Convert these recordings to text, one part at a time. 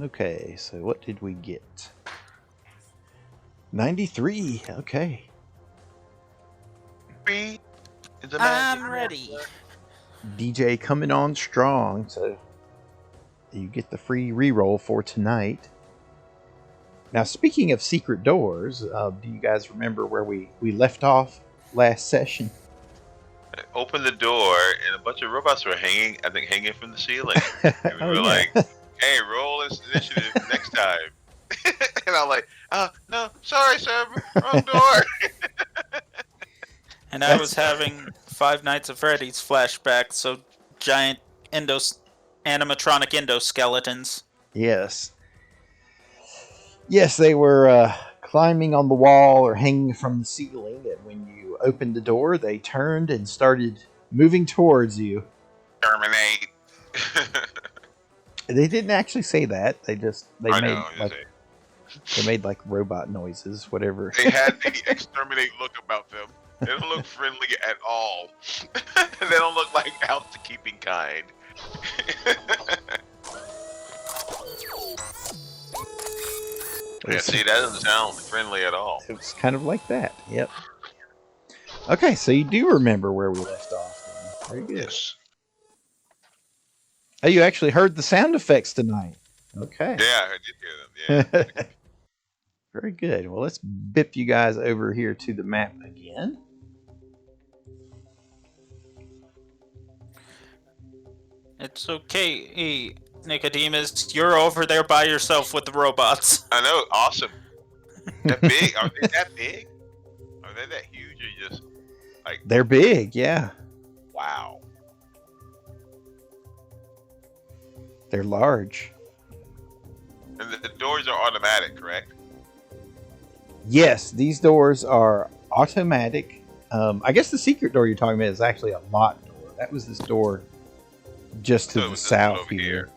Okay, so what did we get? 93. Okay. I'm ready. DJ coming on strong, so you get the free reroll for tonight. Now, speaking of secret doors, do you guys remember where we left off last session? I opened the door, and a bunch of robots were hanging from the ceiling. And we were like, hey, roll this initiative next time. And I'm like, oh, no, sorry, sir, wrong door. And I was having Five Nights at Freddy's flashbacks, so giant animatronic endoskeletons. Yes. Yes, they were climbing on the wall or hanging from the ceiling, and when you opened the door, they turned and started moving towards you. Terminate. They didn't actually say that. They made like robot noises, whatever. They had the exterminate look about them. They don't look friendly at all. They don't look like out to keeping kind. Yeah, see, that doesn't sound friendly at all. It was kind of like that. Yep. Okay, so you do remember where we left off. Then. Very good. Yes. Oh, you actually heard the sound effects tonight. Okay. Yeah, I did hear them. Yeah. Very good. Well, let's bip you guys over here to the map again. It's okay, Nicodemus. You're over there by yourself with the robots. I know. Awesome. That big? Are they that big? Are they that huge or just like... They're big, yeah. Wow. They're large. And the doors are automatic, correct? Yes, these doors are automatic. I guess the secret door you're talking about is actually a locked door. That was this door just to the south here.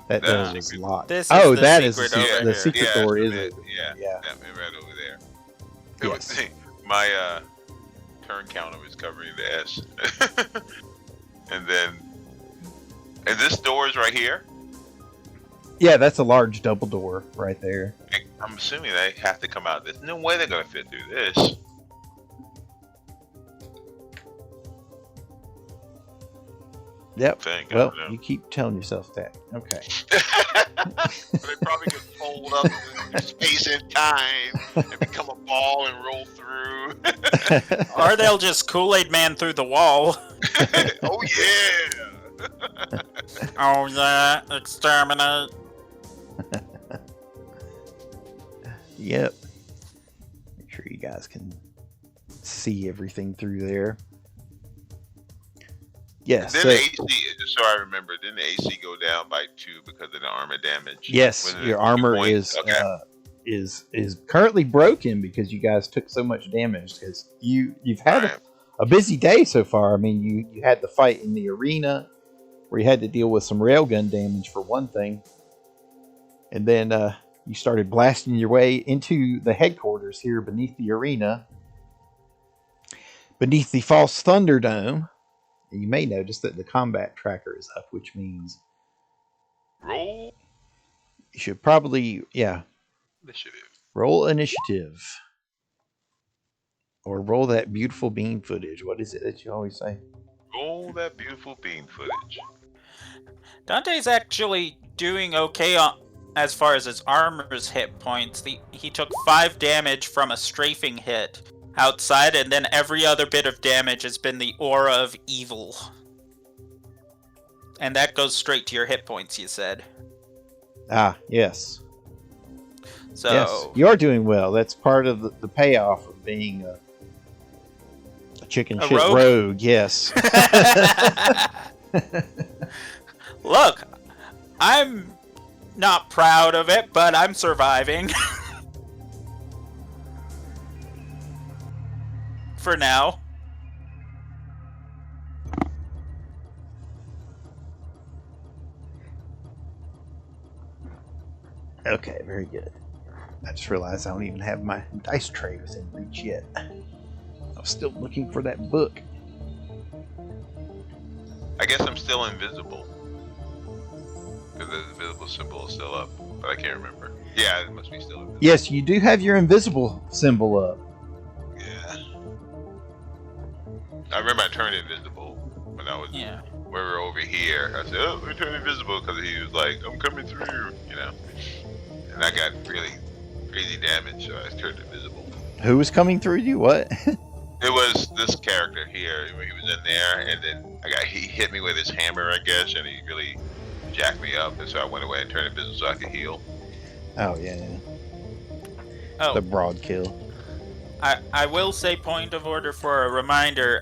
That door is locked. This is that is the secret door is right over there. Yes. My turn counter was covering the S. And this door is right here? Yeah, that's a large double door right there. I'm assuming they have to come out. There's no way they're going to fit through this. Yep. Well, you keep telling yourself that. Okay. They probably could fold up in space and time and become a ball and roll through. Or they'll just Kool-Aid Man through the wall. Oh, yeah. Oh, yeah. Exterminate. Yep. Make sure you guys can see everything through there. Yes. Then the AC, just so I remember, didn't the AC go down by 2 because of the armor damage? Yes, your armor is currently broken because you guys took so much damage. Because you've had a busy day so far. I mean, you had the fight in the arena where you had to deal with some railgun damage for one thing, and then you started blasting your way into the headquarters here beneath the arena, beneath the False Thunderdome. And you may notice that the combat tracker is up, which means roll. You should probably, initiative. Roll initiative, or roll that beautiful bean footage. What is it that you always say? Roll that beautiful bean footage. Dante's actually doing okay as far as his armor's hit points. He took 5 damage from a strafing hit outside, and then every other bit of damage has been the aura of evil. And that goes straight to your hit points, you said. Ah, yes. So yes, you're doing well. That's part of the payoff of being a chicken shit rogue. Yes. Look, I'm not proud of it, but I'm surviving. For now. Okay, very good. I just realized I don't even have my dice tray within reach yet. I was still looking for that book. I guess I'm still invisible. Because the invisible symbol is still up, but I can't remember. Yeah, it must be still invisible. Yes, you do have your invisible symbol up. Yeah. I remember I turned invisible when I was when we were over here. I said, "Oh, let me turn invisible," because he was like, "I'm coming through," you know. And I got really crazy damage, so I turned invisible. Who was coming through you? What? It was this character here. He was in there, and then he hit me with his hammer, I guess, and he really jacked me up, and so I went away and turned invisible so I could heal. Oh yeah. Oh. The broad kill. I will say, point of order for a reminder,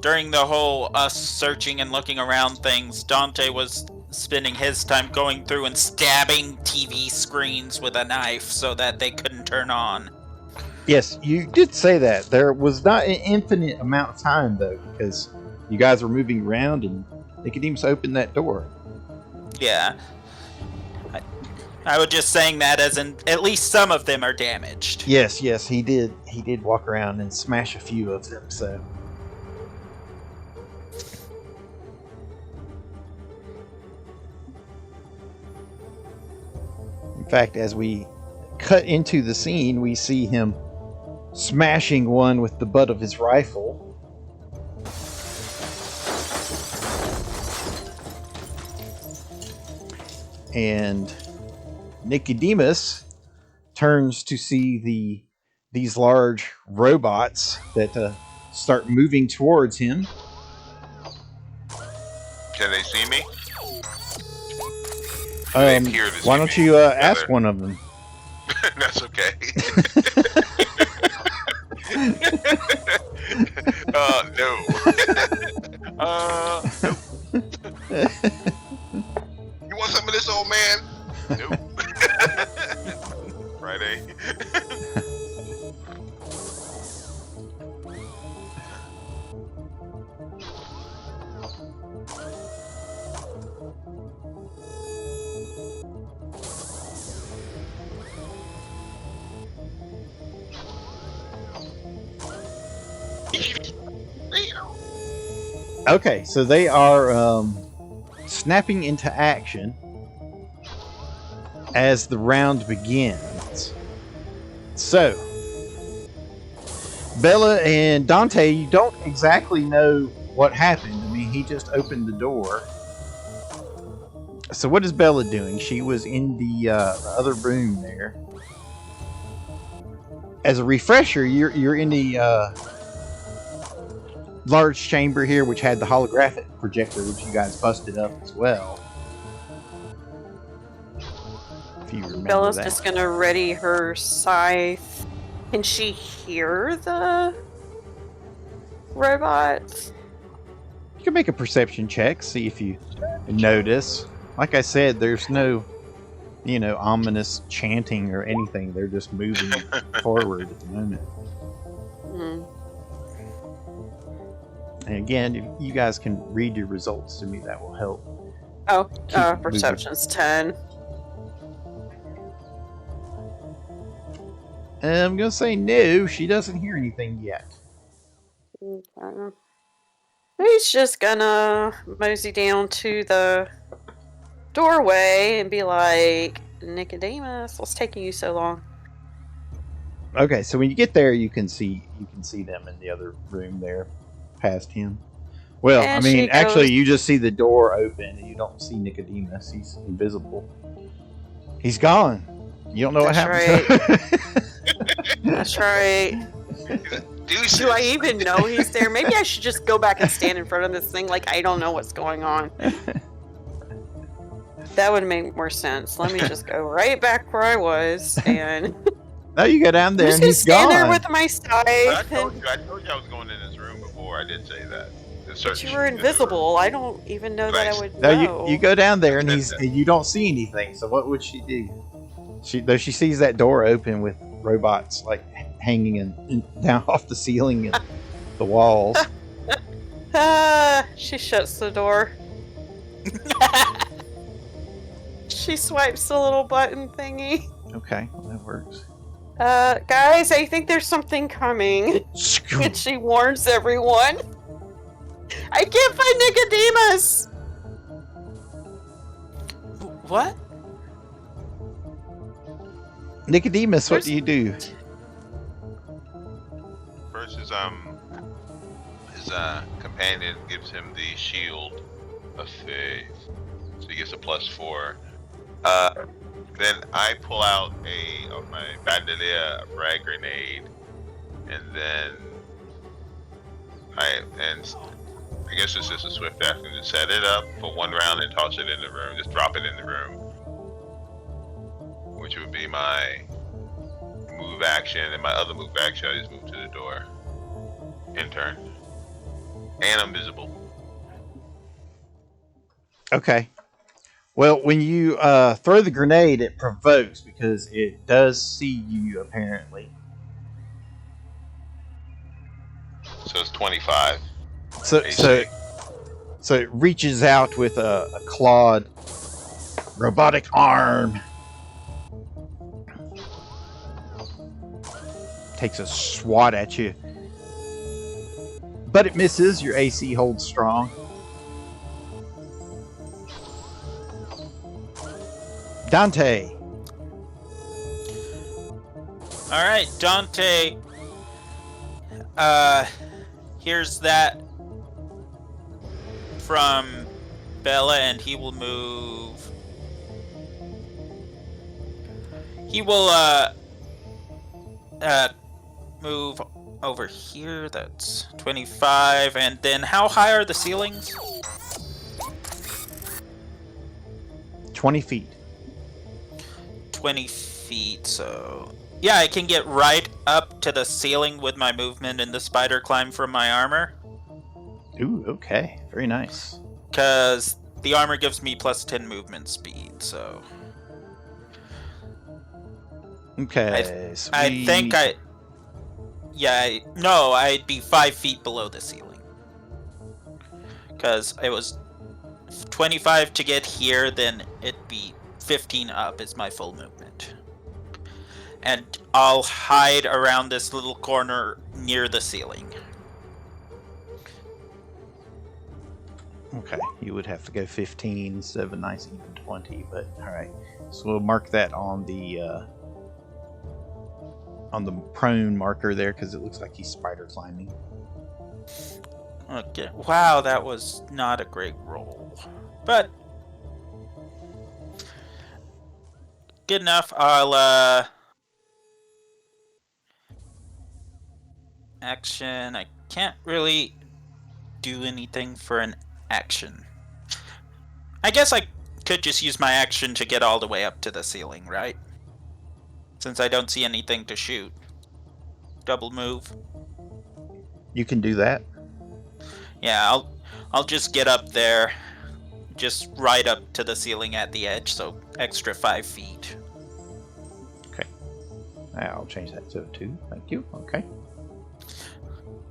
during the whole us searching and looking around things, Dante was spending his time going through and stabbing TV screens with a knife so that they couldn't turn on. Yes, you did say that. There was not an infinite amount of time, though, because you guys were moving around and Nicodemus opened that door. Yeah. I was just saying that as in at least some of them are damaged. Yes, he did. He did walk around and smash a few of them, so. In fact, as we cut into the scene, we see him smashing one with the butt of his rifle. And Nicodemus turns to see these large robots that start moving towards him. Can they see me? Why don't you ask one of them? That's okay. No. Nope. You want some of this, old man? Nope. Friday. Okay, so they are snapping into action as the round begins. So, Bella and Dante, you don't exactly know what happened. I mean, he just opened the door. So what is Bella doing? She was in the other room there. As a refresher, you're in the large chamber here, which had the holographic projector, which you guys busted up as well. If you remember Bella's that. just gonna ready her scythe. Can she hear the robots? You can make a perception check, see if you notice. Like I said, there's no, ominous chanting or anything. They're just moving forward at the moment. Mm. And again, if you guys can read your results to me, that will help. Oh, Keep perception's 10. I'm going to say no, she doesn't hear anything yet. Okay. He's just gonna mosey down to the doorway and be like, Nicodemus, what's taking you so long? Okay, so when you get there, you can see them in the other room there, past him. Well, And I mean, she actually, goes- you just see the door open, and you don't see Nicodemus. He's invisible. He's gone. You don't know what That's happened. That's right. Do I even know he's there? Maybe I should just go back and stand in front of this thing like I don't know what's going on. That would make more sense. Let me just go right back where I was and No, you go down there, I'm and just he's gonna stand gone. there with my I scythe. told you I was going in this room before. I did say that. But you were invisible. I don't even know that I would No, know. you go down there, and you don't see anything. So what would she do? She sees that door open with robots like hanging and down off the ceiling and the walls. She shuts the door. She swipes the little button thingy. Okay, that works. Guys, I think there's something coming. And she warns everyone. I can't find Nicodemus! What? Nicodemus, what do you do? First, his companion gives him the shield of faith, so he gets a +4. Then I pull out of my bandolier a frag grenade, and then I guess it's just a swift action to set it up for 1 round and toss it in the room. Just drop it in the room, which would be my move action, and my other move action I just move to the door. In turn, and I'm visible. Okay. Well, when you throw the grenade, it provokes because it does see you, apparently. So it's 25. So it reaches out with a clawed robotic arm. Takes a swat at you. But it misses. Your AC holds strong. Dante. Alright, Dante. Here's that from Bella, and he will move. He will move over here. That's 25. And then how high are the ceilings? 20 feet. 20 feet, so yeah, I can get right up to the ceiling with my movement and the spider climb from my armor. Ooh, okay. Very nice. Because the armor gives me +10 movement speed, so... Okay, I think no, I'd be 5 feet below the ceiling. Because it was 25 to get here, then it'd be 15 up is my full movement. And I'll hide around this little corner near the ceiling. Okay, you would have to go 15 instead of a nice even 20, but alright. So we'll mark that on the prone marker there because it looks like he's spider climbing. Okay, wow, that was not a great roll. But good enough. I'll action. I can't really do anything for an action. I guess I could just use my action to get all the way up to the ceiling, right? Since I don't see anything to shoot. Double move. You can do that. Yeah, I'll just get up there. Just right up to the ceiling at the edge, so extra 5 feet. Okay. I'll change that to a 2. Thank you. Okay.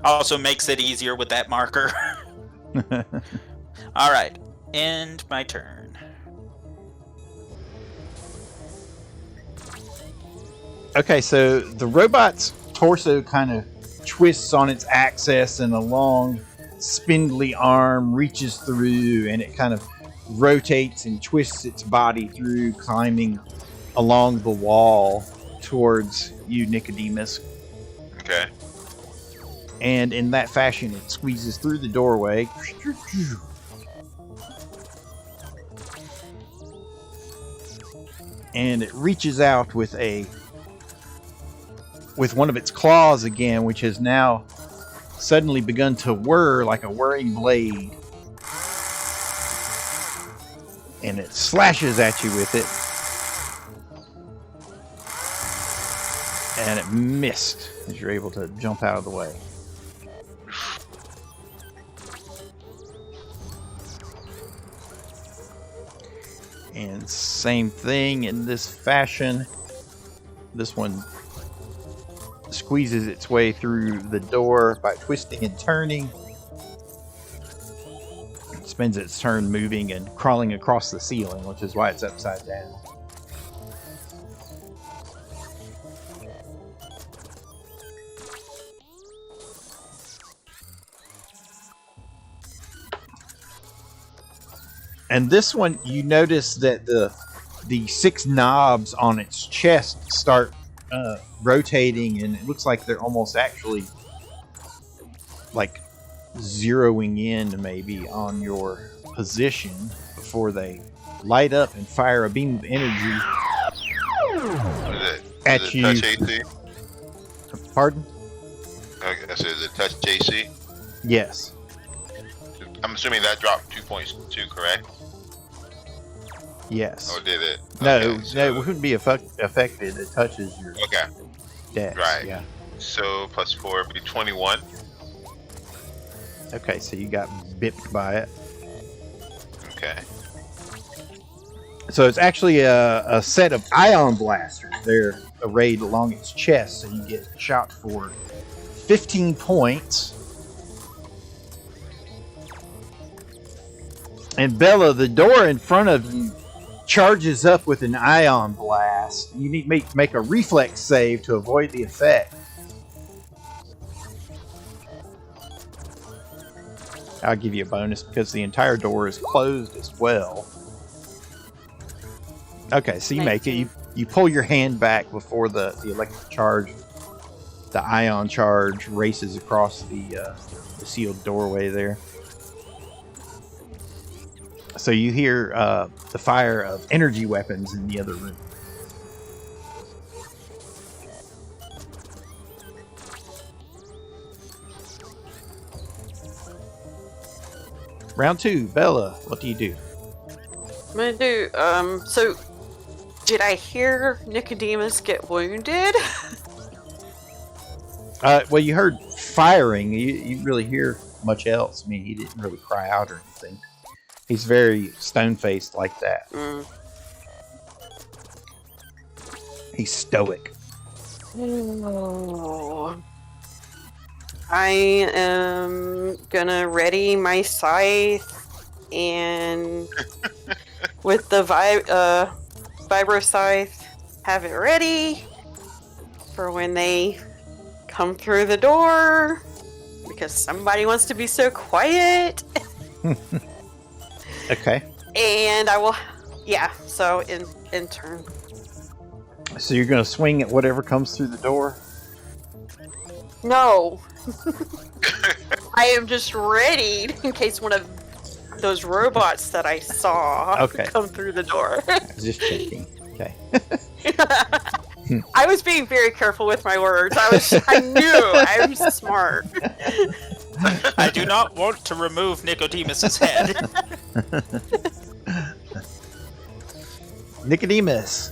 Also makes it easier with that marker. Alright, end my turn. Okay, so the robot's torso kind of twists on its axis and a long spindly arm reaches through and it kind of rotates and twists its body through, climbing along the wall towards you, Nicodemus. Okay. And in that fashion, it squeezes through the doorway. And it reaches out with one of its claws again, which has now suddenly begun to whir like a whirring blade. And it slashes at you with it. And it missed as you're able to jump out of the way. And same thing in this fashion. This one squeezes its way through the door by twisting and turning. It spends its turn moving and crawling across the ceiling, which is why it's upside down. And this one, you notice that the the 6 knobs on its chest start rotating, and it looks like they're almost actually like zeroing in maybe on your position before they light up and fire a beam of energy at you. Touch AC? Pardon? Okay, so is it touch AC? Yes. I'm assuming that dropped 2 points too, correct? Yes. Or did it? No, Okay, so, no, it wouldn't be affected. It touches your okay, dex. right. Yeah. So plus 4 would be 21. Okay, so you got bipped by it. Okay. So it's actually a set of ion blasters. They're arrayed along its chest, so you get shot for 15 points. And Bella, the door in front of you charges up with an ion blast. You need to make a reflex save to avoid the effect. I'll give you a bonus because the entire door is closed as well. Okay, so you make it. You pull your hand back before the electric charge, the ion charge races across the sealed doorway there. So you hear the fire of energy weapons in the other room. Round 2, Bella, what do you do? I'm gonna do, so, did I hear Nicodemus get wounded? Well, you heard firing. You really hear much else. I mean, he didn't really cry out or anything. He's very stone-faced like that. Mm. He's stoic. Oh. I am gonna ready my scythe and with the vibro scythe, have it ready for when they come through the door because somebody wants to be so quiet. Okay. And I will, yeah. So in turn. So you're gonna swing at whatever comes through the door? No. I am just ready in case one of those robots that I saw come through the door. Just checking. Okay. I was being very careful with my words. I knew I was smart. I do not want to remove Nicodemus's head. Nicodemus,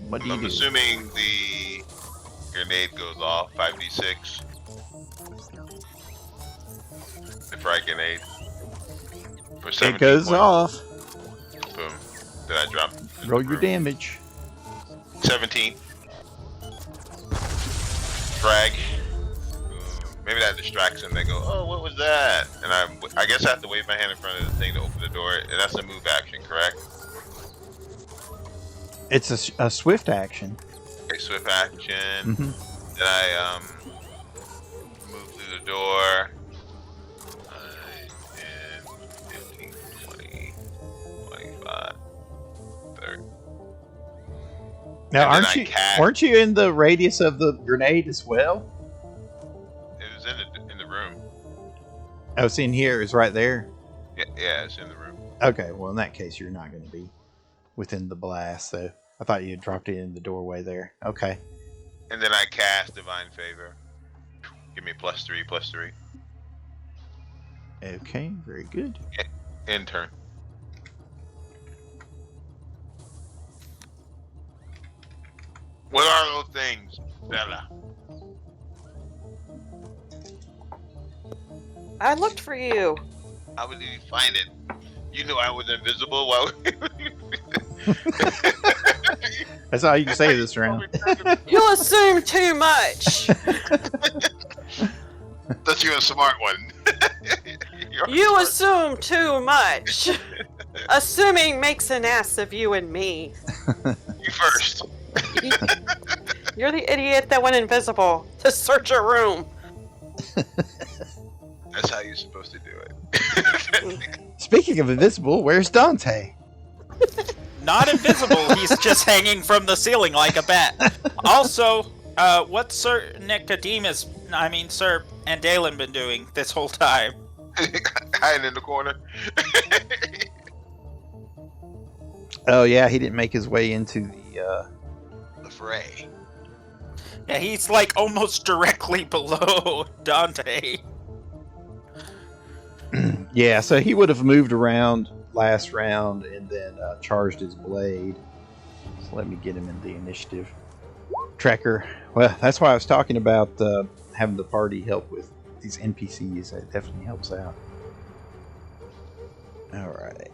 what do you do? I'm assuming the grenade goes off, 5d6. The frag grenade. For 17 It goes points. off. Boom. Did I drop? Roll your damage. 17. Frag. Maybe that distracts them. They go, oh, what was that? And I guess I have to wave my hand in front of the thing to open the door. And that's a move action, correct? It's a swift action. Okay, swift action. Mm-hmm. Then I move through the door. 10, 15, 20, 25, 30. Now, And weren't you in the radius of the grenade as well? It was in the room. Oh, it's in here. It's right there. Yeah, it's in the room. Okay, well, in that case, you're not going to be within the blast, so I thought you had dropped it in the doorway there. Okay. And then I cast Divine Favor. Give me +3/+3. Okay, very good. End turn. What are those things, Bella? I looked for you. How did you find it? You knew I was invisible. Why would That's all you can say this round. You assume too much. Thought you were a smart one. You assume too much. Assuming makes an ass of you and me. You first. You're the idiot that went invisible to search a room. That's how you're supposed to do it. Speaking of invisible, where's Dante? Not invisible, he's just hanging from the ceiling like a bat. Also, what's Sir Nicodemus, Sir Andalen been doing this whole time? Hiding in the corner. Oh yeah, he didn't make his way into The fray. Yeah, he's like almost directly below Dante. Yeah, so he would have moved around last round and then charged his blade. So let me get him in the initiative tracker. Well, that's why I was talking about having the party help with these NPCs. That definitely helps out. All right.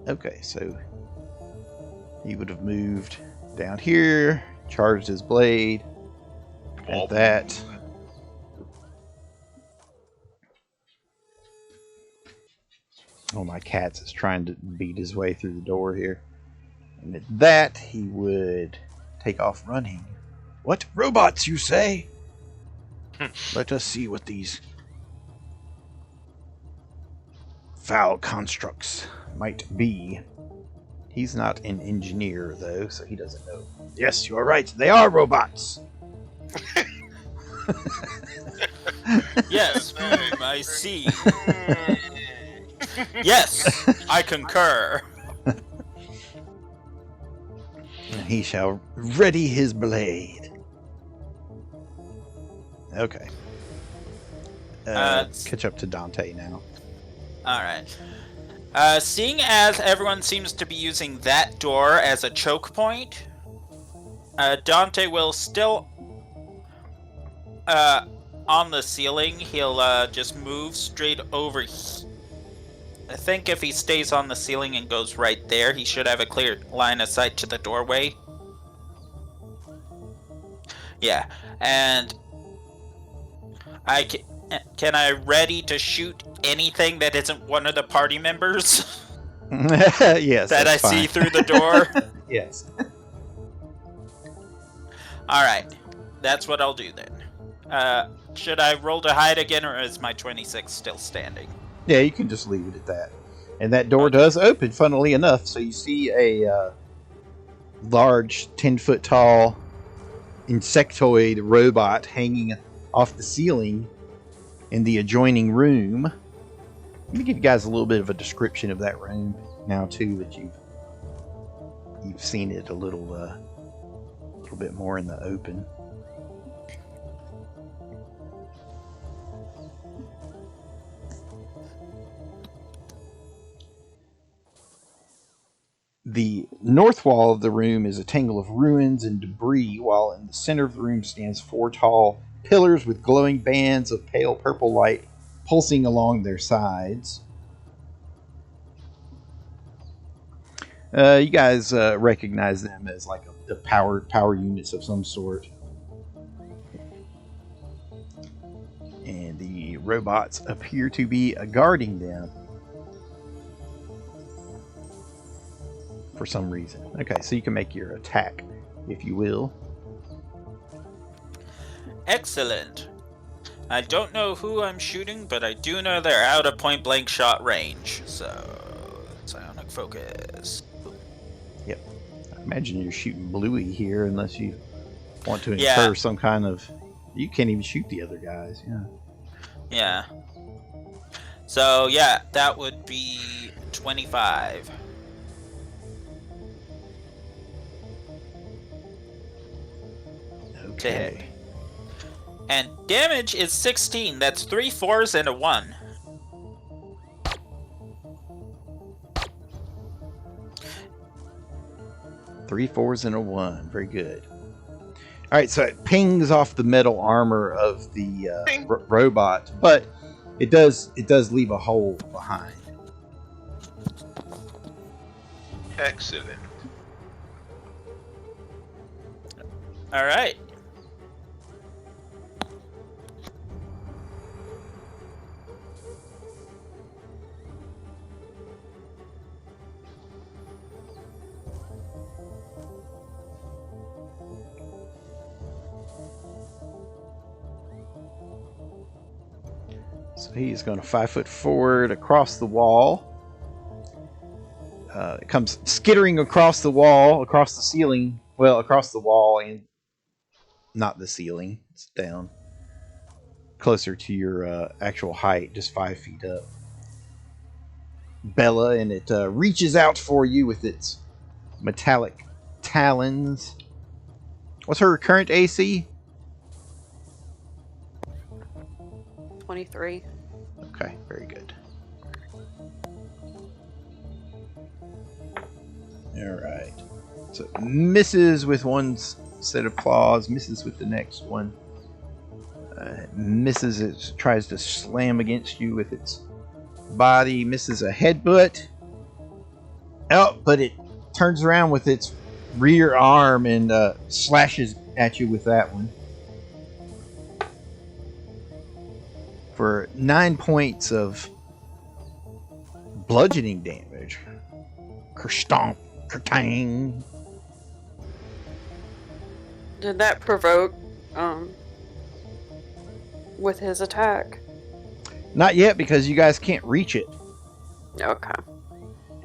Okay, so he would have moved down here, charged his blade at that. Oh, my cat's is trying to beat his way through the door here. And at that, he would take off running. What? Robots, you say? Let us see what these foul constructs might be. He's not an engineer, though, so he doesn't know. Yes, you are right. They are robots. Yes, I see. Yes, I concur. He shall ready his blade. Okay. Catch up to Dante now. Alright. Seeing as everyone seems to be using that door as a choke point, Dante will still, on the ceiling, he'll just move straight over. I think if he stays on the ceiling and goes right there, he should have a clear line of sight to the doorway. Yeah, and can I ready to shoot anything that isn't one of the party members? Yes. That I see through the door? Yes. Alright, that's what I'll do then. Should I roll to hide again, or is my 26 still standing? Yeah, you can just leave it at that. And that door does open, funnily enough. So you see a large 10-foot tall insectoid robot hanging off the ceiling in the adjoining room. Let me give you guys a little bit of a description of that room now, too, that you've seen it a little bit more in the open. The north wall of the room is a tangle of ruins and debris, while in the center of the room stands 4 tall pillars with glowing bands of pale purple light pulsing along their sides. You guys recognize them as like the power units of some sort. And the robots appear to be guarding them for some reason. Okay, so you can make your attack, if you will. Excellent. I don't know who I'm shooting, but I do know they're out of point-blank shot range. So, psionic focus. Yep. I imagine you're shooting Bluey here, unless you want to incur some kind of... You can't even shoot the other guys, yeah. Yeah. So, yeah, that would be 25. Okay. And damage is 16. That's 3 4s and a 1. Three 4s and a 1. Very good. All right, so it pings off the metal armor of the robot, but it does leave a hole behind. Excellent. All right. So he's going to 5 foot forward across the wall. It comes skittering across the wall, across the ceiling. Well, across the wall and not the ceiling. It's down closer to your actual height, just 5 feet up. Bella, and it reaches out for you with its metallic talons. What's her current AC? 23. Okay, very good. Alright. So misses with one set of claws, misses with the next one. Misses it, tries to slam against you with its body, misses a headbutt. Oh, but it turns around with its rear arm and slashes at you with that one. For 9 points of bludgeoning damage. Kerstomp, kertang. Did that provoke with his attack? Not yet, because you guys can't reach it. Okay.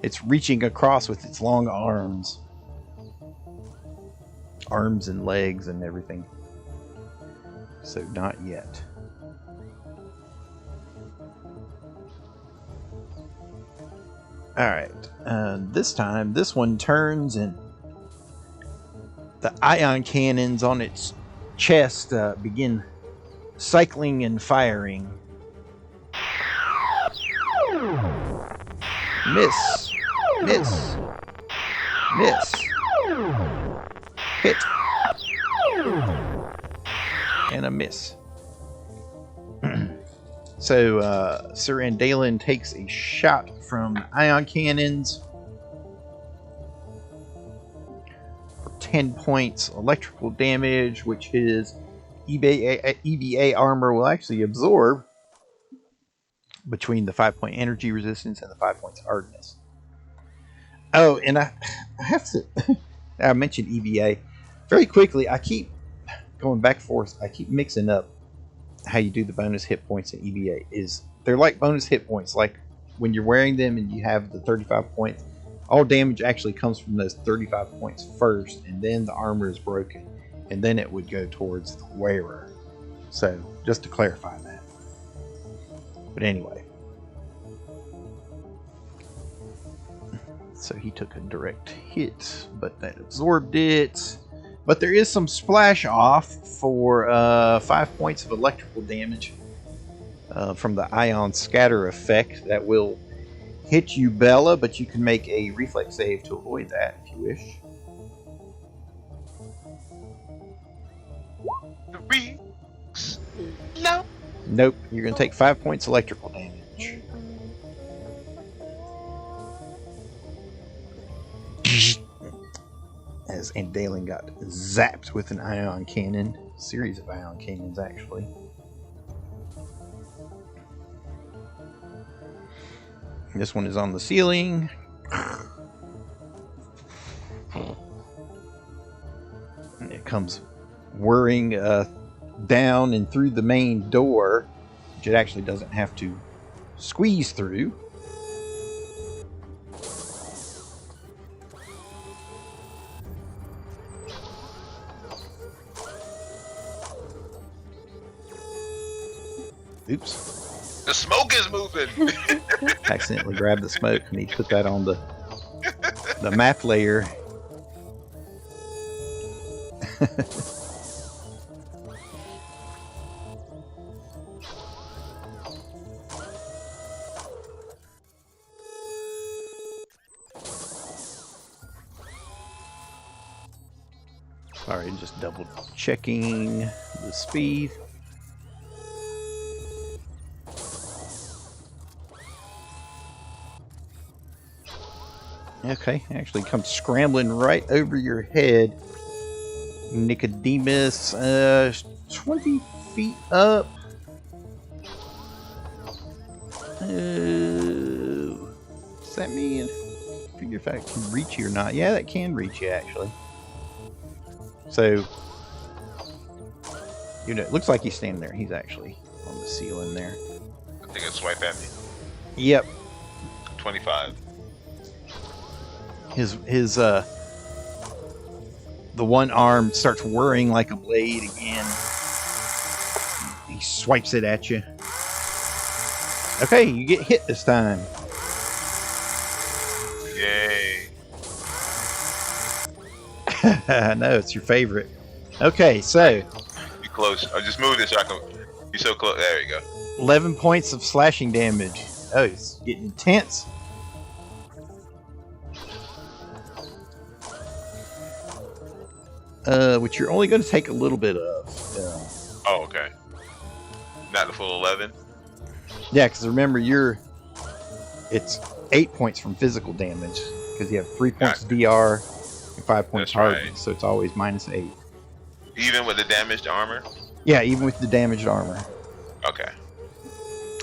It's reaching across with its long arms. Arms and legs and everything. So not yet. Alright. This time, this one turns and the ion cannons on its chest begin cycling and firing. Miss. Miss. Miss. Hit. And a miss. So, Sir Andalen takes a shot from ion cannons for 10 points electrical damage, which his EVA armor will actually absorb between the 5-point energy resistance and the 5 points hardness. Oh, and I have to... I mentioned EVA. Very quickly, I keep going back and forth. I keep mixing up how you do the bonus hit points in EVA. They're like bonus hit points. Like when you're wearing them and you have the 35 points, all damage actually comes from those 35 points first, and then the armor is broken, and then it would go towards the wearer. So, just to clarify that. But anyway. So he took a direct hit, but that absorbed it. But there is some splash off for 5 points of electrical damage from the ion scatter effect that will hit you, Bella, but you can make a reflex save to avoid that if you wish. No. Nope, you're going to take 5 points electrical damage. As Andalen got zapped with an ion cannon. A series of ion cannons, actually. This one is on the ceiling. And it comes whirring down and through the main door, which it actually doesn't have to squeeze through. Oops. The smoke is moving. Accidentally grabbed the smoke and he put that on the map layer. Sorry, just double checking the speed. Okay, actually comes scrambling right over your head. Nicodemus, 20 feet up. Does that mean? Figure if I can reach you or not. Yeah, that can reach you actually. So, you know, it looks like he's standing there. He's actually on the ceiling there. Take a swipe at me. Yep. 25. His the one arm starts whirring like a blade again. He swipes it at you. Okay, you get hit this time. Yay. No, it's your favorite. Okay, so You close. I just moved it so I can. You're so close. There you go. 11 points of slashing damage. Oh, it's getting intense. Which you're only going to take a little bit of. Oh, okay. Not the full 11. Yeah, because remember, it's 8 points from physical damage because you have 3 points DR and 5 points hardening, right. so it's always -8. Even with the damaged armor. Yeah, even with the damaged armor. Okay.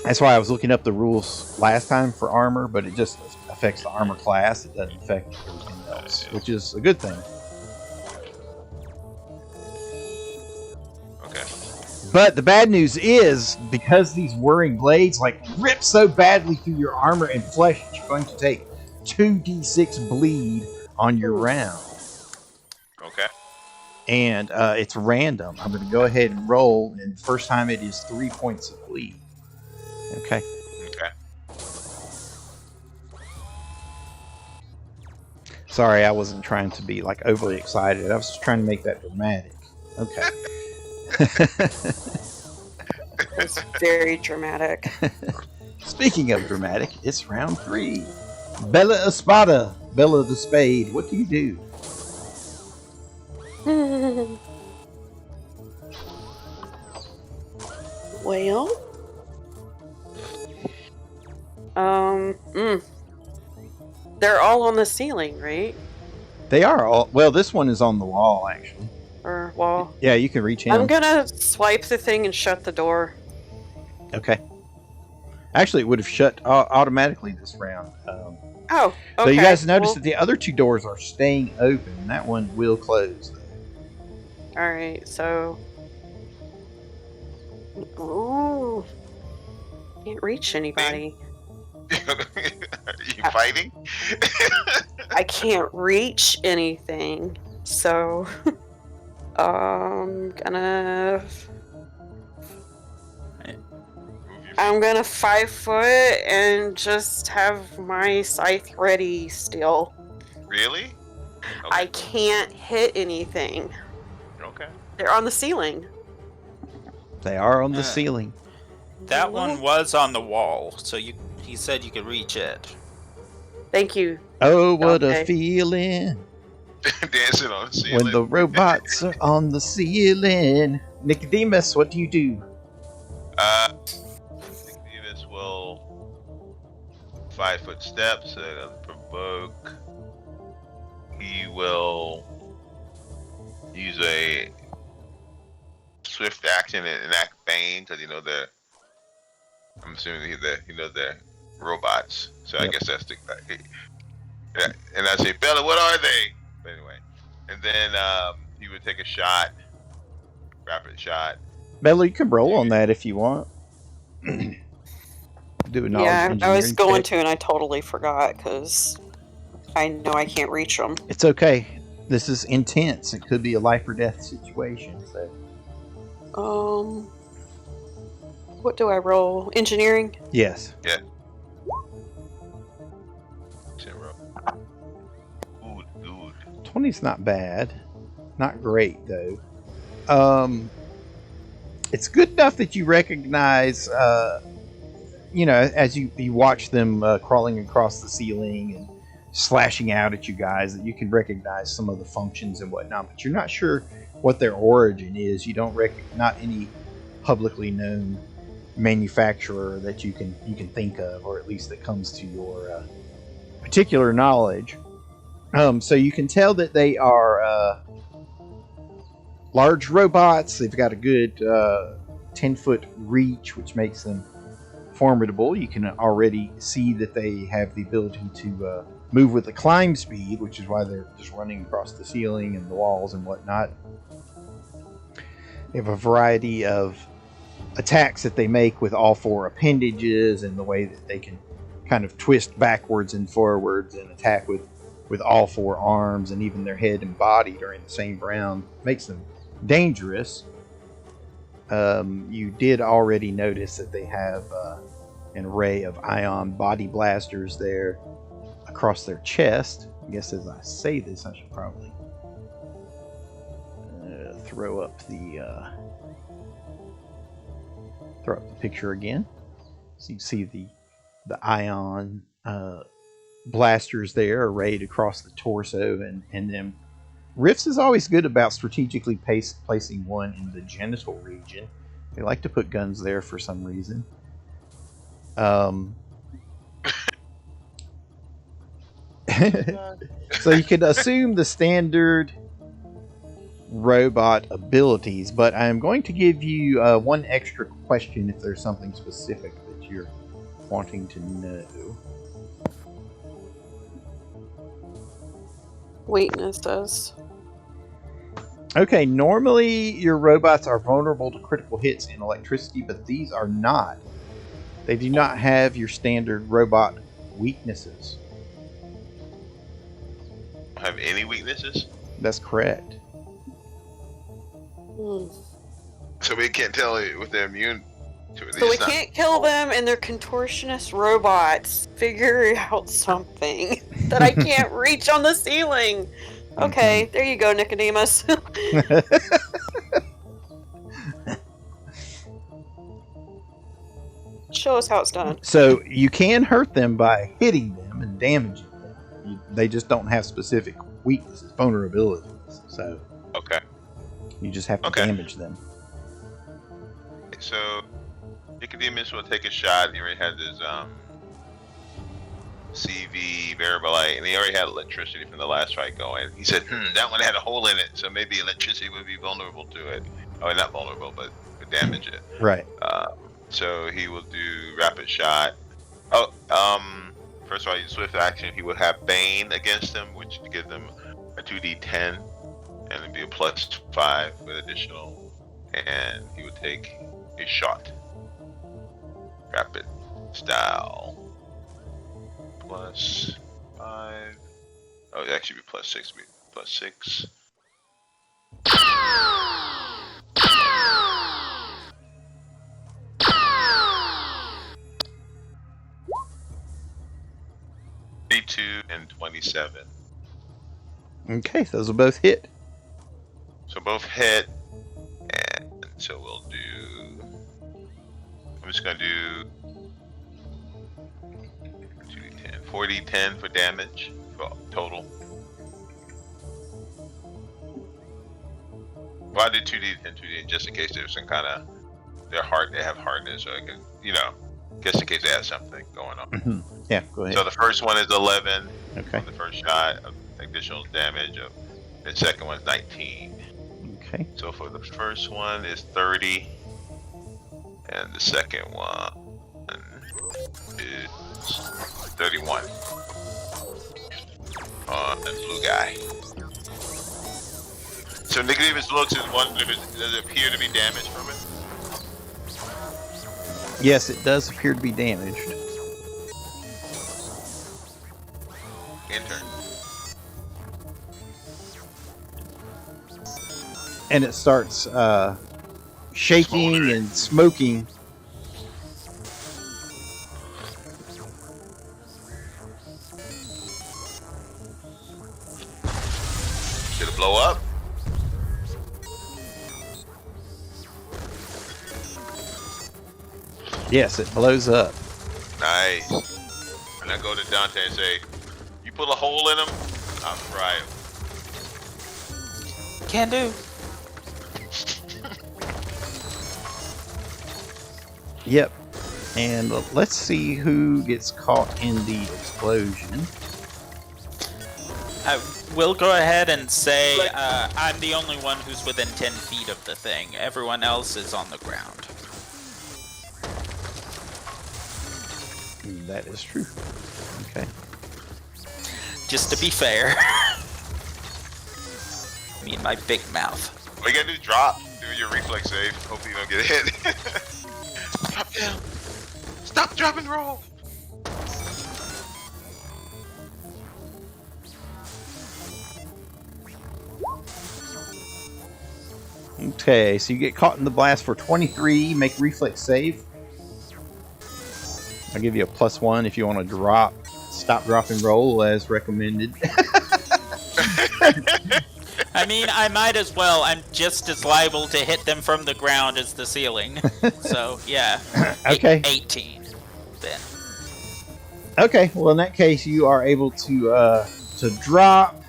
That's why I was looking up the rules last time for armor, but it just affects the armor class. It doesn't affect everything else, which is a good thing. Okay. But the bad news is, because these whirring blades rip so badly through your armor and flesh, that you're going to take 2d6 bleed on your round. Okay. And it's random. I'm going to go ahead and roll, and the first time it is 3 points of bleed. Okay. Okay. Sorry, I wasn't trying to be overly excited. I was just trying to make that dramatic. Okay. It's very dramatic. Speaking of dramatic, it's round 3. Bella Espada, Bella the Spade. What do you do? Well, they're all on the ceiling, right? They are all. Well, this one is on the wall, actually. Or wall. Yeah, you can reach in. I'm gonna swipe the thing and shut the door. Okay. Actually, it would have shut automatically this round. Oh, okay. So you guys notice that the other 2 doors are staying open, and that one will close. Alright, so... Ooh. Can't reach anybody. Are you fighting? I can't reach anything, so... I'm gonna 5 foot and just have my scythe ready still. Really? Okay. I can't hit anything. Okay. They're on the ceiling. They are on the ceiling. That one was on the wall, so he said you could reach it. Thank you. Oh, what Dante. a feeling Dancing on the ceiling. when the robots are on the ceiling. Nicodemus, what do you do? Nicodemus will 5 foot steps and provoke. He will use a swift action and enact Bane because I'm assuming he knows they're robots. So I guess that's the. Yeah, and I say, Bella, what are they? But anyway, and then he would take a shot, rapid shot. Bella, you can roll on that if you want. Do a knowledge Yeah, I was engineering going check. to, and I totally forgot because I know I can't reach them. It's okay. This is intense. It could be a life or death situation. So. What do I roll? Engineering? Yes. Yeah. 20's not bad. Not great, though. It's good enough that you recognize, as you watch them crawling across the ceiling and slashing out at you guys, that you can recognize some of the functions and whatnot, but you're not sure what their origin is. You don't not any publicly known manufacturer that you can think of, or at least that comes to your particular knowledge. So you can tell that they are large robots. They've got a good 10-foot reach, which makes them formidable. You can already see that they have the ability to move with a climb speed, which is why they're just running across the ceiling and the walls and whatnot. They have a variety of attacks that they make with all 4 appendages, and the way that they can kind of twist backwards and forwards and attack with all 4 arms, and even their head and body during the same round makes them dangerous. You did already notice that they have an array of ion body blasters there across their chest. I guess as I say this, I should probably throw up the picture again, so you can see the ion blasters there arrayed across the torso, and then RIFTS is always good about strategically placing one in the genital region. They like to put guns there for some reason. So you could assume the standard robot abilities, but I'm going to give you one extra question if there's something specific that you're wanting to know. Weaknesses. Okay, normally your robots are vulnerable to critical hits and electricity, but these are not. They do not have your standard robot weaknesses. Have any weaknesses? That's correct. So we can't tell if they're immune to it. So we can't kill them, and they're contortionist robots. Figure out something that I can't reach on the ceiling. Okay, there you go, Nicodemus. Show us how it's done. So you can hurt them by hitting them and damaging them. They just don't have specific weaknesses, vulnerabilities. So okay, you just have to damage them. So Nicodemus will take a shot. He already had his CV variable light, and he already had electricity from the last fight going. He said, that one had a hole in it, so maybe electricity would be vulnerable to it. Oh, not vulnerable, but could damage it. Right. So he will do rapid shot. Oh, first of all, swift action. He will have Bane against them, which would give them a 2d10, and it'd be a +5 with additional. And he would take a shot. Rapid style. +5. Oh, it'd actually be +6. Be +6. And 27. Okay, those will both hit. So both hit, and so we'll do. I'm just gonna do 2d10, 4d10 for damage for total. Well, I did 2d10, 2d10 just in case there's some kind of they have hardness, so I can, just in case they have something going on. Mm-hmm. Yeah, go ahead. So the first one is 11. Okay. On the first shot of additional damage. The second one is 19. Okay. So for the first one is 30, and the second one is 31 on the blue guy. So Nicodemus looks and wonders, does it appear to be damaged from it? Yes, it does appear to be damaged. Intern. And it starts shaking and smoking. Should it blow up? Yes, it blows up. Nice. And I go to Dante and say, you put a hole in him, I'll fry him. Can do. Yep. And let's see who gets caught in the explosion. I will go ahead and say I'm the only one who's within 10 feet of the thing. Everyone else is on the ground. That is true. Okay. Just to be fair. Me and my big mouth. All you gotta do is drop. Do your reflex save. Hopefully you don't get hit. Drop down. Stop, drop, and roll. Okay, so you get caught in the blast for 23. Make a reflex save. I'll give you a +1 if you want to drop. Stop, drop, and roll as recommended. I mean, I might as well. I'm just as liable to hit them from the ground as the ceiling. So, yeah. Okay. 18, then. Okay, well in that case you are able to drop.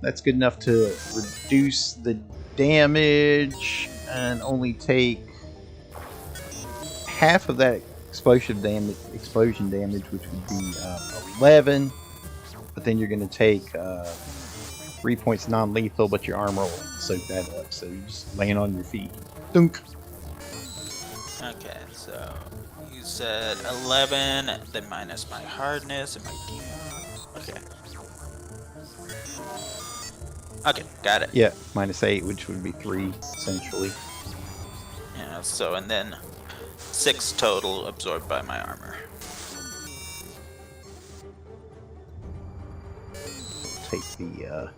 That's good enough to reduce the damage and only take half of that explosion damage, which would be 11. But then you're going to take 3 points non-lethal, but your armor will soak that up. So you're just laying on your feet. Dunk. Okay, so you said 11, then minus my hardness and my DM. Okay. Okay, got it. Yeah, -8, which would be 3, essentially. Yeah, so, and then 6 total absorbed by my armor. Take the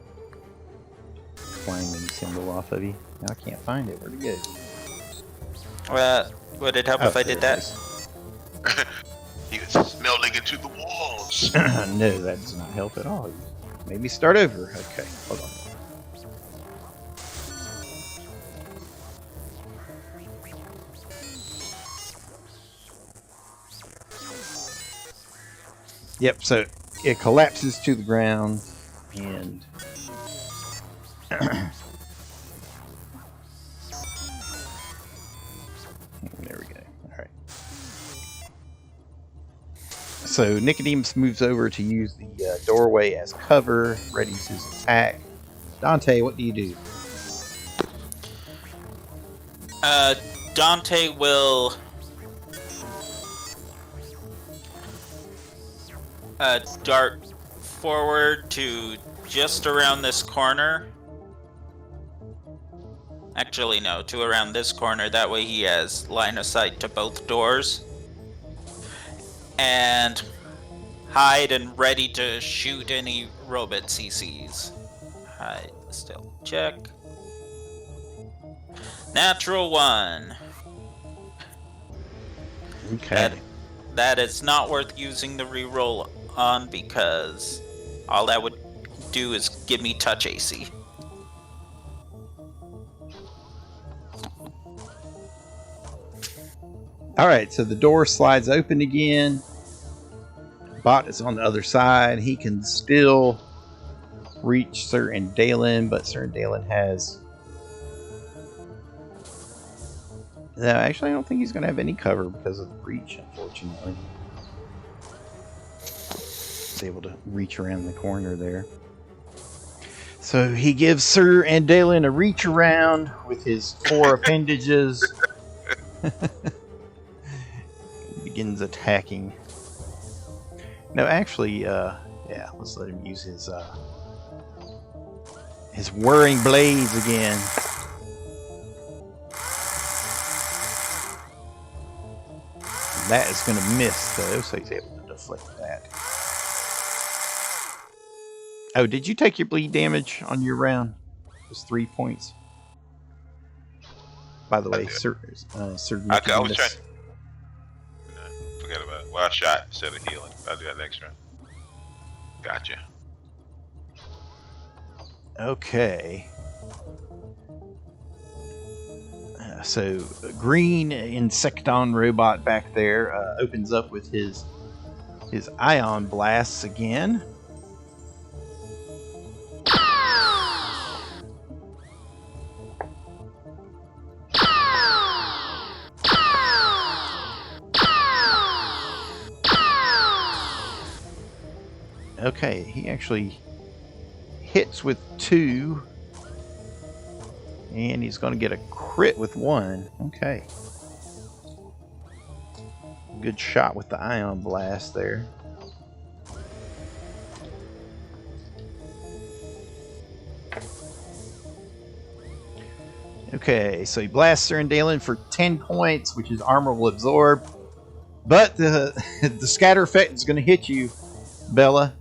flaming symbol off of you. Now I can't find it. Where'd it go? Would it help if I did that? He was smelling into the walls. No, that does not help at all. Maybe start over. Okay, hold on. Yep, so it collapses to the ground, and there we go. All right. So Nicodemus moves over to use the doorway as cover, readies his attack. Dante, what do you do? Dante will dart forward to just around this corner. Actually, no, to around this corner. That way he has line of sight to both doors. And hide and ready to shoot any robots he sees. Hide, still check. Natural 1. Okay. That is not worth using the reroll on because all that would do is give me touch AC. Alright, so the door slides open again. Bot is on the other side. He can still reach Sir and Dalen, but Sir and Dalen has... No, actually, I don't think he's going to have any cover because of the breach, unfortunately. He's able to reach around the corner there. So he gives Sir and Dalen a reach around with his 4 appendages. Begins attacking. No, actually, yeah, let's let him use his whirring blades again. That is going to miss, though, so he's able to deflect that. Oh, did you take your bleed damage on your round? It was 3 points. By the way, Sir Okay, I was trying. Forget about it. Well, I shot instead of healing. I'll do that next round. Gotcha. Okay. So, green Insecton robot back there opens up with his ion blasts again. Okay, he actually hits with 2. And he's going to get a crit with 1. Okay. Good shot with the ion blast there. Okay, so he blasts Dalen for 10 points, which his armor will absorb. But the scatter effect is going to hit you, Bella.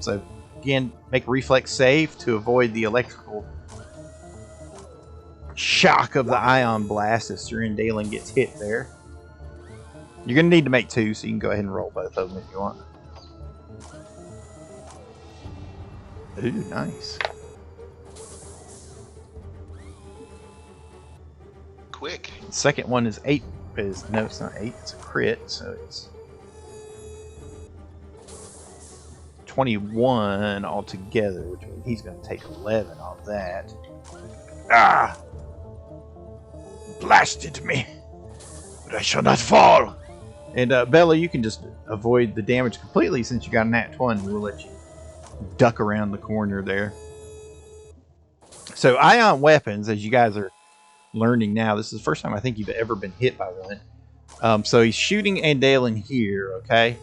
So, again, make a reflex save to avoid the electrical shock of the ion blast as Dalen gets hit there. You're going to need to make 2, so you can go ahead and roll both of them if you want. Ooh, nice. Quick. The second one is 8. No, it's not 8. It's a crit, so it's 21 altogether, which means he's going to take 11 off that. Ah! Blasted me! But I shall not fall! And Bella, you can just avoid the damage completely since you got a nat 20. We'll let you duck around the corner there. So, ion weapons, as you guys are learning now, this is the first time I think you've ever been hit by one. So he's shooting Andalen here, okay?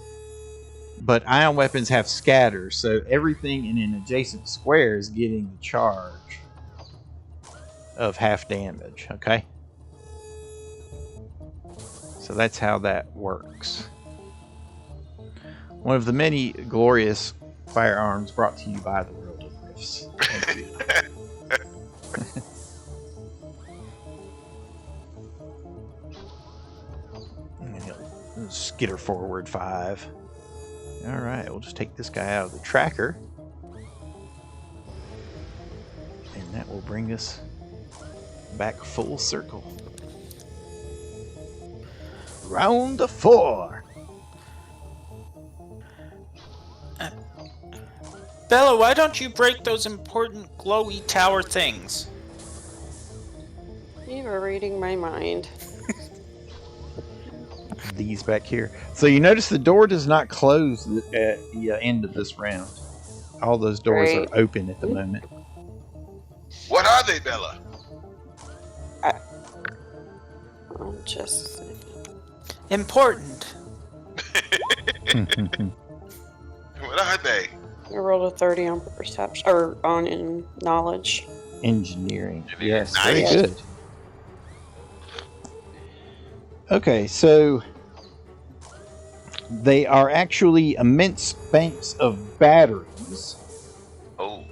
But ion weapons have scatter, so everything in an adjacent square is getting the charge of half damage, okay? So that's how that works. One of the many glorious firearms brought to you by the world of RIFTS. Thank you. Skitter forward 5. Alright, we'll just take this guy out of the tracker. And that will bring us back full circle. Round 4. Bella, why don't you break those important glowy tower things? You were reading my mind. These back here. So you notice the door does not close at the end of this round. All those doors are open at the moment. What are they, Bella? I'm just important. What are they? I rolled a 30 on perception or on knowledge. Engineering. Yes, Nice. very good. Okay, so they are actually immense banks of batteries. Oh.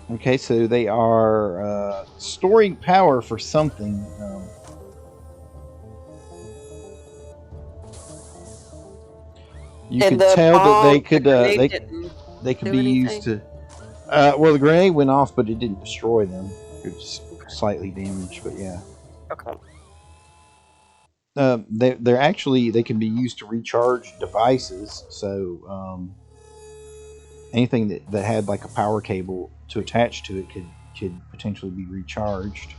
Okay, so they are storing power for something. You And could the tell that bomb, they could they could do be used to. Well, the grenade went off, but it didn't destroy them. It was slightly damaged, but yeah. Okay. They're actually, they can be used to recharge devices. So anything that had like a power cable to attach to it could potentially be recharged.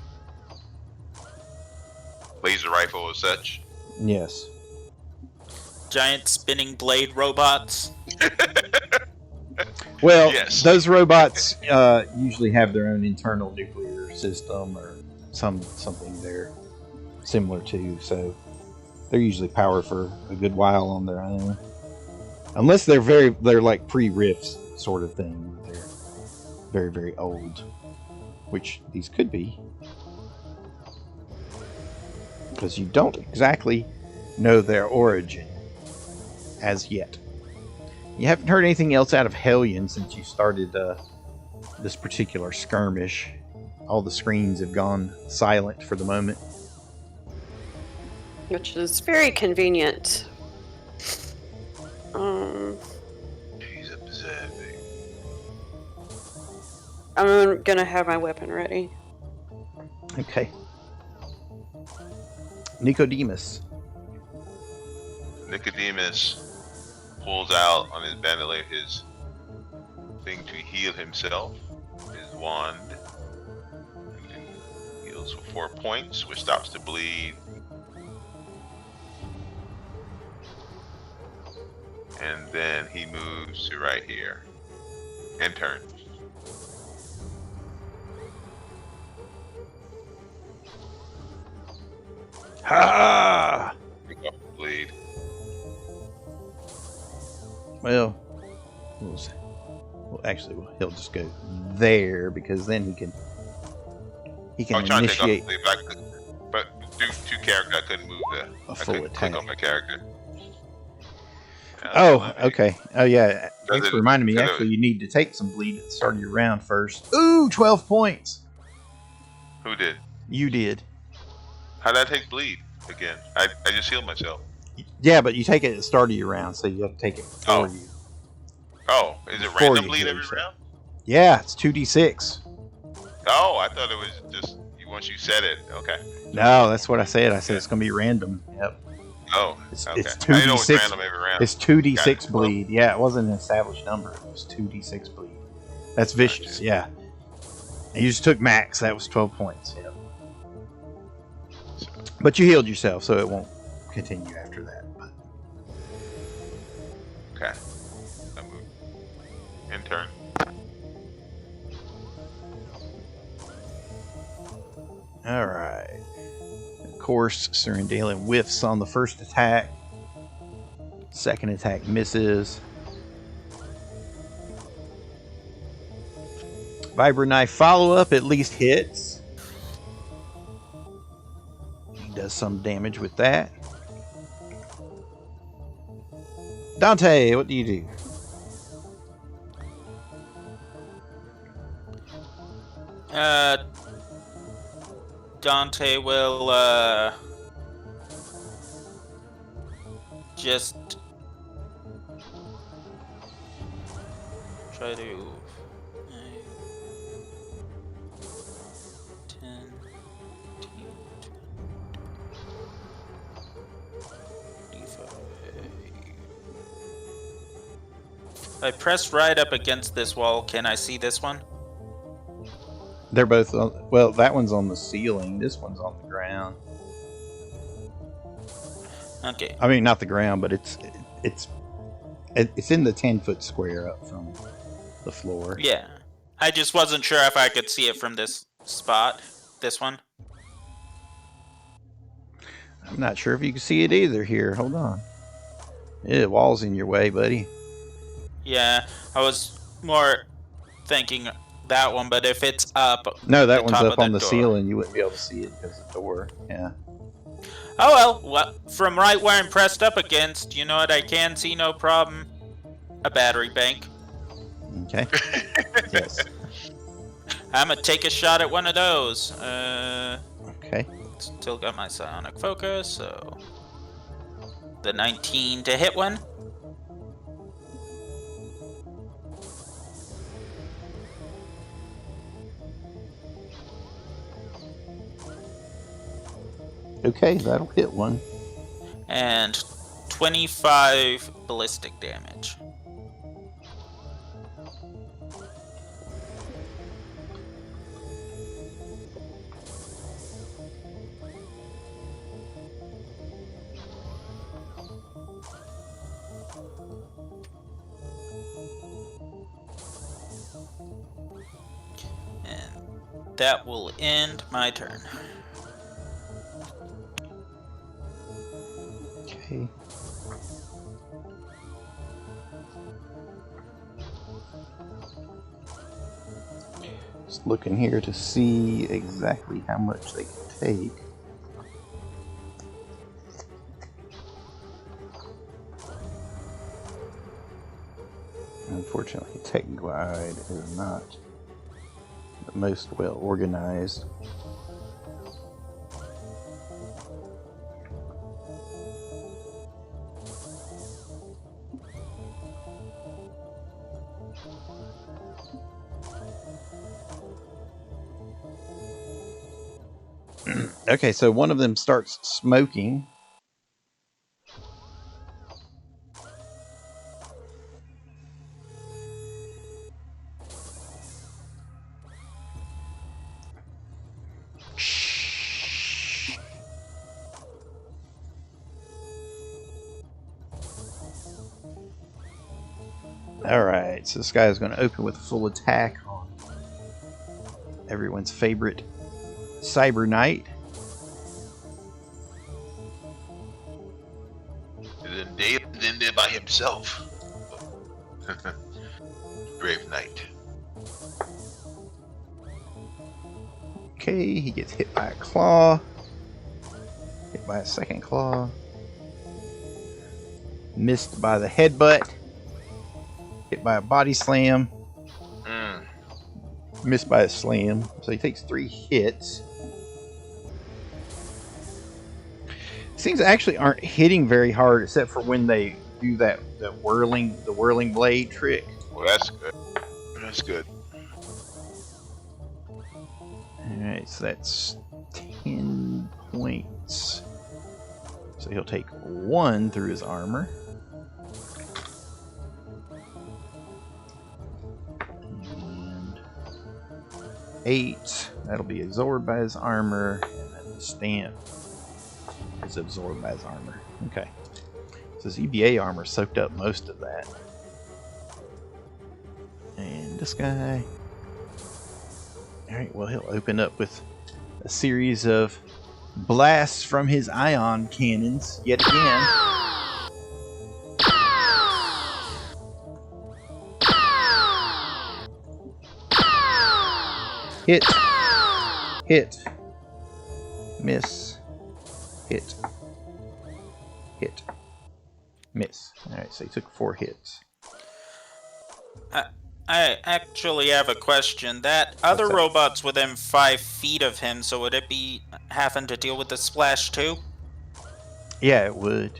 Laser rifle as such. Yes. Giant spinning blade robots. Well, Yes. those robots usually have their own internal nuclear system or something they're similar to, so they're usually powered for a good while on their own. Unless they're like pre-RIFTS sort of thing. They're very, very old, which these could be. Because you don't exactly know their origin as yet. You haven't heard anything else out of Hellion since you started this particular skirmish. All the screens have gone silent for the moment. Which is very convenient. He's observing. I'm gonna have my weapon ready. Okay. Nicodemus. Nicodemus pulls out on his bandolier his thing to heal himself, his wand. He heals for 4 points, which stops the bleed. And then he moves to right here. And turn. Ha! Pick up the bleed. Well, actually, he'll just go there because then he can He can trying initiate to take off the back, but due to character, I couldn't move a full attack. Click on my character. Okay. Oh, yeah. Thanks for reminding me. Actually, you need to take some bleed at the start of your round first. Ooh, 12 points. Who did? You did. How did I take bleed again? I just healed myself. Yeah, but you take it at the start of your round, so you have to take it before you. Oh, is it random bleed every round? Yeah, it's 2d6. Oh, I thought it was just once you said it. Okay. No, that's what I said. I said it's going to be random. Yep. Oh, it's okay. It's 2d6. I know it's random every round. It's 2d6 bleed. Yeah, it wasn't an established number. It was 2d6 bleed. That's vicious. Gotcha. Yeah. And you just took max. That was 12 points. Yep. But you healed yourself, so it won't continue after that. But. Okay. I move. In turn. All right. Of course, Serendalen whiffs on the first attack. Second attack misses. Vibra Knife follow-up at least hits. He does some damage with that. Dante, what do you do? Dante will just try to 10, 15, 25. I press right up against this wall. Can I see this one? They're both on, well, that one's on the ceiling. This one's on the ground. Okay. I mean, not the ground, but it's in the 10-foot square up from the floor. Yeah. I just wasn't sure if I could see it from this spot. This one. I'm not sure if you can see it either here. Hold on. Yeah, the wall's in your way, buddy. Yeah, I was more thinking that one, but if it's up... No, that one's up on the door. ceiling. You wouldn't be able to see it because of the door. Yeah. Oh, well, from right where I'm pressed up against, you know what I can see, no problem? A battery bank. Okay. Yes. I'm gonna take a shot at one of those. Okay. Still got my psionic focus, so... The 19 to hit one. Okay, that'll hit one. And 25 ballistic damage. And that will end my turn. Okay. Just looking here to see exactly how much they can take. Unfortunately, Tech Glide is not the most well organized. Okay, so one of them starts smoking. Alright, so this guy is going to open with a full attack on everyone's favorite Cyber Knight. And then Dave's in there by himself. Brave Knight. Okay, he gets hit by a claw. Hit by a second claw. Missed by the headbutt. Hit by a body slam. Missed by a slam. So he takes 3 hits. These things actually aren't hitting very hard except for when they do the whirling blade trick. Well, that's good. That's good. Alright, so that's 10 points. So he'll take 1 through his armor. And 8. That'll be absorbed by his armor. And then the stamp is absorbed by his armor. Okay. So his EBA armor soaked up most of that. And this guy. Alright, well, he'll open up with a series of blasts from his ion cannons yet again. Hit. Hit. Miss. Hit. Hit. Miss. Alright, so he took 4 hits. I actually have a question. That other robot's within 5 feet of him, so would it be having to deal with the splash too? Yeah, it would.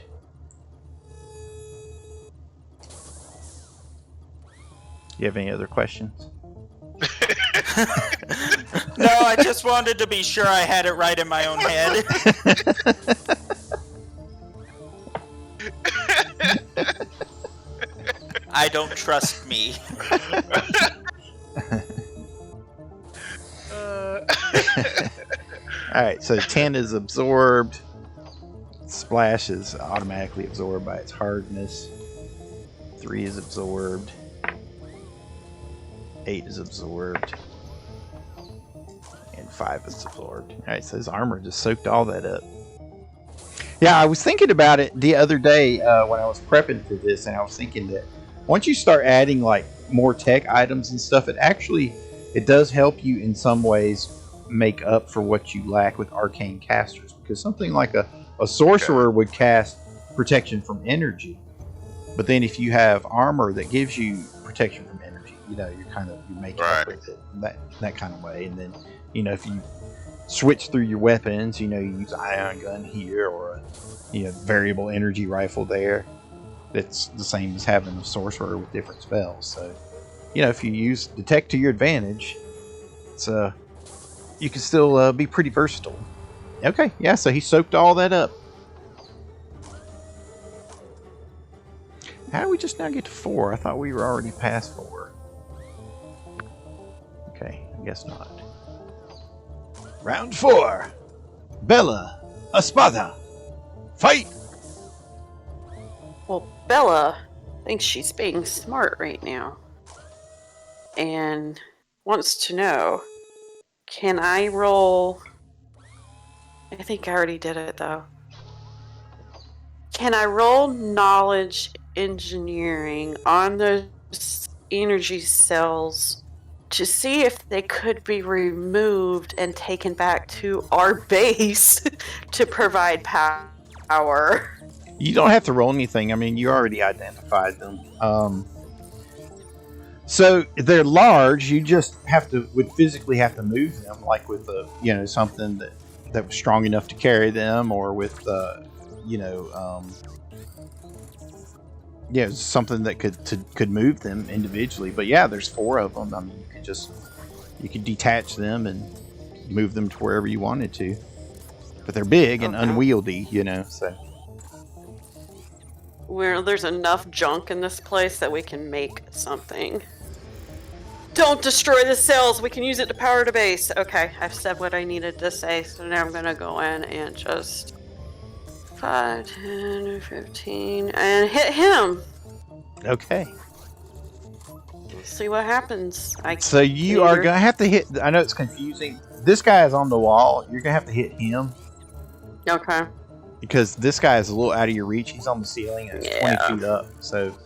You have any other questions? No, I just wanted to be sure I had it right in my own head. I don't trust me. Alright, so 10 is absorbed. Splash is automatically absorbed by its hardness. 3 is absorbed. 8 is absorbed. And 5 is absorbed. Alright, so his armor just soaked all that up. Yeah, I was thinking about it the other day when I was prepping for this, and I was thinking that once you start adding like more tech items and stuff, it does help you in some ways make up for what you lack with arcane casters, because something like a sorcerer would cast protection from energy, but then if you have armor that gives you protection from energy, you make up with it that kind of way. And then if you switch through your weapons, you use ion gun here or a variable energy rifle there. It's the same as having a sorcerer with different spells. So, if you use detect to your advantage, you can still be pretty versatile. Okay, yeah, so he soaked all that up. How do we just now get to 4? I thought we were already past 4. Okay, I guess not. Round 4. Bella, Espada, fight! Well, Bella thinks she's being smart right now. And wants to know, can I roll... I think I already did it, though. Can I roll knowledge engineering on those energy cells to see if they could be removed and taken back to our base to provide power? You don't have to roll anything. I mean, you already identified them. So they're large. You just would physically have to move them, like with something that was strong enough to carry them, or with something that could move them individually. But yeah, there's 4 of them. I mean, you could detach them and move them to wherever you wanted to. But they're big and unwieldy, so. Where there's enough junk in this place that we can make something. Don't destroy the cells. We can use it to power the base. Okay, I've said what I needed to say, so now I'm gonna go in and just 5, 10, 15, and hit him. Okay. See what happens. So you are gonna have to hit. I know it's confusing. This guy is on the wall. You're gonna have to hit him. Okay. Because this guy is a little out of your reach. He's on the ceiling and it's 20 feet up. So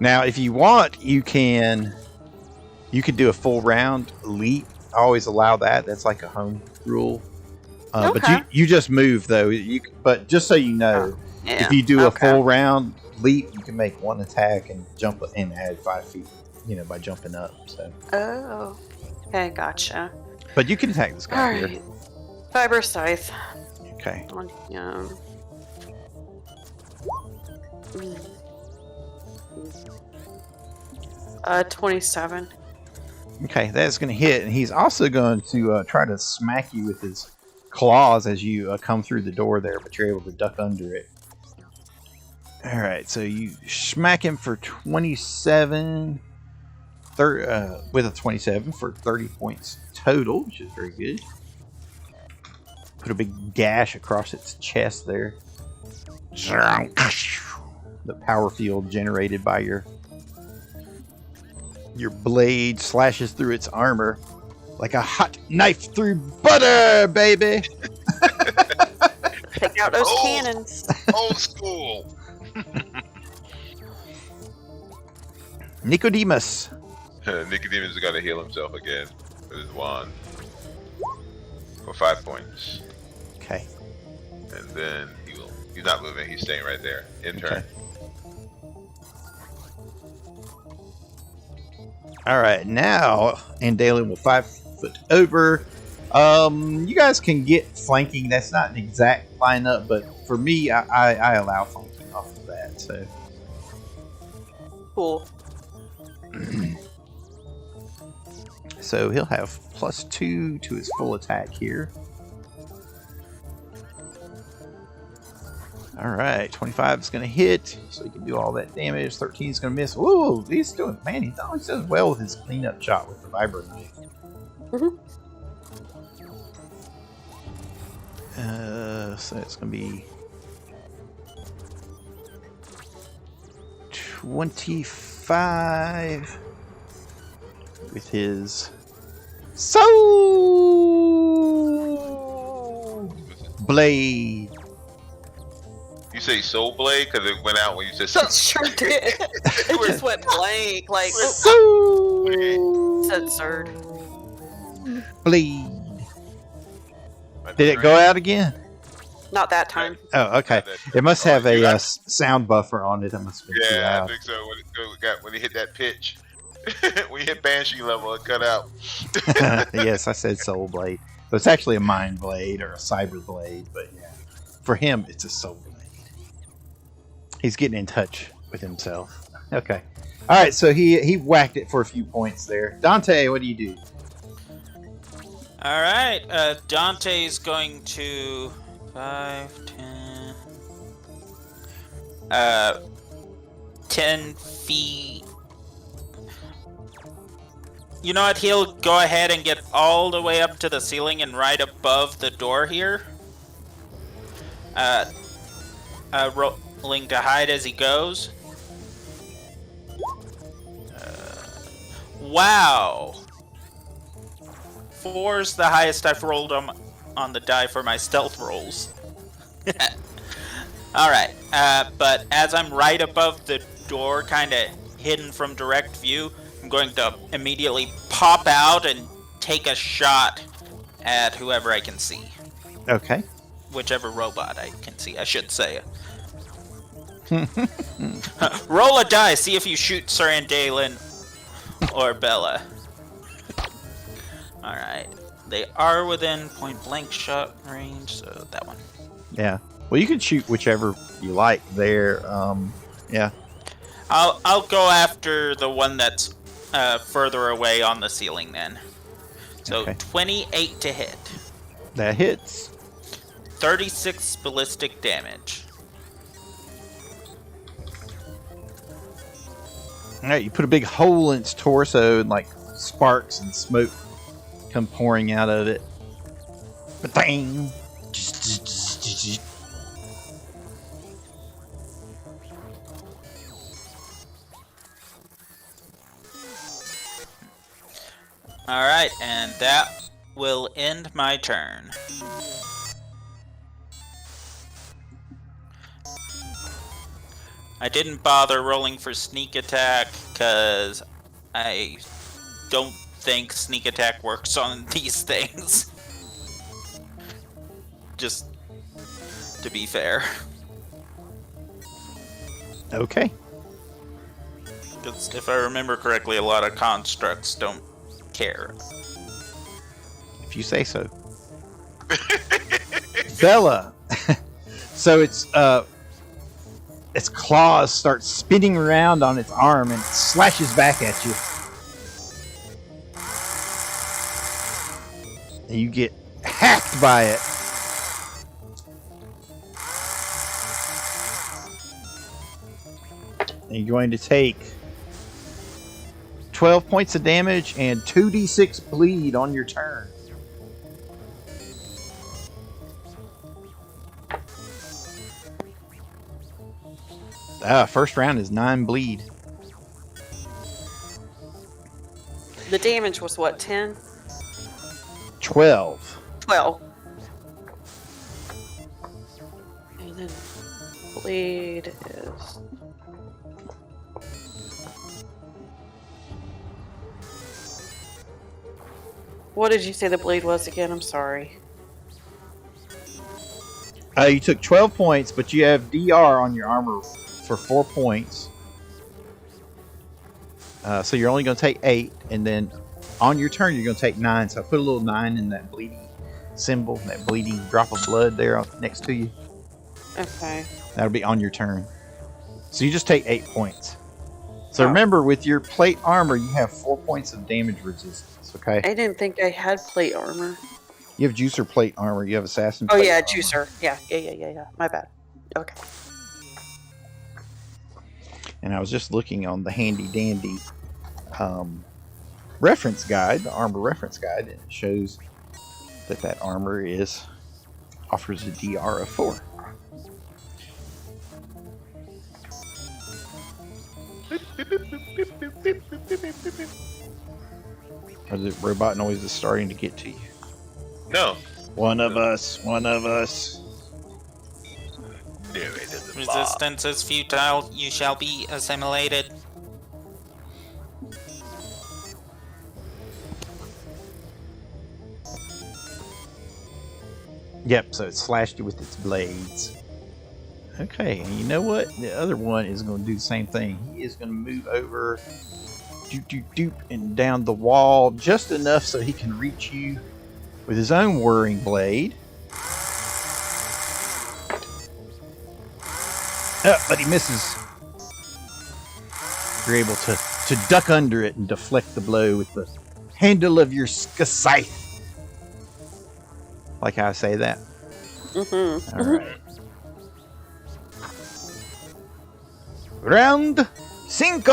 now, if you want, you could do a full round leap always allow that. That's like a home rule. Okay. But you just move though. But just so you know, if you do a full round leap, you can make one attack and jump and add 5 feet. By jumping up. So. Oh. Okay, gotcha. But you can attack this guy here. Alright. Fiber scythe. Okay. 27. Okay, that's going to hit, and he's also going to try to smack you with his claws as you come through the door there, but you're able to duck under it. All right, so you smack him for 27, with a 27 for 30 points total, which is very good. Put a big gash across its chest there. The power field generated by your blade slashes through its armor like a hot knife through butter, baby. Take out those cannons. Old school. Nicodemus. Nicodemus is gonna heal himself again with his wand for 5 points. Okay. And then he's not moving, he's staying right there. In turn. Alright, now Andalen will 5 foot over. You guys can get flanking. That's not an exact lineup, but for me, I allow flanking off of that. So Cool. So he'll have +2 to his full attack here. Alright, 25 is going to hit, so he can do all that damage. 13 is going to miss. Whoa, he's doing, man, he always does well with his cleanup shot with the vibro knife. So it's going to be 25 with his soul blade. You say soul blade because it went out when you said soul. It sure did. It just went blank, like Soul censored. blade. Did it go out again? Not that time. Oh, okay. It must have a sound buffer on it. It must be too Yeah, I loud. think so. When he hit that pitch, when you hit Banshee level, it cut out. Yes, I said soul blade. But it's actually a mind blade or a cyber blade. But yeah, for him, it's a soul blade. He's getting in touch with himself. Okay. All right, so he whacked it for a few points there. Dante, what do you do? All right, Dante's going to 5, 10, 10 feet. You know what? He'll go ahead and get all the way up to the ceiling and right above the door here. Rolling to hide as he goes. Wow. 4's the highest I've rolled on the die for my stealth rolls. Alright, but as I'm right above the door, kind of hidden from direct view, I'm going to immediately pop out and take a shot at whoever I can see. Okay. Whichever robot I can see, I should say. Roll a die, see if you shoot Sir Andalen or Bella. Alright. They are within point blank shot range, so that one. Yeah. Well, you can shoot whichever you like there. Yeah. I'll go after the one that's further away on the ceiling then. So Okay. 28 to hit. That hits. 36 ballistic damage. Alright, you put a big hole in its torso and like sparks and smoke come pouring out of it. Bang! Alright, and that will end my turn. I didn't bother rolling for sneak attack because I don't think sneak attack works on these things. Just to be fair. Okay. Because if I remember correctly, a lot of constructs don't care. If you say so. Bella. So its claws start spinning around on its arm and it slashes back at you. And you get hacked by it. And you're going to take 12 points of damage and 2d6 bleed on your turn. First round is 9 bleed. The damage was what, 10? 12. 12. And then bleed is... What did you say the bleed was again? I'm sorry. You took 12 points, but you have DR on your armor for 4 points. So you're only going to take 8, and then on your turn you're going to take 9. So I put a little 9 in that bleeding symbol, that bleeding drop of blood there next to you. Okay. That'll be on your turn. So you just take 8 points. So remember, with your plate armor, you have 4 points of damage resistance, okay? I didn't think I had plate armor. You have juicer plate armor, you have assassin Oh plate yeah, armor. juicer. Yeah. My bad. Okay. And I was just looking on the handy dandy reference guide, the armor reference guide, and it shows that armor offers a DR of 4. Or the robot noise is starting to get to you. No. One of us. Resistance is futile. You shall be assimilated. Yep, so it slashed you with its blades. Okay, and you know what? The other one is going to do the same thing. He is going to move over, doop, and down the wall just enough so he can reach you with his own whirring blade. But he misses. You're able to duck under it and deflect the blow with the handle of your scythe. Like how I say that? Mm-hmm. All right. Round 5.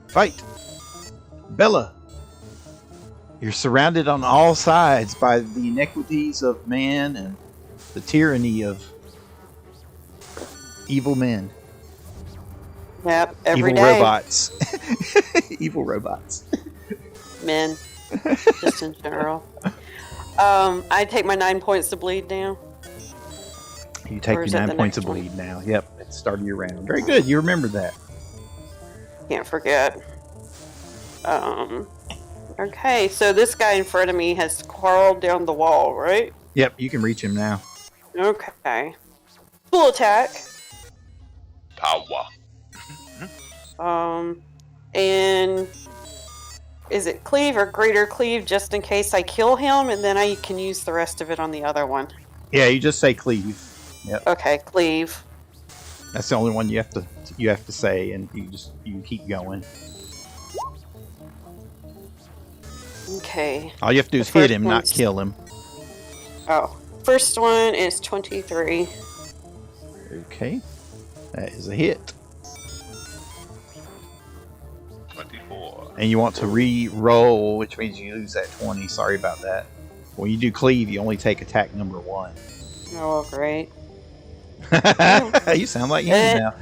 Fight. Bella. You're surrounded on all sides by the inequities of man and the tyranny of evil men. Yep, every evil day. Robots. Evil robots. Men. Just in general. I take my 9 points to bleed now. You take your 9 points of bleed now. Yep, at the start of your round. Very good. You remember that. Can't forget. Okay, so this guy in front of me has crawled down the wall, right? Yep, you can reach him now. Okay. Full attack. Power. And is it cleave or greater cleave just in case I kill him, and then I can use the rest of it on the other one? Yeah, you just say cleave. Yep. Okay, cleave. That's the only one you have to say, and you keep going. Okay. All you have to do is hit him, not kill him. Oh, first one is 23. Okay, that is a hit. 24. And you want to re-roll, which means you lose that 20. Sorry about that. When you do cleave, you only take attack number 1. Oh, great. You sound like him now.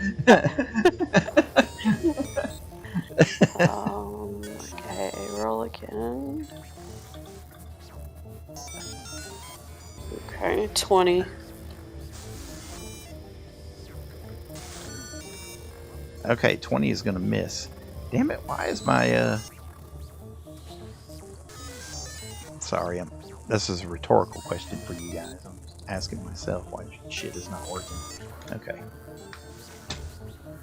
Okay, roll again. Okay, 20. Okay, 20 is going to miss. Damn it, why is my Sorry, this is a rhetorical question for you guys. I'm asking myself why shit is not working. Okay.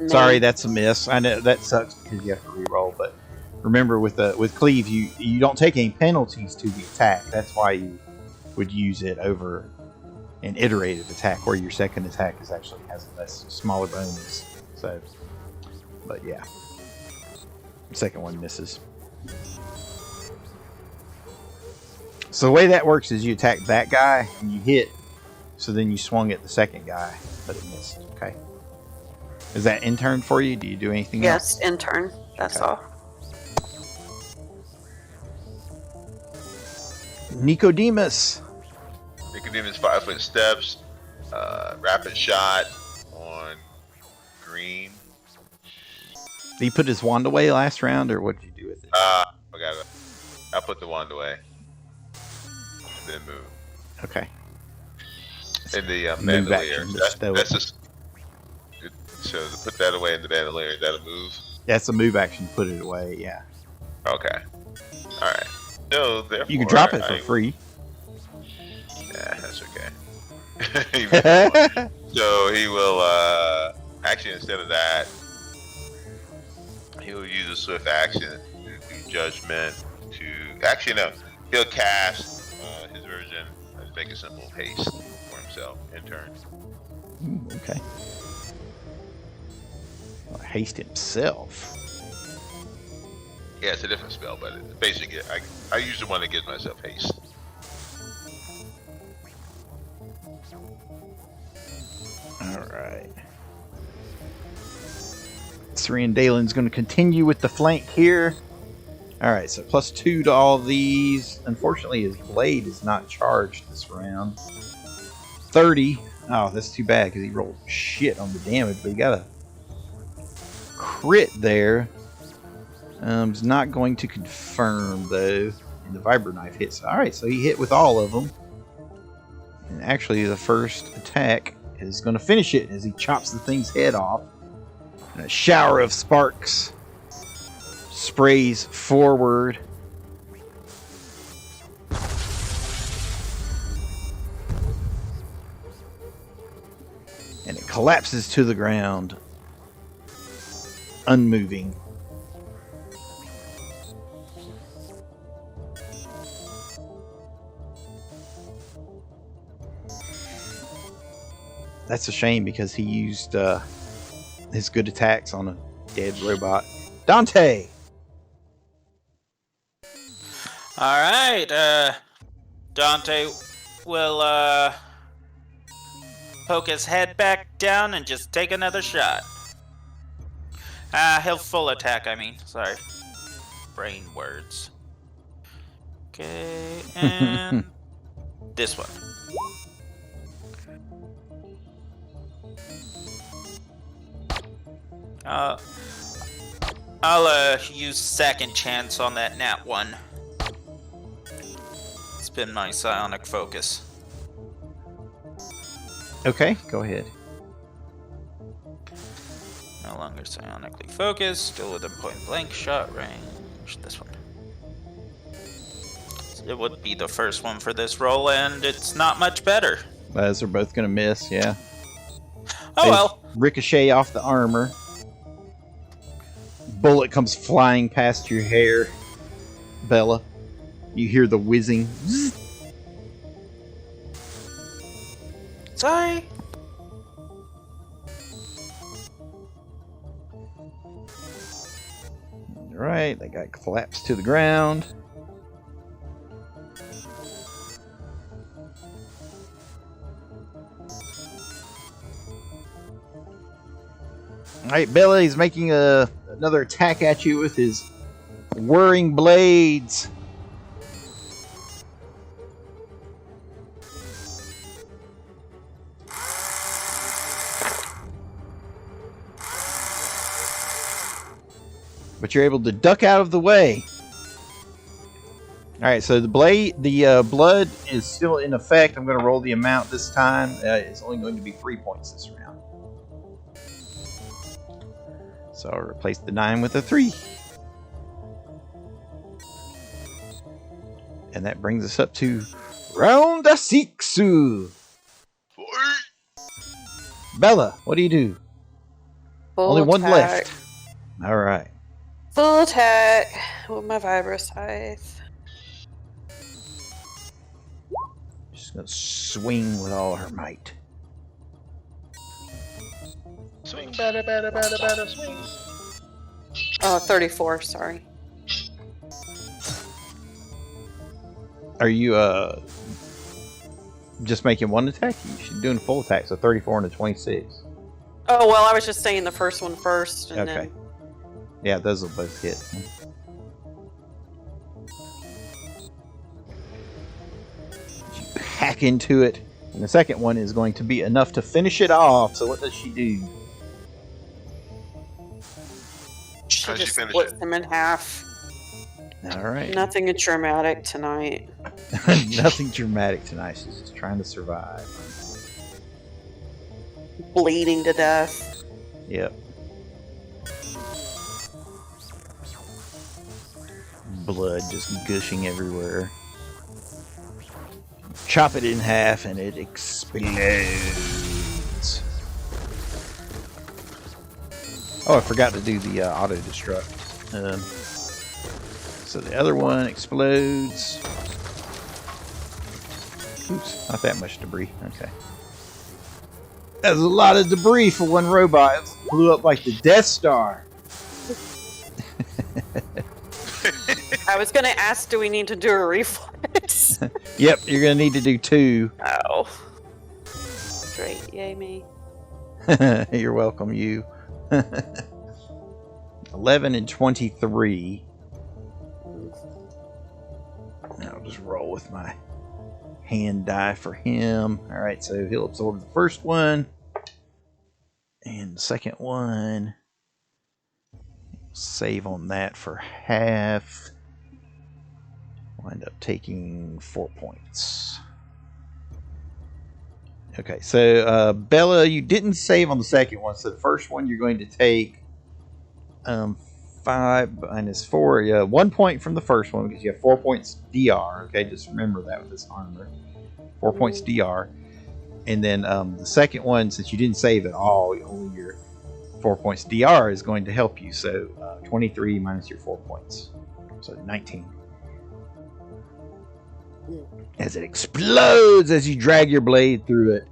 No. Sorry, that's a miss. I know that sucks because you have to re-roll, but remember with Cleave, you don't take any penalties to the attack. That's why you would use it over an iterative attack, where your second attack has a smaller bonus. So, but yeah, the second one misses. So the way that works is you attack that guy and you hit. So then you swung at the second guy, but it missed. Okay. Is that intern for you? Do you do anything else? Yes, intern. That's Okay. all. Nicodemus. Nicodemus 5-foot steps, rapid shot on green. Did he put his wand away last round, or what did you do with it? Forgot it. I put the wand away. Then move. Okay. In the Move bandolier. action, That's just. So to put that away in the bandolier, is that a move? That's a move action. Put it away. Yeah. Okay. All right. No, therefore You can drop it for free. Yeah, that's okay. So he will. Actually, instead of that, he will use a swift action to do judgment. Actually, no. He'll cast his version. Let's make it simple. Haste for himself in turn. Okay. Haste himself. Yeah, it's a different spell, but basically, I use the one that gives myself haste. Alright. Syrian Dalen's going to continue with the flank here. Alright, so +2 to all these. Unfortunately, his blade is not charged this round. 30. Oh, that's too bad because he rolled shit on the damage, but he got a crit there. It's not going to confirm, though. And the Vibro Knife hits. Alright, so he hit with all of them. And actually, the first attack is going to finish it as he chops the thing's head off. And a shower of sparks sprays forward. And it collapses to the ground, unmoving. That's a shame because he used his good attacks on a dead robot. Dante! Alright, Dante will poke his head back down and just take another shot. He'll full attack, I mean. Sorry. Brain words. Okay, and this one. I'll use second chance on that nat 1. Spin my psionic focus. Okay, go ahead. No longer psionically focused, still within point blank shot range. This one. It would be the first one for this roll, and it's not much better. Those are both going to miss, yeah. Oh They well. Ricochet off the armor. Bullet comes flying past your hair, Bella. You hear the whizzing. Sorry. Alright, that guy collapsed to the ground. Alright, Bella, he's making another attack at you with his whirring blades. But you're able to duck out of the way. Alright, so the blood is still in effect. I'm going to roll the amount this time. It's only going to be 3 points this round. So I'll replace the 9 with a 3. And that brings us up to round a six. Bella, what do you do? Full Only one attack. left. All right. Full attack with my Vibra Scythe. Just gonna swing with all her might. Swing, batter, swing. Oh, 34, sorry. Are you just making one attack? You should be doing a full attack, so 34 and a 26. Oh, well, I was just saying the first one first. And Okay. then... Yeah, those will both hit. You hack into it, and the second one is going to be enough to finish it off. So what does she do? She How'd she just finish splits it? them in half. All right. Nothing dramatic tonight. Nothing dramatic tonight. She's just trying to survive. Bleeding to death. Yep. Blood just gushing everywhere. Chop it in half and it explodes. Oh, I forgot to do the auto destruct. So the other one explodes. Oops, not that much debris. Okay. That's a lot of debris for one robot. It blew up like the Death Star. I was going to ask, do we need to do a reflex? Yep, you're going to need to do 2. Oh. Great, yay me. You're welcome, you. 11 and 23. I'll just roll with my hand die for him. Alright, so he'll absorb the first one. And the second one. Save on that for half. Wind up taking 4 points. Okay, so Bella, you didn't save on the second one. So the first one you're going to take 5 minus 4. 1 point from the first one because you have 4 points DR. Okay, just remember that with this armor. 4 points DR. And then the second one, since you didn't save at all, only your 4 points DR is going to help you. So 23 minus your 4 points. So 19. As it explodes as you drag your blade through it.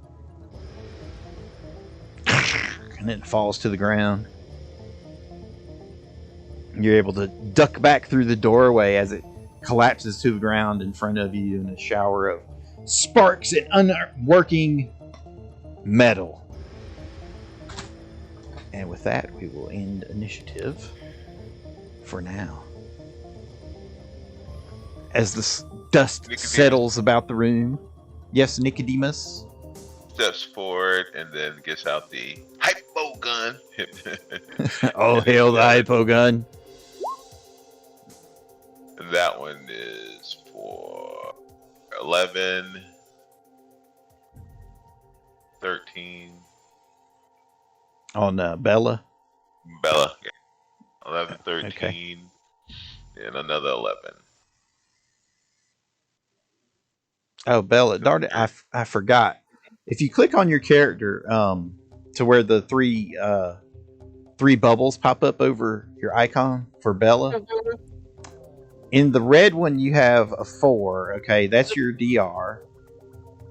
And then it falls to the ground. You're able to duck back through the doorway as it collapses to the ground in front of you in a shower of sparks and unworking metal. And with that, we will end initiative for now. As the dust Nicodemus settles about the room. Yes, Nicodemus? Steps forward and then gets out the hypo gun. Oh, hail the hypo gun. That one is for 11, 13. On Bella? Bella. 11, 13, Okay. and another 11. Oh, Bella, darn it, I forgot. If you click on your character to where the three bubbles pop up over your icon for Bella, in the red one you have a 4, okay, that's your DR.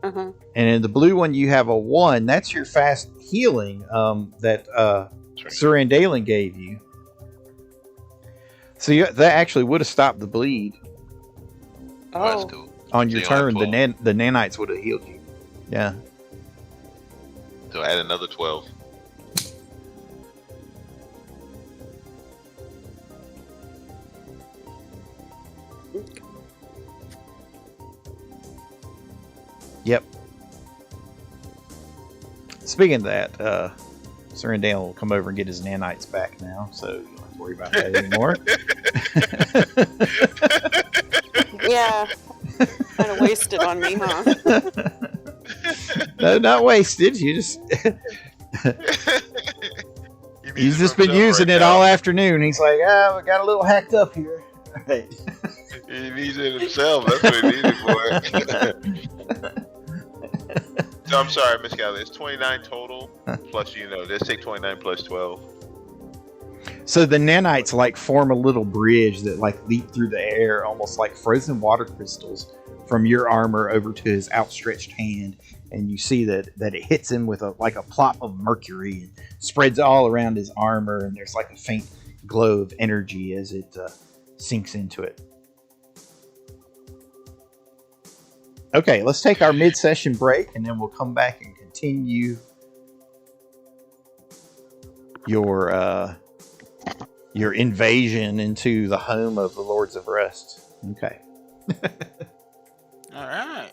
And in the blue one you have a 1, that's your fast healing that Surandalen gave you. So that actually would have stopped the bleed. Oh, that's cool. On your turn, the nanites would have healed you. Yeah. So add another 12. Yep. Speaking of that, Surandale will come over and get his nanites back now, so you don't have to worry about that anymore. Yeah. Kind of wasted on me, huh? No, not wasted. You just he's just been using it all afternoon. He's like, we got a little hacked up here. All right. He needs it himself. That's what he needed for. So I'm sorry, Miss Galley. It's 29 total. Plus, let's take 29 plus 12. So the nanites like form a little bridge that like leap through the air, almost like frozen water crystals, from your armor over to his outstretched hand, and you see that it hits him with a plop of mercury and spreads all around his armor, and there's like a faint glow of energy as it sinks into it. Okay, let's take our mid-session break, and then we'll come back and continue your invasion into the home of the Lords of Rust. Okay. All right.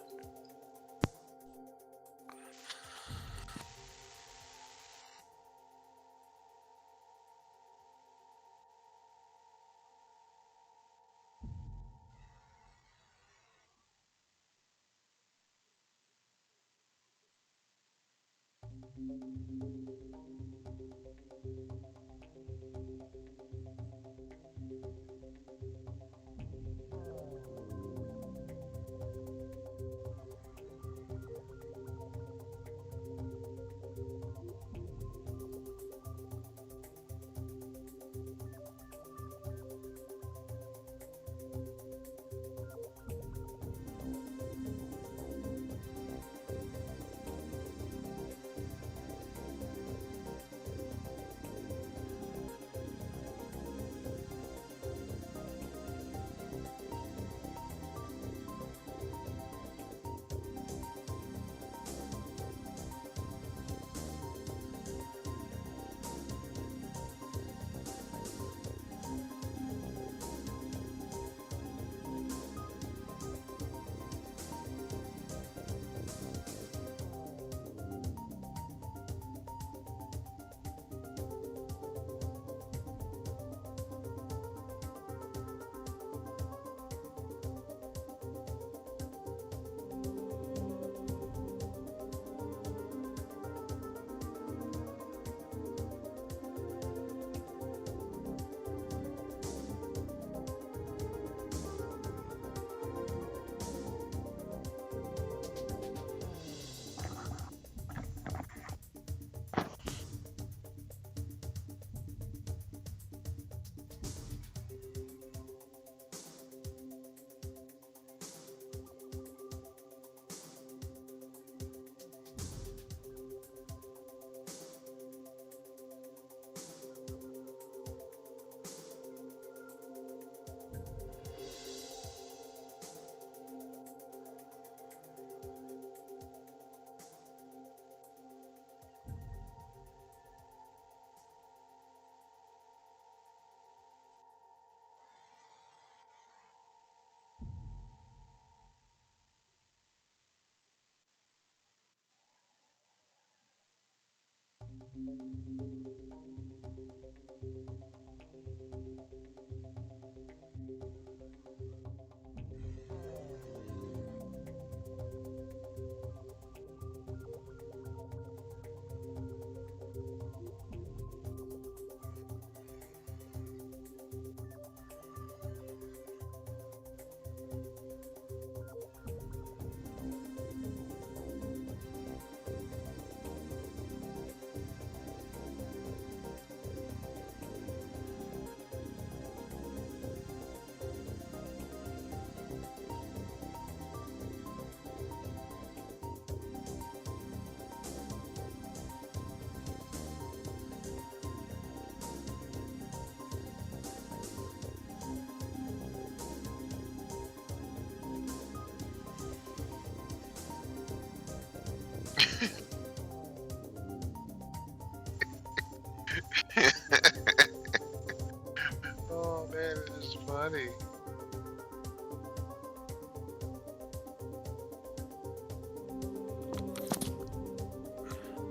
Oh man, this is funny.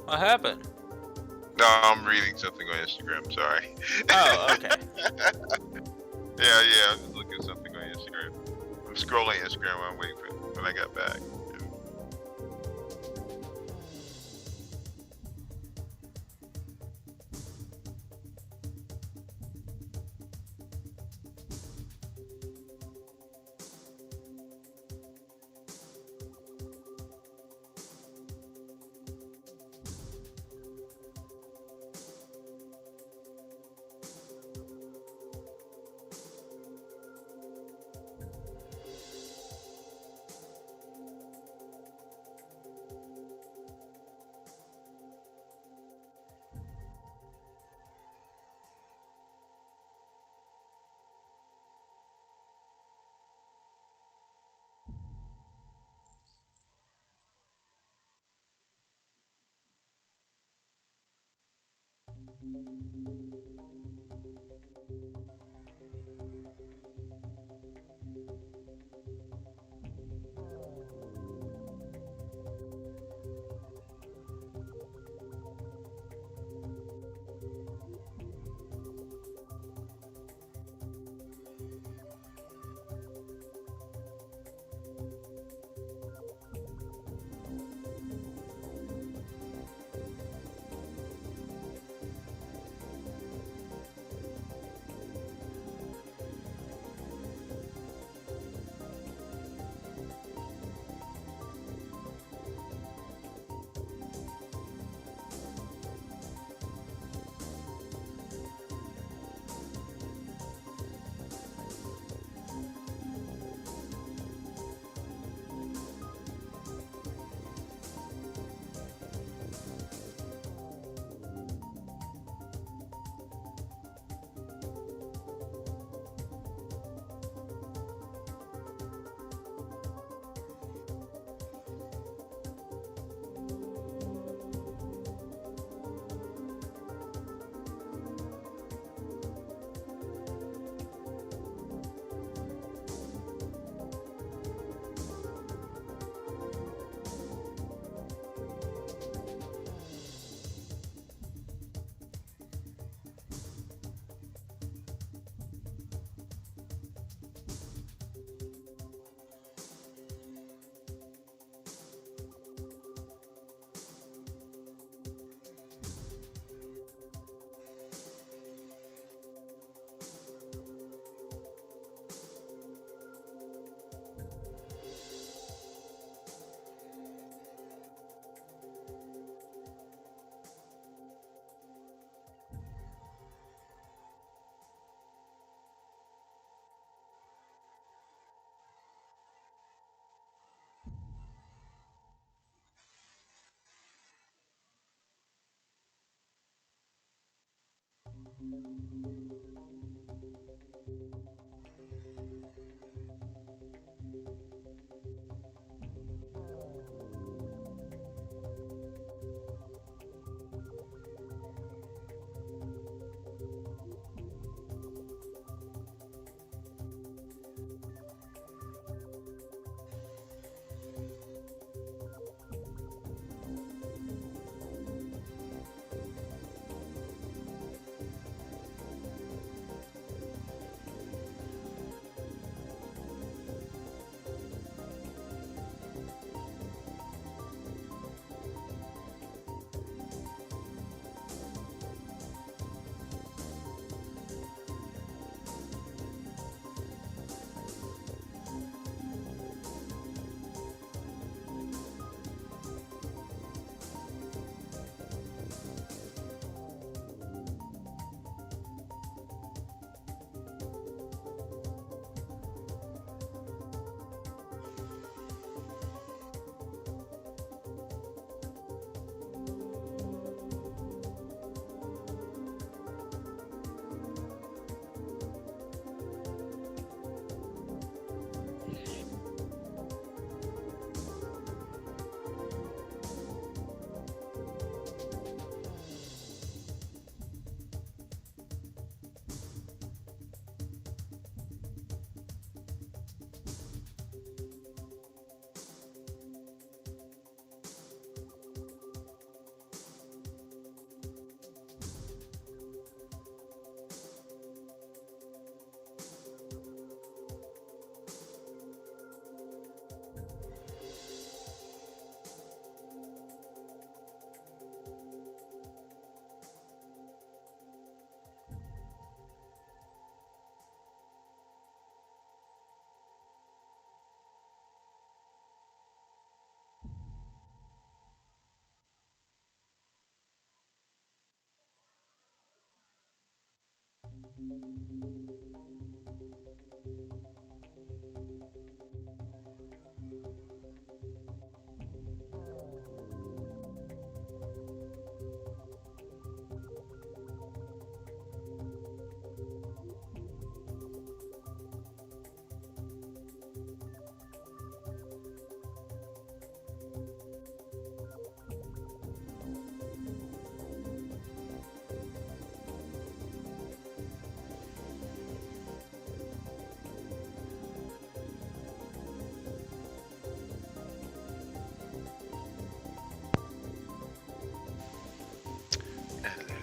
What happened? No, I'm reading something on Instagram. Sorry. Oh, okay. Yeah. I'm just looking at something on Instagram. I'm scrolling Instagram while I'm waiting for when I got back.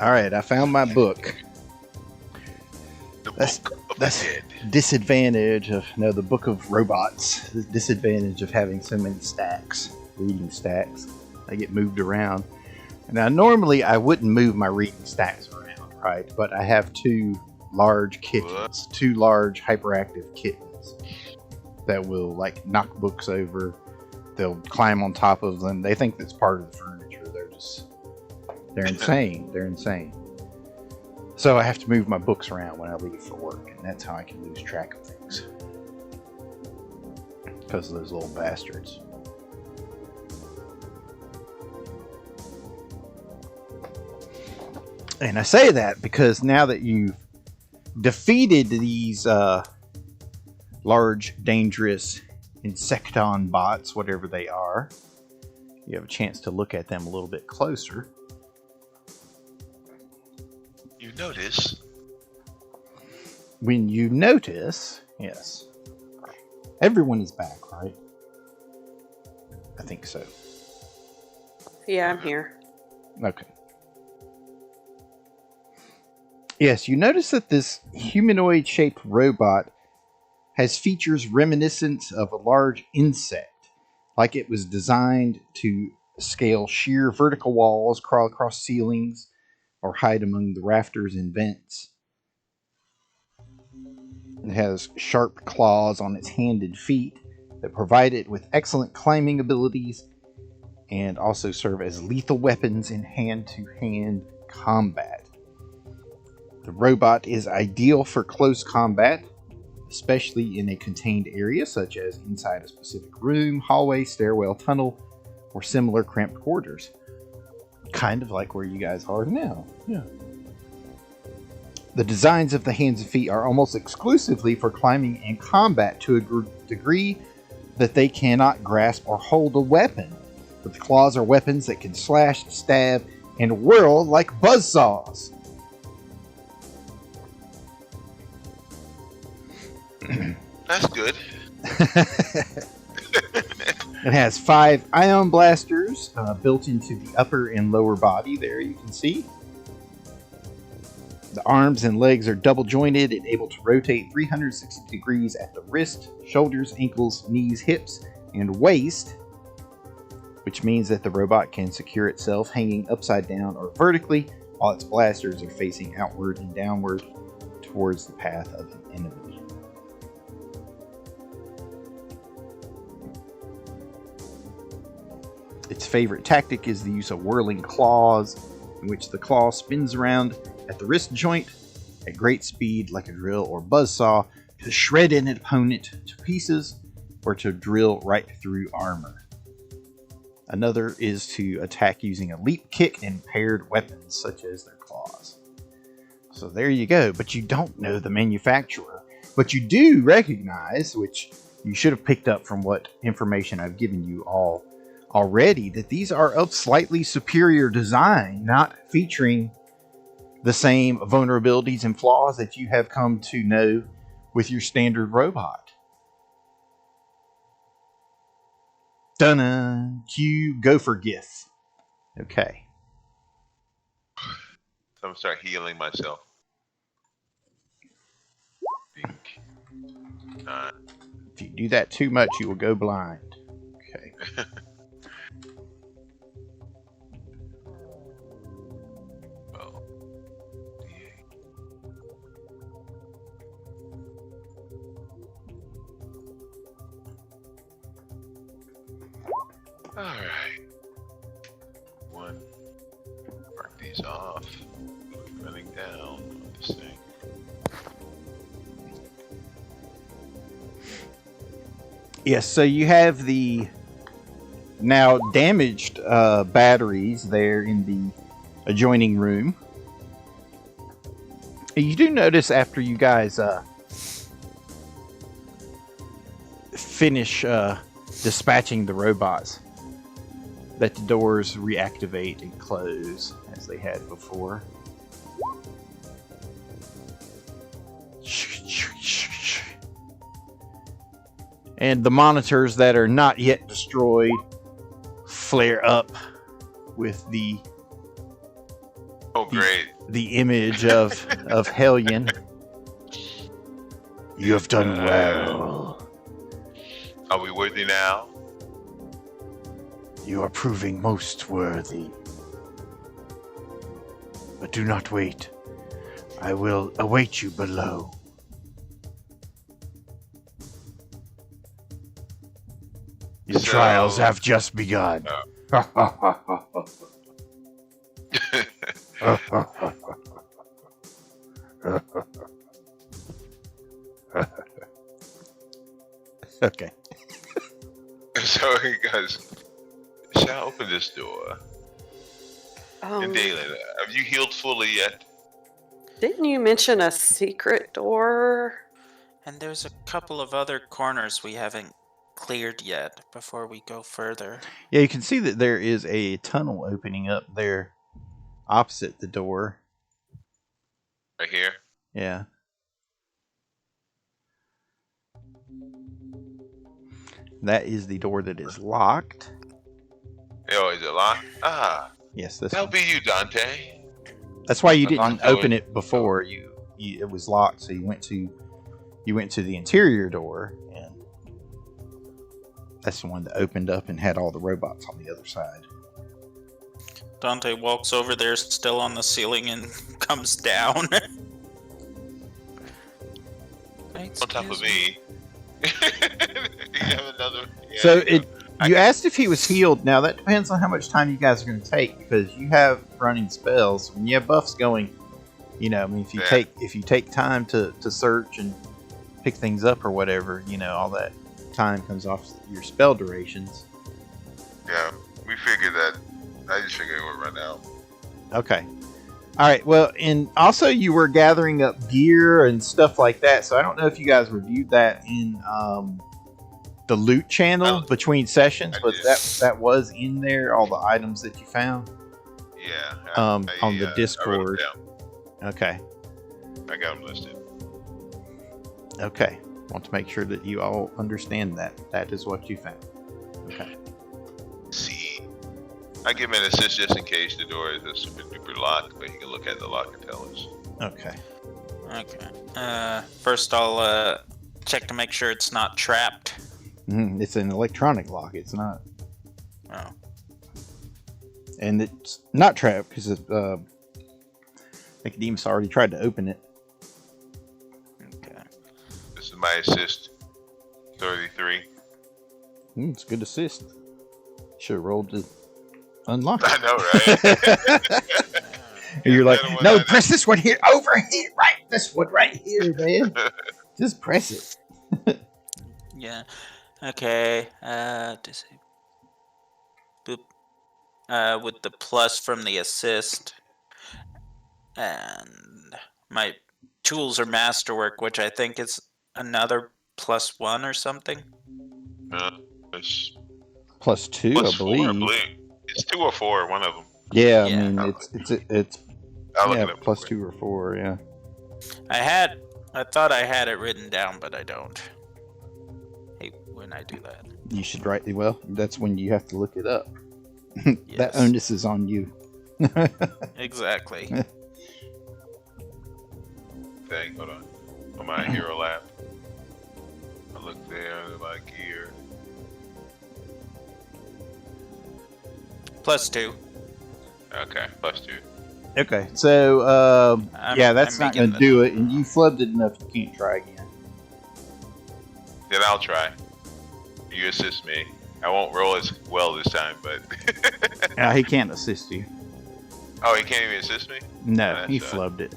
All right, I found my book. That's disadvantage of the Book of Robots. The disadvantage of having so many stacks, reading stacks. They get moved around. Now, normally I wouldn't move my reading stacks around, right? But I have two large kittens, two large hyperactive kittens that will like knock books over. They'll climb on top of them. They think that's part of the furniture. They're insane. They're insane. So I have to move my books around when I leave for work, and that's how I can lose track of things. Because of those little bastards. And I say that because now that you've defeated these large, dangerous Insecton bots, whatever they are, you have a chance to look at them a little bit closer. You notice? When you notice, yes. Everyone is back, right? I think so. Yeah, I'm here. Okay. Yes, you notice that this humanoid-shaped robot has features reminiscent of a large insect, like it was designed to scale sheer vertical walls, crawl across ceilings, or hide among the rafters and vents. It has sharp claws on its hand and feet that provide it with excellent climbing abilities and also serve as lethal weapons in hand-to-hand combat. The robot is ideal for close combat, especially in a contained area such as inside a specific room, hallway, stairwell, tunnel, or similar cramped quarters. Kind of like where you guys are now. Yeah. The designs of the hands and feet are almost exclusively for climbing and combat to a degree that they cannot grasp or hold a weapon. But the claws are weapons that can slash, stab, and whirl like buzzsaws. That's good. It has 5 ion blasters built into the upper and lower body. There you can see. The arms and legs are double jointed and able to rotate 360 degrees at the wrist, shoulders, ankles, knees, hips, and waist, which means that the robot can secure itself hanging upside down or vertically while its blasters are facing outward and downward towards the path of an enemy. Its favorite tactic is the use of whirling claws, in which the claw spins around at the wrist joint at great speed like a drill or buzzsaw to shred an opponent to pieces or to drill right through armor. Another is to attack using a leap kick and paired weapons such as their claws. So there you go, but you don't know the manufacturer. But you do recognize, which you should have picked up from what information I've given you all already, that these are of slightly superior design, not featuring the same vulnerabilities and flaws that you have come to know with your standard robot. Dunna, cue gopher gif. Okay. So I'm gonna start healing myself. If you do that too much, you will go blind. Okay. Alright. One. Mark these off. Running down on this thing. Yes, so you have the now damaged batteries there in the adjoining room. You do notice after you guys finish dispatching the robots that the doors reactivate and close as they had before. And the monitors that are not yet destroyed flare up with the Oh, great. The image of Hellion. You have done well. Are we worthy now? You are proving most worthy. But do not wait. I will await you below. Your trials have just begun. Okay. So he goes, shall I open this door? And Dalen, have you healed fully yet? Didn't you mention a secret door? And there's a couple of other corners we haven't cleared yet before we go further. Yeah, you can see that there is a tunnel opening up there opposite the door. Right here? Yeah. That is the door that is locked. Oh, is it locked? Ah. Yes, That'll be you, Dante. That's why you didn't open it before. You it was locked, so you went to the interior door, and that's the one that opened up and had all the robots on the other side. Dante walks over there, still on the ceiling, and comes down. On top of me. You have another. Yeah, So you asked if he was healed. Now that depends on how much time you guys are going to take, because you have running spells. When you have buffs going, I mean, if you take time to search and pick things up or whatever, all that time comes off your spell durations. Yeah, we figured that. I just figured it would run out. Okay. All right. Well, and also you were gathering up gear and stuff like that. So I don't know if you guys reviewed that in the loot channel between sessions, but that was in there. All the items that you found. Yeah. On the Discord. Okay. I got them listed. Okay. Want to make sure that you all understand that that is what you found. Okay. See, I give him an assist just in case the door is a super duper lock, but he can look at the lock and tell us. Okay. Okay. First, I'll check to make sure it's not trapped. It's an electronic lock. It's not. Oh. And it's not trapped because Nicodemus already tried to open it. Okay. This is my assist. 33. It's a good assist. Should have rolled to unlock it. I know, right? You're like, no, press this one here, over here, right? This one right here, man. Just press it. Yeah. Okay. Disable. Boop. With the plus from the assist, and my tools are masterwork, which I think is another +1 or something. It's +2, I believe. 4, I believe. It's 2 or 4, one of them. Yeah, I mean, it's I'll look it up +2 or 4, yeah. I thought I had it written down, but I don't. Hate when I do that. You should write, well, that's when you have to look it up. Yes. That onus is on you. Exactly. Thing, hold on. On my hero lab. I look there under my gear. +2. Okay, +2. Okay, so, that's not going to do it, and you flubbed it enough you can't try again. Then I'll try. You assist me. I won't roll as well this time, but... He can't assist you. Oh, he can't even assist me? No, he flubbed it.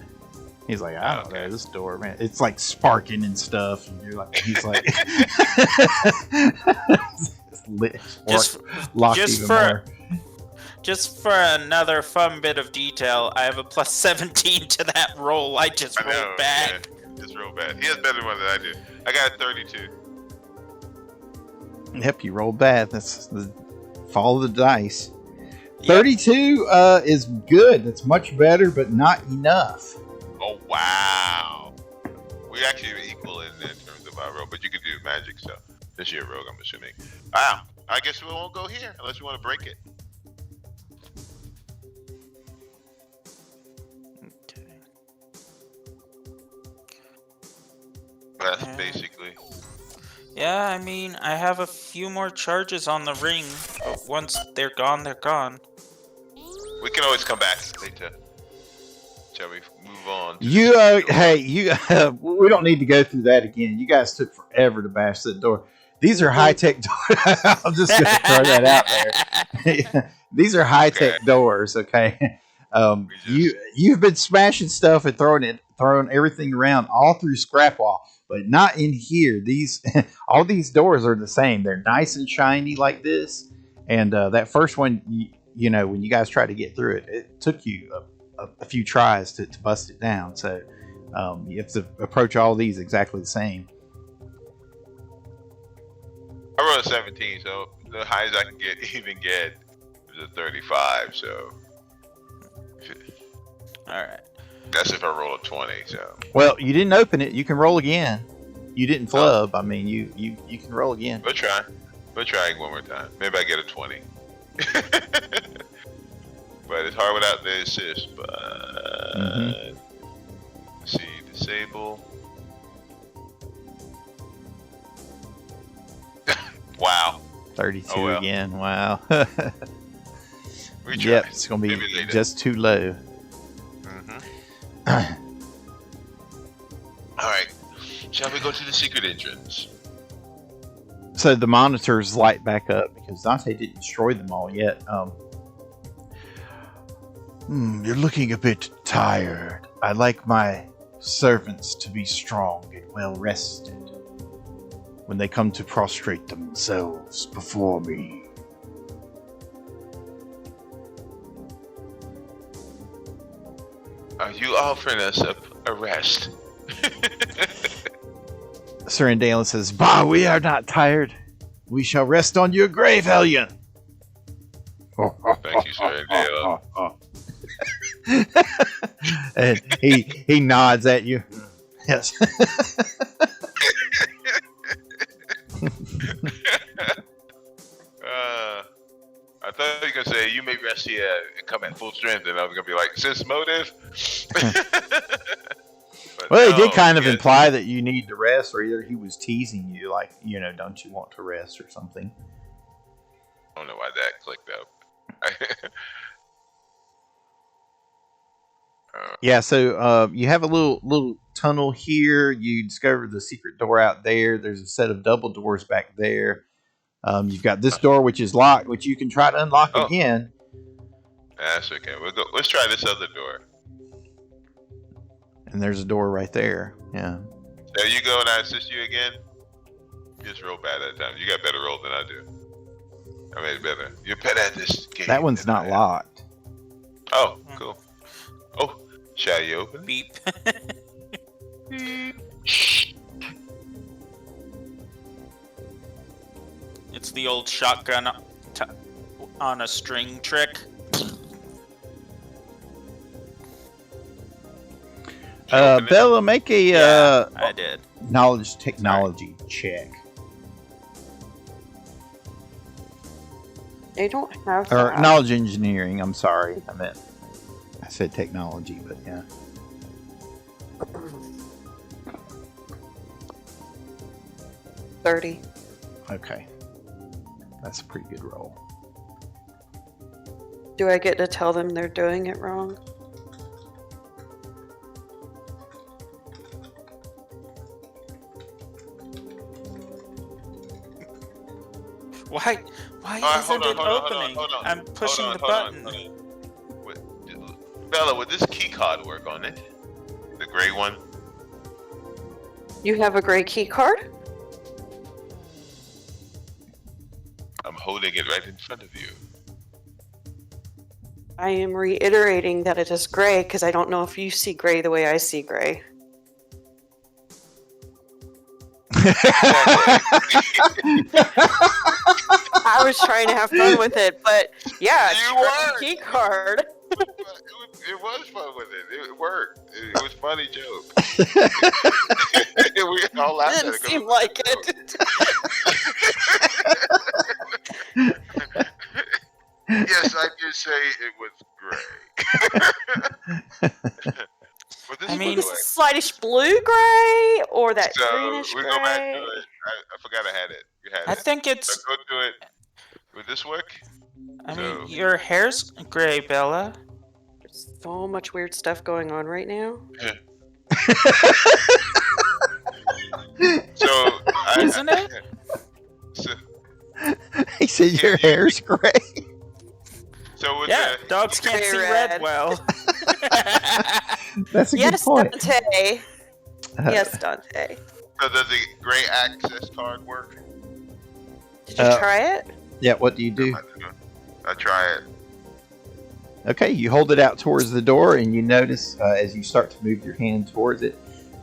He's like, I don't know, this door, man. It's like sparking and stuff, and you're like, he's like... Just for another fun bit of detail, I have a +17 to that roll. I just rolled bad. Yeah, just rolled bad. He has better one than I do. I got a 32. Yep, you rolled bad. That's the fall of the dice. Yep. 32 is good. That's much better, but not enough. Oh, wow. We actually are equal in terms of our roll, but you can do magic, so this year rogue, I'm assuming. Wow. I guess we won't go here unless you want to break it. That's basically. Yeah, I mean, I have a few more charges on the ring, but once they're gone, they're gone. We can always come back later. Shall we move on? Hey, we don't need to go through that again. You guys took forever to bash that door. These are high-tech doors. I'm just going to throw that out there. These are high-tech doors, okay? You've been smashing stuff and throwing everything around all through Scrapwall, but not in here. All these doors are the same. They're nice and shiny like this. And that first one, you know, when you guys tried to get through it, it took you a few tries to bust it down. So you have to approach all these exactly the same. I rolled a 17, so the highest I can even get is a 35. So, all right. That's if I roll a 20. So. Well, you didn't open it. You can roll again. You didn't flub. I mean, you can roll again. We'll try. We'll try one more time. Maybe I get a 20. But it's hard without the assist. But let's see, disable. Wow. 32 again. Wow. Yep, it's gonna be just too low. All right. Shall we go to the secret entrance? So the monitors light back up because Dante didn't destroy them all yet. You're looking a bit tired. I like my servants to be strong and well rested when they come to prostrate themselves before me. Are you offering us a rest? Sir Andalen says, "Bah, we are not tired. We shall rest on your grave, Hellion." Thank you, Sir Andalen. And he nods at you. Yes. I thought you were going to say, you may rest here and come at full strength, and I was going to be like, sense motive? Well, he did kind of imply that you need to rest, or either he was teasing you, like, you know, don't you want to rest or something. I don't know why that clicked up. Yeah, so you have a little tunnel here. You discover the secret door out there. There's a set of double doors back there. You've got this door, which is locked, which you can try to unlock again. That's okay. Let's try this other door. And there's a door right there. Yeah. There you go, and I assist you again. You just roll bad that time. You got better roll than I do. I made it better. You're better at this game. That one's not locked. Oh, cool. Oh, shall you open? Beep. It's the old shotgun on a string trick. Bella, make a I did. knowledge technology check. They don't have Or that. knowledge engineering, I'm sorry. I said technology, but yeah. $30. Okay. That's a pretty good roll. Do I get to tell them they're doing it wrong? Why isn't it opening? I'm pushing the button. Bella, would this key card work on it? The gray one? You have a gray key card? I'm holding it right in front of you. I am reiterating that it is gray because I don't know if you see gray the way I see gray. I was trying to have fun with it, but yeah, You were. key card. It was fun with it. It worked. It was a funny joke. We all laughed at it. Didn't seem like it. Yes, I did say it was gray. But I mean, it's a slightish blue-gray or that greenish we gray. go back to it. I forgot I had it. You had it. I think it's. So go to it. Would this work? I mean, your hair's gray, Bella. There's so much weird stuff going on right now. Isn't it? He said your hair's gray. So with dogs can't see red well. That's a good point. Dante. Yes, Dante. So does the gray access card work? Did you try it? Yeah, what do you do? I try it. Okay, you hold it out towards the door, and you notice as you start to move your hand towards it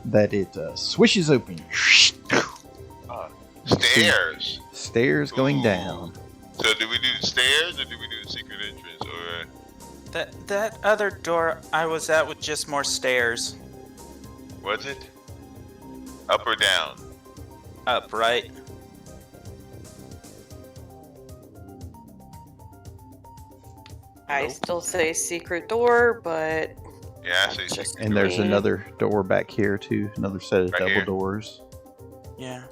that it swishes open. Stairs. Stairs going down. So do we do stairs or do we do secret entrance? Or that other door I was at with just more stairs. was it? Up or down? Up, right? I still say secret door, but Yeah, I say secret. And there's another door back here too. Another set of double doors. Yeah.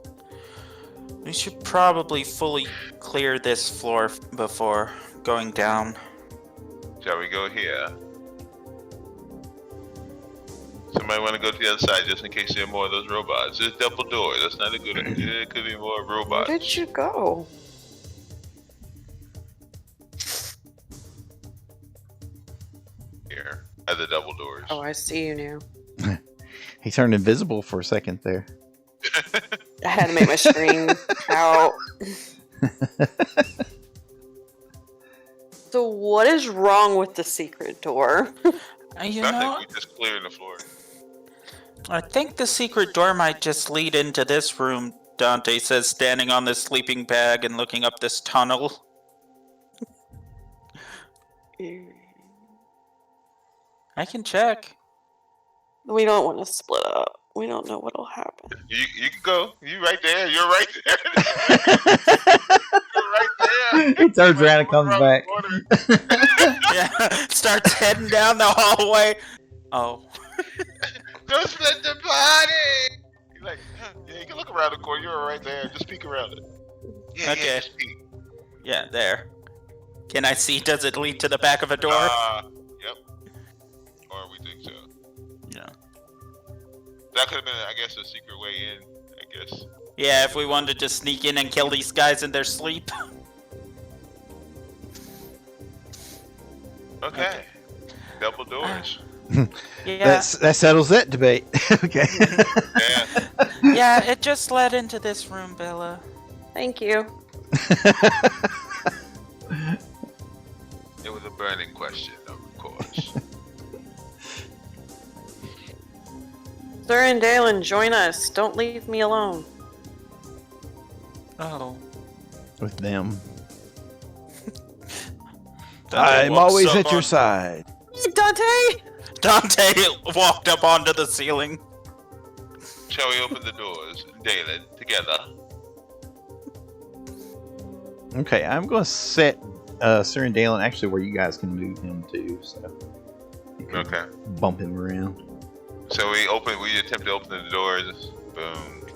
We should probably fully clear this floor before going down. Shall we go here? Somebody want to go to the other side just in case there are more of those robots. There's double doors. That's not a good idea. It could be more robots. Where did you go? Here, at the double doors. Oh, I see you now. He turned invisible for a second there. I had to make my screen out. So what is wrong with the secret door? You Nothing. know, We just clearing the floor. I think the secret door might just lead into this room, Dante says, standing on this sleeping bag and looking up this tunnel. I can check. We don't want to split up. We don't know what'll happen. You can go. You right there. You're right there. You're right there. He turns around and comes back. Yeah, starts heading down the hallway. Oh. Don't split the body. You're like, yeah, you can look around the corner. You're right there. Just peek around it. Yeah, Okay. yeah, just peek. Yeah, there. Can I see? Does it lead to the back of a door? Yep. Or we think so. Yeah. That could have been, I guess, a secret way in. I guess. Yeah, if we wanted to sneak in and kill these guys in their sleep. Okay. Double doors. Yeah. That settles that debate. Okay. Yeah. Yeah, it just led into this room, Bella. Thank you. It was a burning question, of course. Sir and Dalen, join us. Don't leave me alone. Oh. With them. Dante I'm walks always up at your on- side. Dante! Dante walked up onto the ceiling. Shall we open the doors, Dalen, together? Okay, I'm going to set Sir and Dalen actually where you guys can move him to, so you can Okay. bump him around. So we attempt to open the doors. Boom.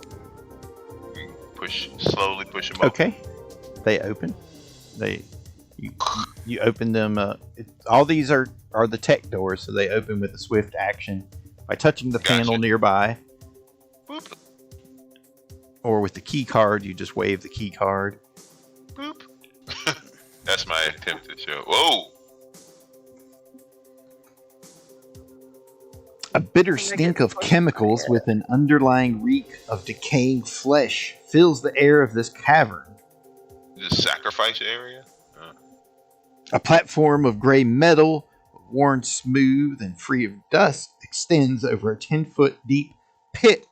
We slowly push them open. Okay, they open. You open them. All these are the tech doors, so they open with a swift action by touching the panel nearby, Boop. or with the key card. You just wave the key card. Boop. That's my attempt to show. Whoa! A bitter stink of chemicals with an underlying reek of decaying flesh fills the air of this cavern. This sacrifice area? A platform of gray metal, worn smooth and free of dust, extends over a 10-foot deep pit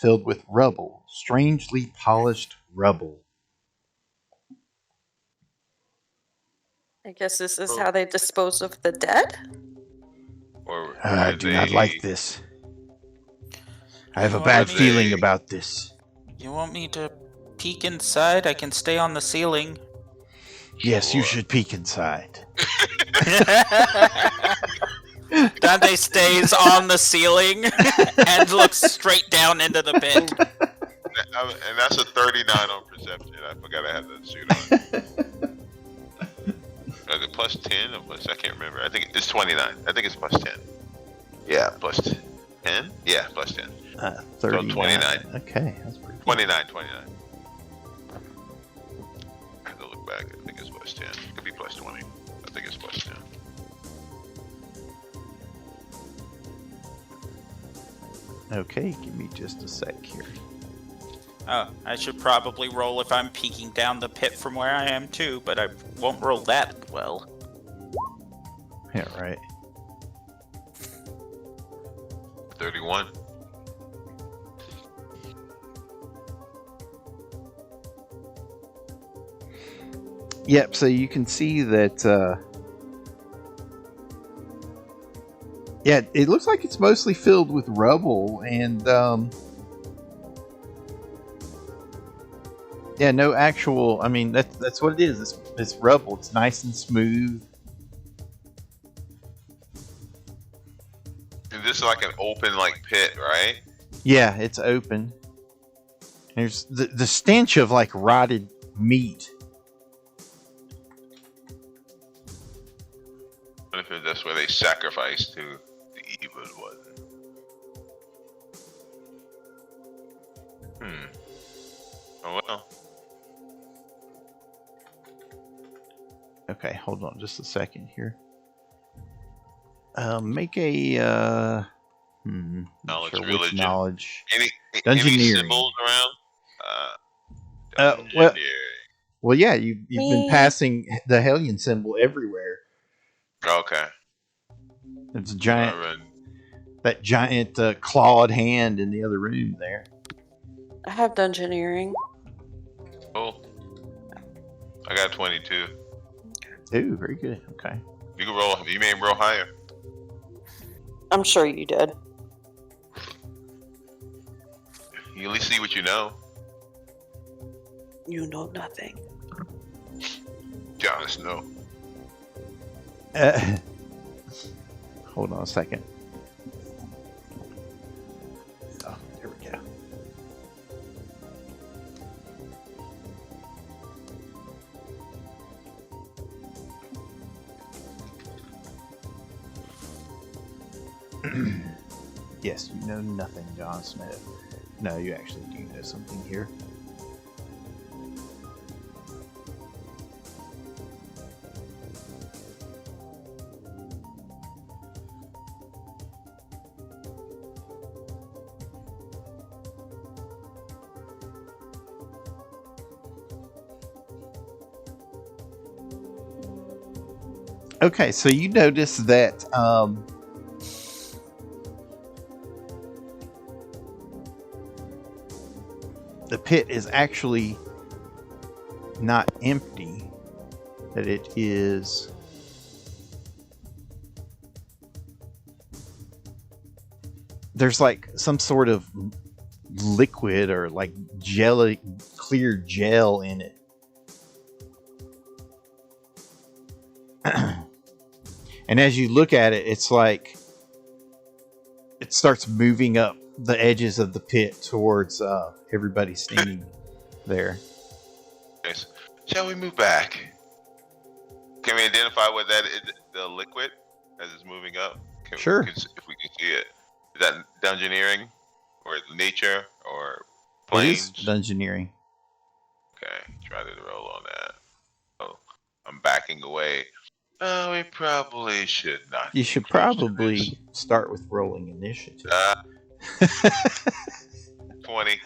filled with rubble, strangely polished rubble. I guess this is how they dispose of the dead? Or I do not like this. I have a bad feeling about this. You want me to peek inside? I can stay on the ceiling. Yes, you should peek inside. Dante Dante stays on the ceiling and looks straight down into the pit. And that's a 39 on perception. I forgot I had that suit on. Is it plus 10 or plus? I can't remember. I think it's 29. I think it's plus 10. Yeah, plus 10? Yeah, plus 10. 39. So 29. Okay, that's pretty good. 29. I have to look back. I think it's plus 10. It could be plus 20. I think it's plus 10. Okay, give me just a sec here. Oh, I should probably roll if I'm peeking down the pit from where I am too, but I won't roll that well. Yeah, right. 31. Yep, so you can see that, yeah, it looks like it's mostly filled with rubble, and, yeah, no actual, I mean, that's what it is. It's rubble. It's nice and smooth. And this is like an open, like, pit, right? Yeah, it's open. There's the stench of, like, rotted meat. What if that's where they sacrificed to the evil one? Oh, well. Okay, hold on just a second here. Make a Knowledge, sure which religion. knowledge. Any Dungeoneering. symbols around? Well, Dungeoneering. well, yeah, you've been passing the Hellion symbol everywhere. Okay. There's a that giant clawed hand in the other room there. I have dungeoneering. Oh. I got 22. Ooh, very good. Okay. You can roll. You may roll higher. I'm sure you did. You at least see what you know. You know nothing. Jonas, no. Hold on a second. Oh, there we go. Yes, you know nothing, John Smith. No, you actually do know something here. Okay, so you notice that the pit is actually not empty, that it is there's like some sort of liquid or like jelly, clear gel in it. And as you look at it, it's like it starts moving up the edges of the pit towards everybody standing there. Okay, so shall we move back? Can we identify what that is, the liquid, as it's moving up? Sure. If we can see it. Is that dungeoneering? Or nature? Or planes? It is dungeoneering. Okay, try to roll on that. Oh, I'm backing away. Oh, we probably should not. You should probably start with rolling initiative. 20.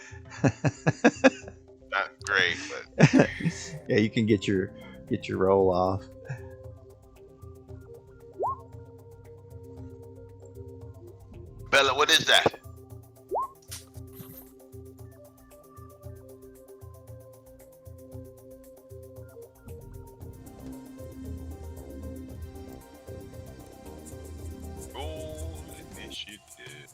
Not great, but yeah, you can get your roll off. Bella, what is that? Roll initiative.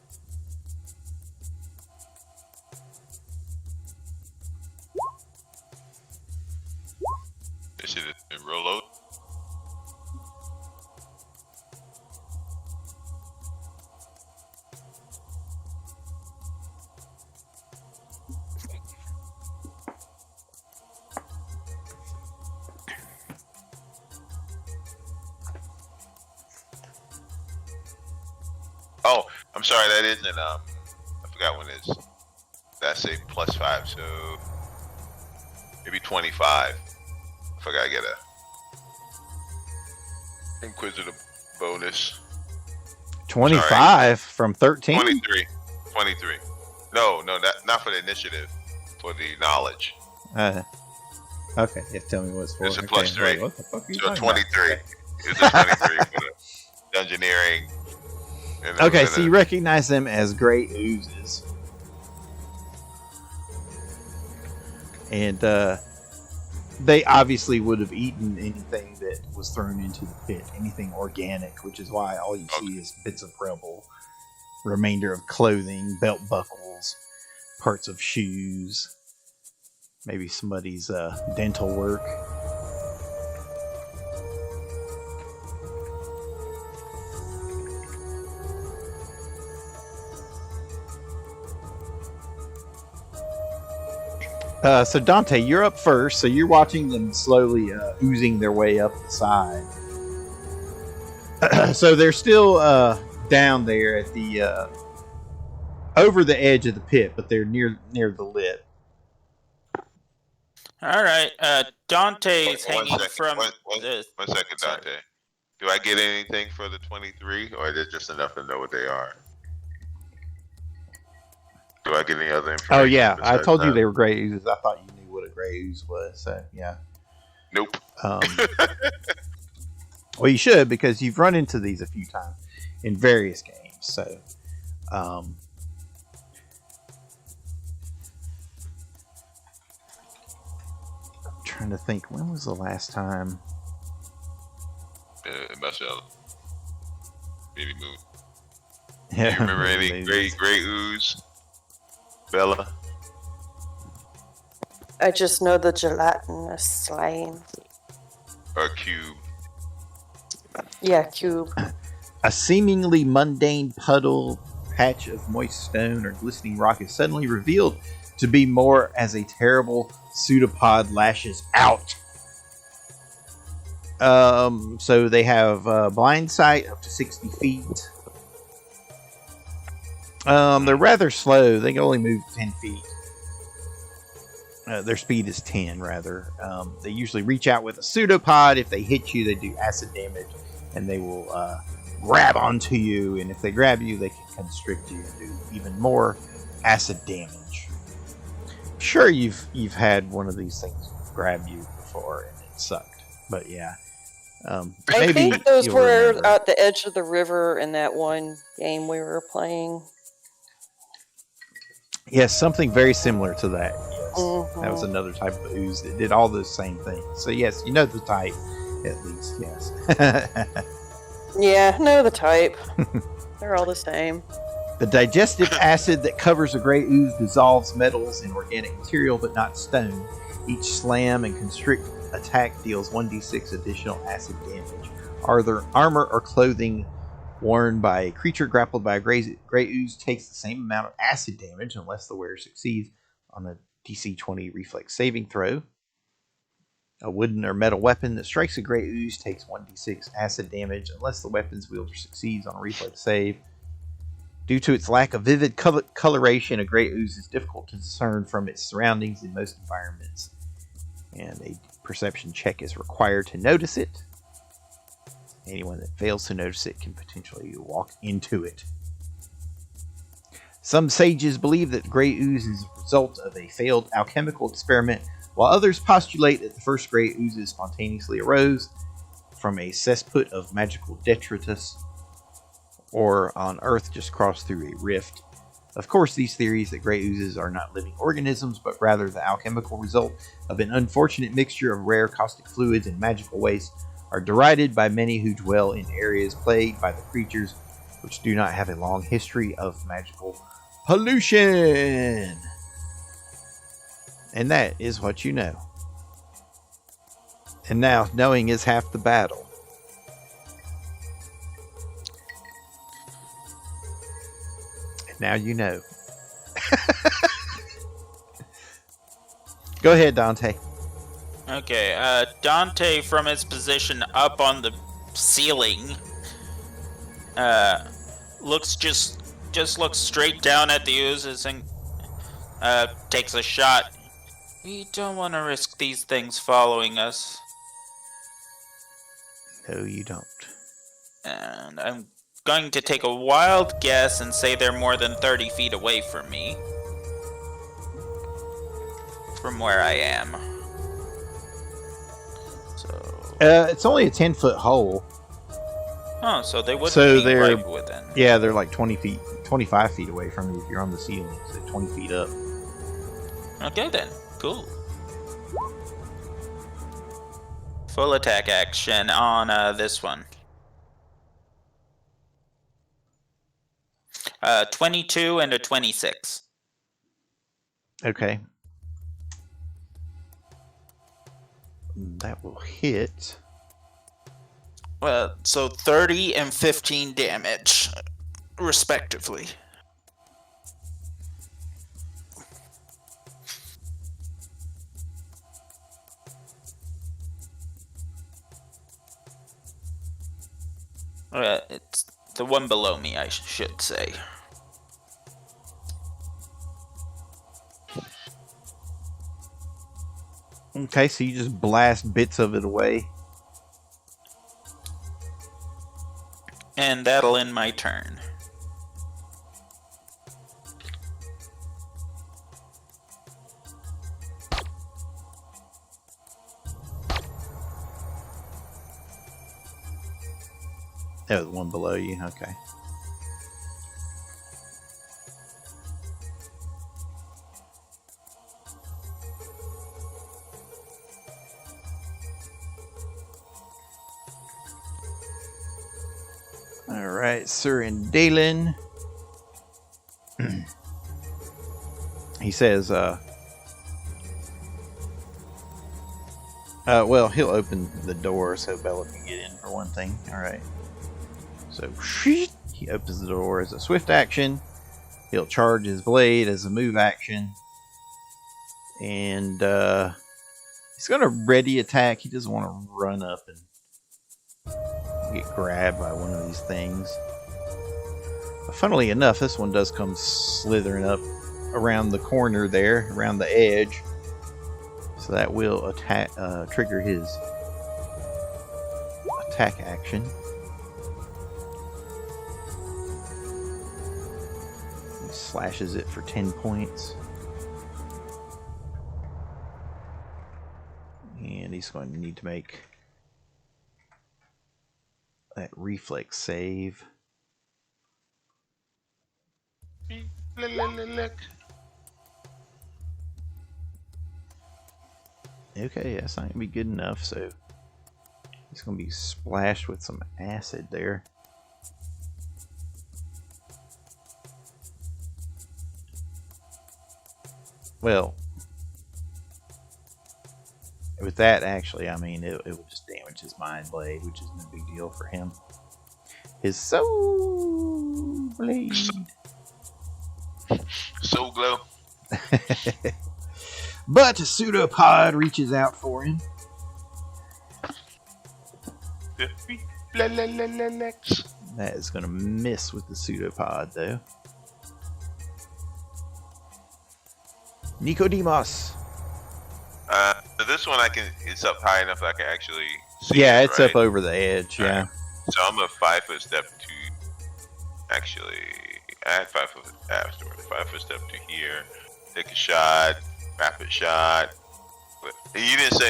Initiative and roll out. I'm sorry, that isn't I forgot when it's. That's a +5, so maybe 25. If I gotta get a Inquisitive bonus. 25 from 13? 23. No, not for the initiative. For the knowledge. Okay, yeah, tell me what it's for. It's a okay, +3. wait, what the fuck are you So talking 23. about? It's a 23 for the dungeoneering. Okay, so you recognize them as gray oozes. And they obviously would have eaten anything that was thrown into the pit, anything organic, which is why all you see is bits of rubble, remainder of clothing, belt buckles, parts of shoes, maybe somebody's dental work. So Dante, you're up first, so you're watching them slowly oozing their way up the side. So they're still down there at the over the edge of the pit, but they're near the lip. All right, Dante's hanging from One second, Dante. Do I get anything for the 23, or is it just enough to know what they are? Do I get any other information? Oh yeah, I told you they were gray oozes. I thought you knew what a gray ooze was. So yeah. Nope. Well, you should, because you've run into these a few times in various games. So, I'm trying to think, when was the last time? It must have maybe moved. Yeah, Do you remember any gray ooze? Bella? I just know the gelatinous slime. Or cube? Yeah, cube. A seemingly mundane puddle, patch of moist stone, or glistening rock is suddenly revealed to be more as a terrible pseudopod lashes out. So they have blind sight up to 60 feet. They're rather slow. They can only move 10 feet. Their speed is 10, rather. They usually reach out with a pseudopod. If they hit you, they do acid damage, and they will grab onto you. And if they grab you, they can constrict you and do even more acid damage. I'm sure you've had one of these things grab you before, and it sucked. But yeah. I think those were at the edge of the river in that one game we were playing. Yes, something very similar to that. Yes. Mm-hmm. That was another type of ooze that did all those same things. So yes, you know the type, at least. Yes. Yeah, know the type. They're all the same. The digestive acid that covers a gray ooze dissolves metals and organic material, but not stone. Each slam and constrict attack deals 1d6 additional acid damage. Either armor or clothing worn by a creature grappled by a gray ooze takes the same amount of acid damage unless the wearer succeeds on a DC 20 reflex saving throw. A wooden or metal weapon that strikes a gray ooze takes 1d6 acid damage unless the weapon's wielder succeeds on a reflex save. Due to its lack of vivid coloration, a gray ooze is difficult to discern from its surroundings in most environments, and a perception check is required to notice it. Anyone that fails to notice it can potentially walk into it. Some sages believe that gray ooze is a result of a failed alchemical experiment, while others postulate that the first gray oozes spontaneously arose from a cesspit of magical detritus, or on Earth just crossed through a rift. Of course, these theories that gray oozes are not living organisms, but rather the alchemical result of an unfortunate mixture of rare caustic fluids and magical waste, are derided by many who dwell in areas plagued by the creatures which do not have a long history of magical pollution. And that is what you know. And now, knowing is half the battle. And now you know. Go ahead, Dante. Okay, Dante, from his position up on the ceiling, looks just just looks straight down at the oozes and takes a shot. We don't want to risk these things following us. No, you don't. And I'm going to take a wild guess and say they're more than 30 feet away from me. From where I am. So... it's only a 10-foot hole. Oh, so they would So be they're- right within. Yeah, they're like 25 feet away from you if you're on the ceiling. So 20 feet up. Okay then, cool. Full attack action on this one. 22 and a 26. Okay. That will hit. So 30 and 15 damage, respectively. It's the one below me, I should say. Okay, so you just blast bits of it away. And that'll end my turn. That was one below you, okay. Alright, Sir Indalen. He says, well, he'll open the door so Bella can get in for one thing. Alright. So, he opens the door as a swift action. He'll charge his blade as a move action. And, he's going to ready attack. He doesn't want to run up and get grabbed by one of these things. But funnily enough, this one does come slithering up around the corner there, around the edge. So that will attack, trigger his attack action. He slashes it for 10 points. And he's going to need to make that reflex save. Okay, that's not going to be good enough, so he's going to be splashed with some acid there. Well, with that, actually, I mean, it would just damage his mind blade, which is no big deal for him. His soul blade. Soul glow. But a pseudopod reaches out for him. That is going to miss with the pseudopod, though. Nicodemus. This one it's up high enough that I can actually see. Yeah, it, it's right? up over the edge, yeah. Right. So I'm a 5 foot step to, actually, I had 5 foot, 5 foot step to here, take a shot, rapid shot. But you didn't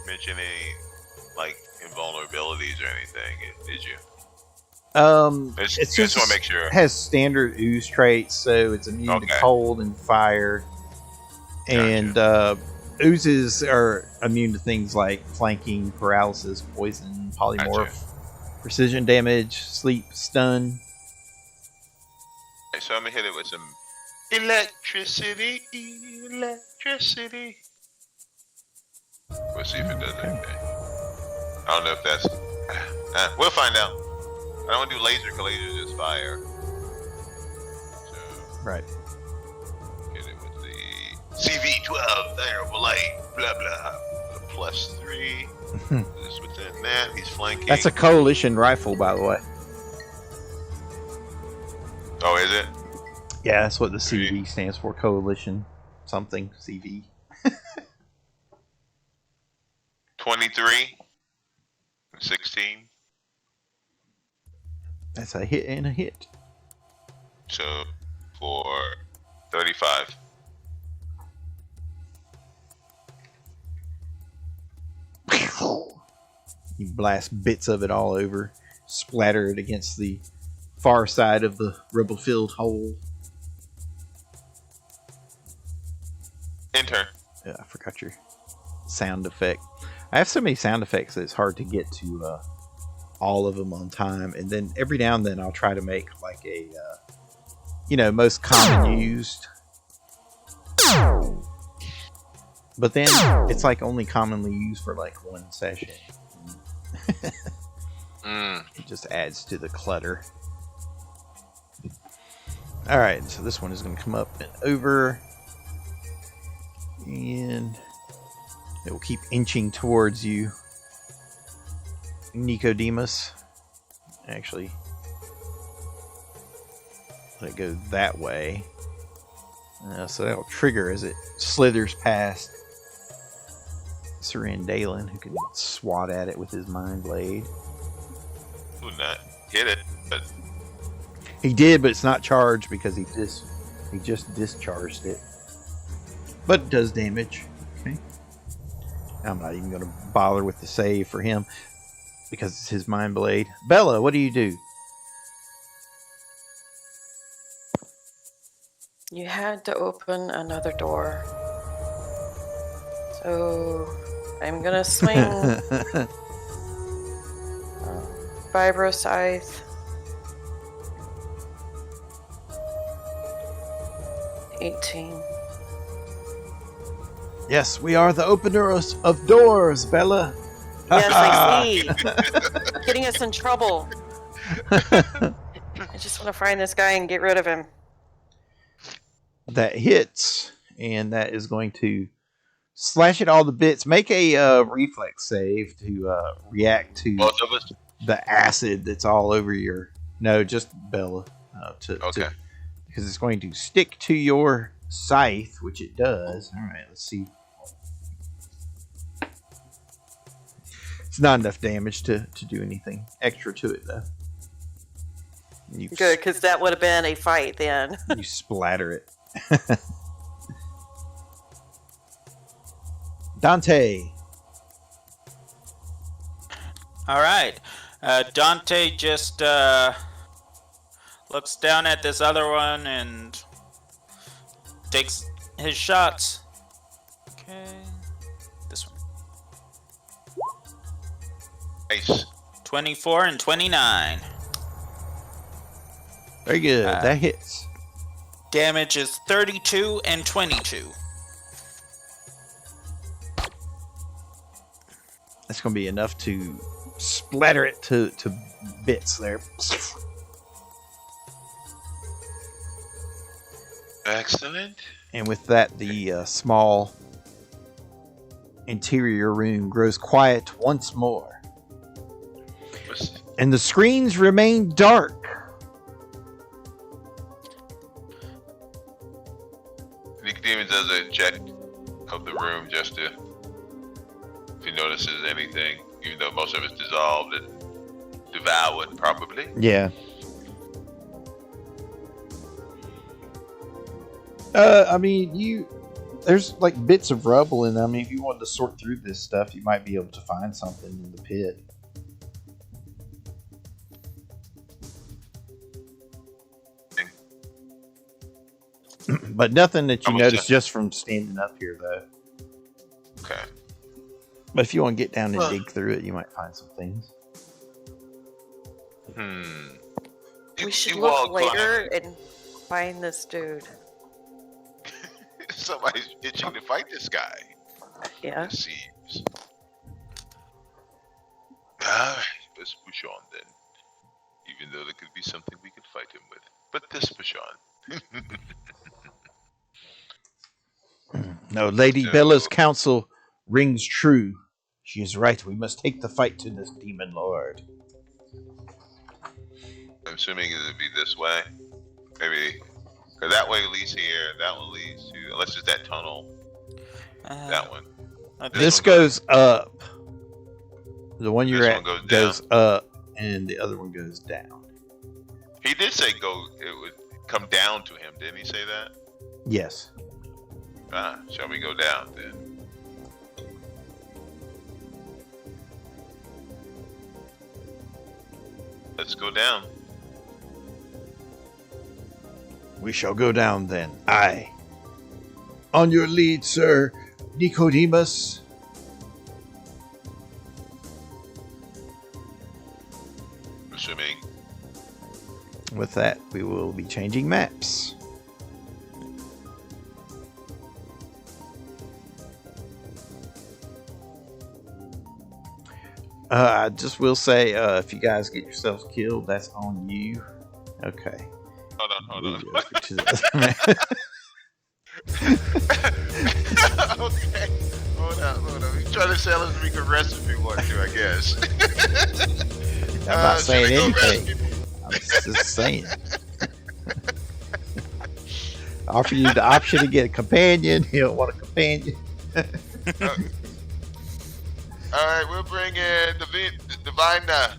mention any, like, invulnerabilities or anything, did you? It's just just want to make sure. It has standard ooze traits, so it's immune to cold and fire. And oozes are immune to things like flanking, paralysis, poison, polymorph, precision damage, sleep, stun. Okay, so I'm gonna hit it with some electricity. We'll see if it does anything. I don't know if that's. We'll find out. I don't want to do laser because laser is just fire. So, right. Hit it with the CV-12 variable light. Blah blah. +3. Just within that, he's flanking. That's a coalition rifle, by the way. Oh, is it? Yeah, that's what the CV stands for. Coalition something CV. 23. 16. That's a hit and a hit. So for 35. You blast bits of it all over, splatter it against the far side of the rubble-filled hole. Enter. Yeah, I forgot your sound effect. I have so many sound effects that it's hard to get to all of them on time. And then every now and then I'll try to make like a, most common used. But then it's like only commonly used for like one session. It just adds to the clutter. Alright, so this one is going to come up and over. And it will keep inching towards you. Nicodemus. Actually, let it go that way. So that'll trigger as it slithers past Saran Dalen, who can swat at it with his mind blade. Would not hit it, but he did, but it's not charged because he just discharged it. But it does damage. Okay. I'm not even going to bother with the save for him because it's his mind blade. Bella, what do you do? You had to open another door. So I'm going to swing Vibro Scythe. 18. Yes, we are the openers of doors, Bella. Yes, I see. Getting us in trouble. I just want to find this guy and get rid of him. That hits, and that is going to slash it all to bits. Make a reflex save to react to both of us. The acid that's all over your... No, just Bella. Okay. Because it's going to stick to your scythe, which it does. All right, let's see. It's not enough damage to do anything extra to it, though. Good, because that would have been a fight then. You splatter it. Dante. All right. Dante just looks down at this other one and takes his shots. Okay. This one. Nice. 24 and 29. Very good. That hits. Damage is 32 and 22. That's going to be enough to splatter it to bits there. Excellent. And with that, the small interior room grows quiet once more. And the screens remain dark. Nicodemus does a check of the room just to, if he notices anything, even though most of it's dissolved and devoured, probably. Yeah. I mean, there's like bits of rubble, and I mean, if you wanted to sort through this stuff, you might be able to find something in the pit. But nothing that you notice just from standing up here, though. Okay. But if you want to get down and dig through it, you might find some things. We should look later and find this dude. Somebody's itching to fight this guy. Yeah. It seems. Alright, let's push on then. Even though there could be something we could fight him with. But let's push on. No, Lady Bella's counsel rings true. She is right. We must take the fight to this demon lord. I'm assuming it'll be this way. Maybe That way leads here. That one leads to, unless it's that tunnel. That one. This goes up. The one you're at goes up, and the other one goes down. He did say go. It would come down to him. Didn't he say that? Yes. Shall we go down then? Let's go down. We shall go down then. Aye. On your lead, sir, Nicodemus. Assuming. With that, we will be changing maps. I just will say, if you guys get yourselves killed, that's on you. Okay. Hold on. Okay. Hold on. You trying to sell us we can rest if you want to, I guess. I'm not saying anything. I'm just saying. Offer you the option to get a companion. You don't want a companion. All right, we'll bring in Divina.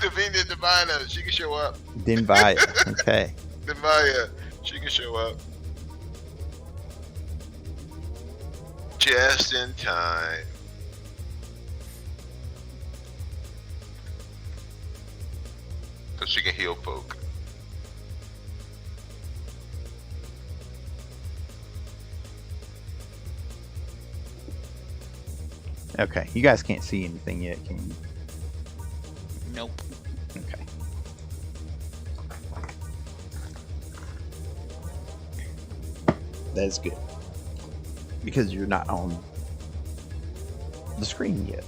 Divina. She can show up. Dinvaya. Okay. Divina. She can show up. Just in time. So she can heal folk. Okay. You guys can't see anything yet, can you? Nope. Okay. That's good. Because you're not on the screen yet.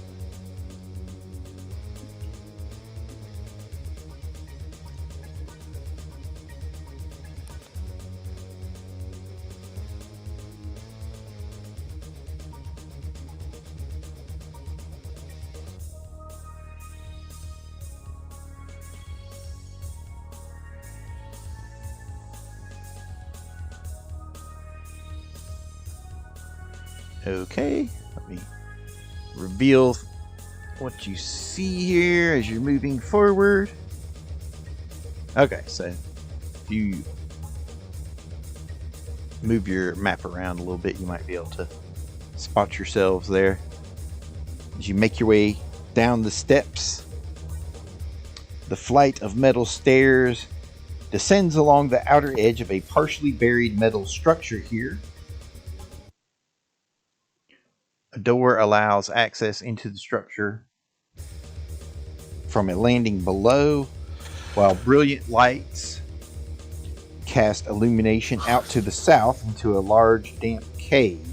Okay, let me reveal what you see here as you're moving forward. Okay, so if you move your map around a little bit, you might be able to spot yourselves there. As you make your way down the steps, the flight of metal stairs descends along the outer edge of a partially buried metal structure here. A door allows access into the structure from a landing below, while brilliant lights cast illumination out to the south into a large damp cave.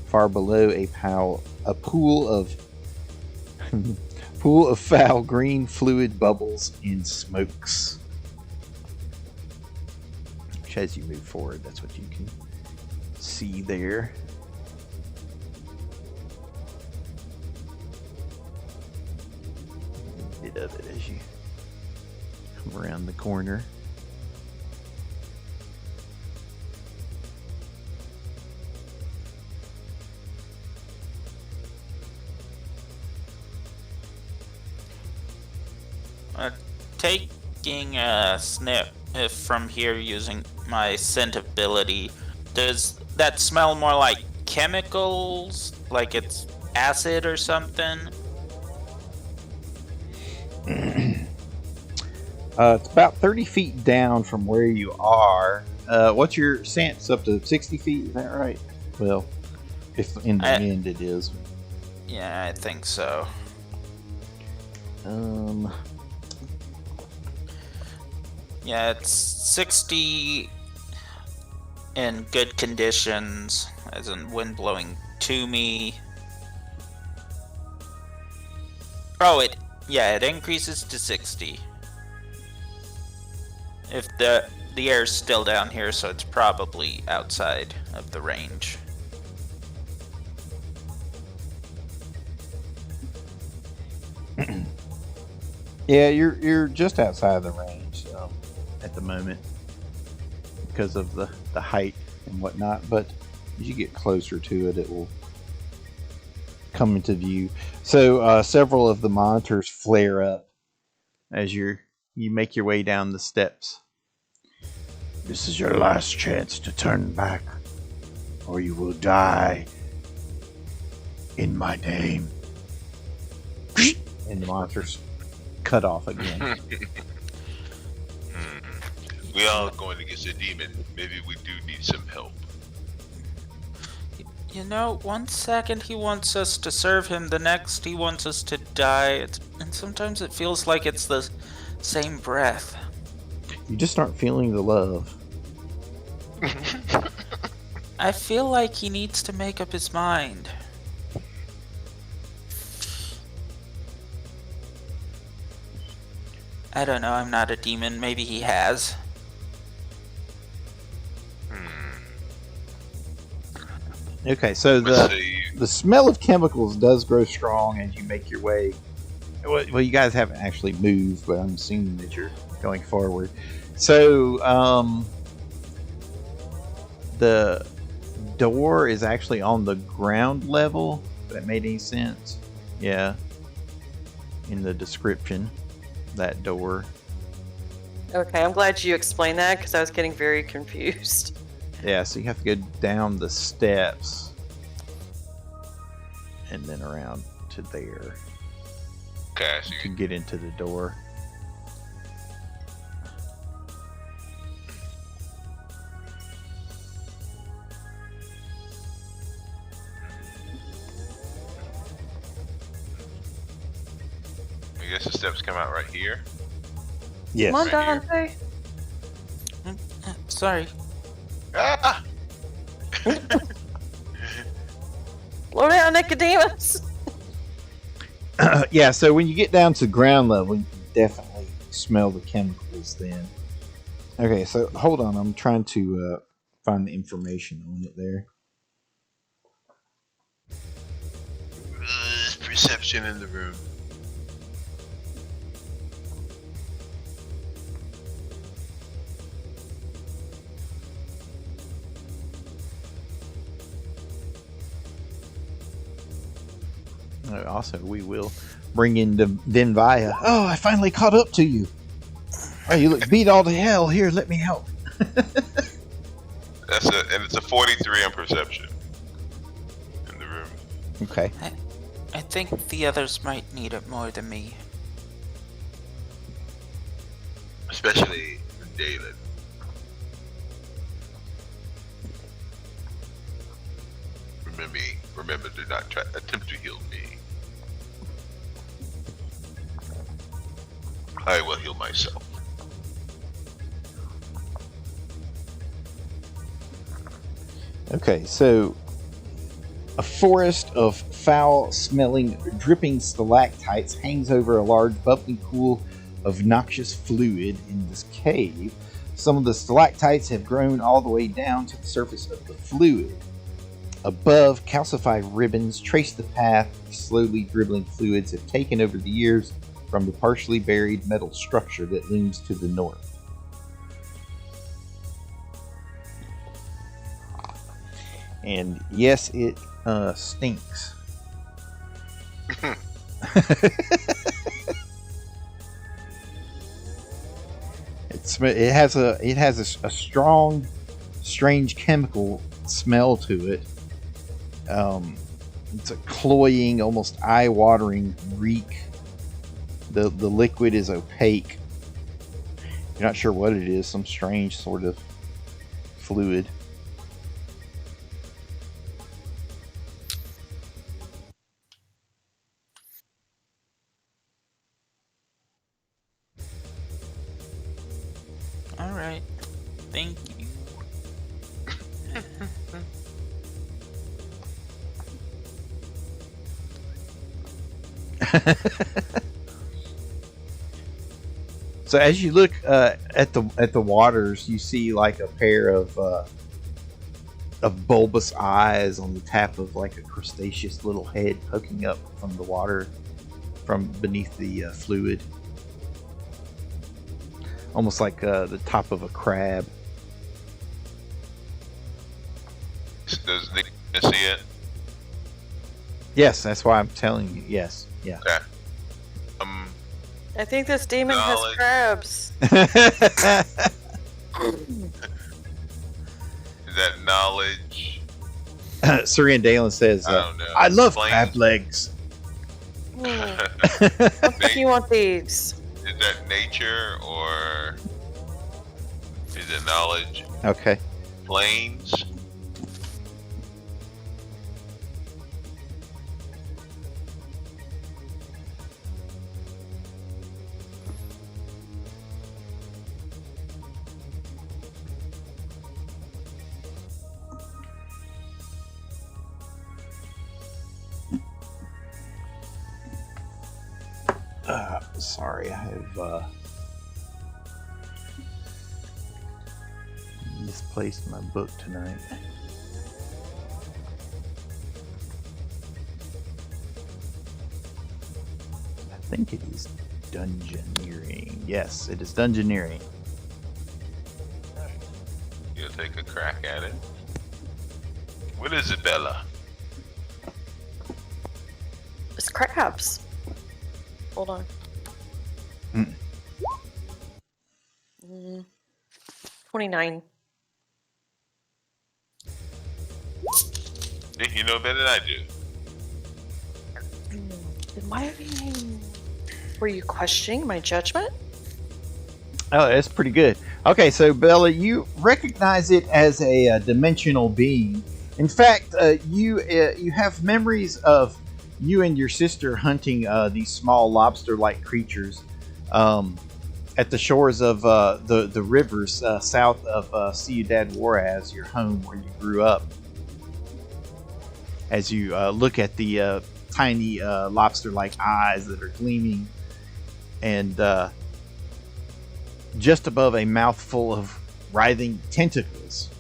Far below, a pool of foul green fluid bubbles and smokes. Which, as you move forward, that's what you can see there. Of it as you come around the corner. Taking a snip from here using my scent ability, does that smell more like chemicals, like it's acid or something? It's about 30 feet down from where you are. What's your sense? Up to 60 feet, is that right? Well, if in the end it is. Yeah, I think so. Yeah, it's 60 in good conditions, as in wind blowing to me. Oh, it increases to 60. If the air's still down here, so it's probably outside of the range. Yeah, you're just outside of the range at the moment. because of the height and whatnot. But as you get closer to it, it will come into view. So several of the monitors flare up as you make your way down the steps. This is your last chance to turn back, or you will die in my name. And the monitors cut off again. We are going against a demon. Maybe we do need some help. You know, one second he wants us to serve him, the next he wants us to die. And sometimes it feels like it's the same breath. You just aren't feeling the love. I feel like he needs to make up his mind. I don't know, I'm not a demon. Maybe he has. Okay, so the smell of chemicals does grow strong as you make your way. Well, you guys haven't actually moved, but I'm assuming that you're going forward. So, the door is actually on the ground level. If that made any sense? Yeah. In the description, that door. Okay, I'm glad you explained that because I was getting very confused. Yeah, so you have to go down the steps and then around to there to get into the door. I guess the steps come out right here. Yes. Come on, Right Dante. Sorry. Ah! Slow down, Nicodemus. Yeah, so when you get down to ground level, you can definitely smell the chemicals then. Okay, so hold on. I'm trying to find the information on it there. Perception in the room. Also, we will bring in Denvaya. Oh, I finally caught up to you. Oh, you look beat all to hell. Here, let me help. And it's a 43 on perception in the room. Okay. I think the others might need it more than me. Especially Dalen. Remember, do not attempt to heal me. I will heal myself. Okay, so a forest of foul-smelling, dripping stalactites hangs over a large bubbling pool of noxious fluid in this cave. Some of the stalactites have grown all the way down to the surface of the fluid. Above, calcified ribbons trace the path the slowly dribbling fluids have taken over the years from the partially buried metal structure that looms to the north. And yes, it stinks. It has a strong, strange chemical smell to it. It's a cloying, almost eye-watering reek. The liquid is opaque. You're not sure what it is. Some strange sort of fluid. All right. Thank you. So as you look at the waters, you see like a pair of bulbous eyes on the top of like a crustaceous little head poking up from the water, from beneath the fluid, almost like the top of a crab. Does Nicodemus see it? Yes, that's why I'm telling you. Yes, yeah. Okay. I think this demon Knowledge. has crabs. Is that knowledge? Syrian Dalen says, I don't know. I love Planes? crab legs. Do you want these? Is that nature or is it knowledge? Okay. Planes? Sorry, I have misplaced my book tonight. I think it is dungeoneering. Yes, it is dungeoneering. You'll take a crack at it. What is it, Bella? It's crabs. Hold on. 29. You know better than I do. Were you questioning my judgment? Oh, that's pretty good. Okay, so Bella, you recognize it as a dimensional being. In fact, you have memories of you and your sister hunting these small lobster-like creatures at the shores of the rivers south of Ciudad Juarez, your home where you grew up. As you look at the tiny lobster-like eyes that are gleaming, and just above a mouthful of writhing tentacles.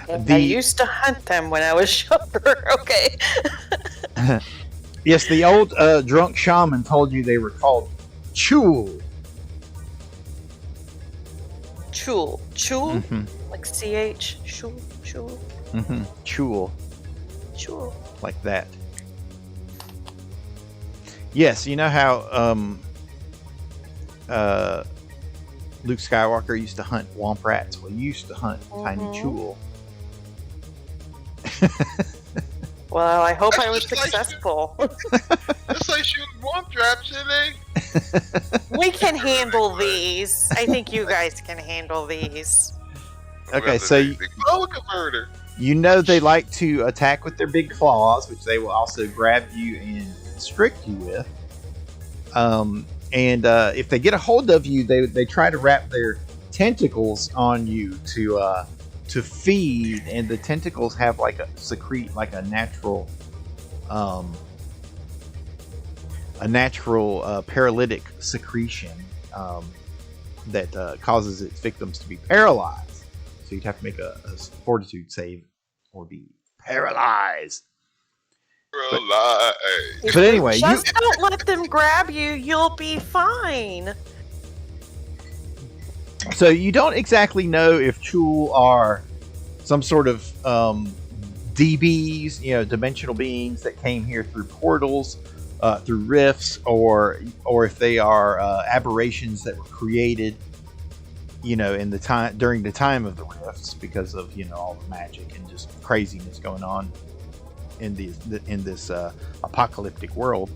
I used to hunt them when I was younger. Okay. Yes, the old drunk shaman told you they were called Chul. Chul. Chul? Mm-hmm. Like CH? Chul? Chul? Mm-hmm. Chul. Chul. Like that. Yes, you know how Luke Skywalker used to hunt womp rats? Well, you used to hunt tiny Chul. Well, I hope I was successful. That's like shooting bomb traps, isn't it? We can handle these. I think you guys can handle these. Okay, so the color converter. you know they like to attack with their big claws, which they will also grab you and constrict you with. And if they get a hold of you, they try to wrap their tentacles on you to feed, and the tentacles have like a natural paralytic secretion that causes its victims to be paralyzed. So you'd have to make a fortitude save or be paralyzed. But anyway, just don't let them grab you. You'll be fine. So you don't exactly know if Chul are some sort of DBs, dimensional beings that came here through portals, through rifts, or if they are aberrations that were created, in the time during the time of the rifts because of all the magic and just craziness going on in this apocalyptic world.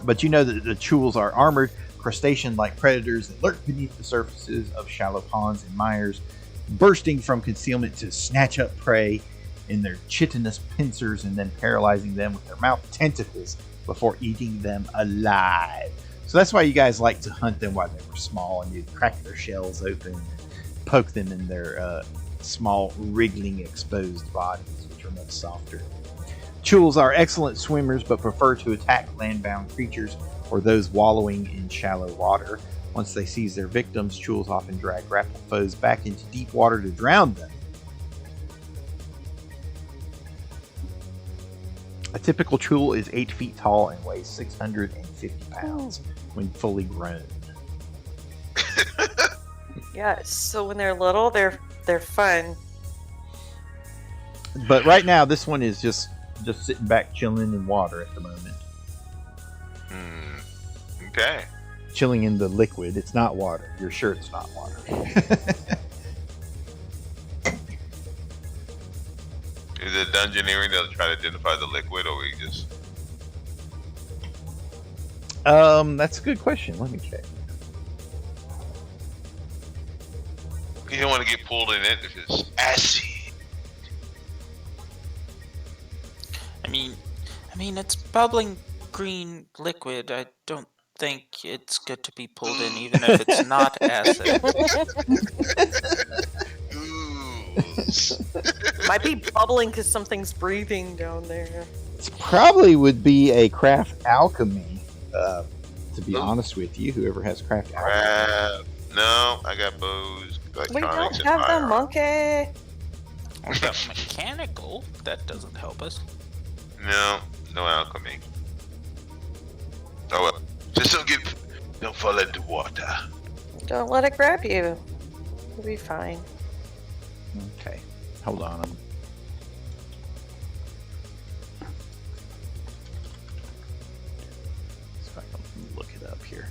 But you know that the Chuls are armored crustacean-like predators that lurk beneath the surfaces of shallow ponds and mires, bursting from concealment to snatch up prey in their chitinous pincers and then paralyzing them with their mouth tentacles before eating them alive. So that's why you guys like to hunt them while they were small, and you'd crack their shells open and poke them in their small, wriggling, exposed bodies, which are much softer. Chuls are excellent swimmers, but prefer to attack land-bound creatures or those wallowing in shallow water. Once they seize their victims, Chuls often drag grappled foes back into deep water to drown them. A typical Chul is 8 feet tall and weighs 650 pounds when fully grown. Yeah, so when they're little, they're fun. But right now, this one is just sitting back, chilling in water at the moment. Okay. Chilling in the liquid. It's not water. You're sure it's not water. Is it dungeoneering to try to identify the liquid, or we just... That's a good question. Let me check. You don't want to get pulled in it if it's acid. I mean, it's bubbling green liquid. I don't think it's good to be pulled in, even if it's not acid. Might be bubbling because something's breathing down there. It probably would be a craft alchemy. To be honest with you, whoever has craft alchemy. No, I got bows. We don't have the monkey. We've got mechanical. That doesn't help us. No alchemy. Oh well. Just don't fall into water. Don't let it grab you. You'll be fine. Okay. Hold on. See if I can look it up here.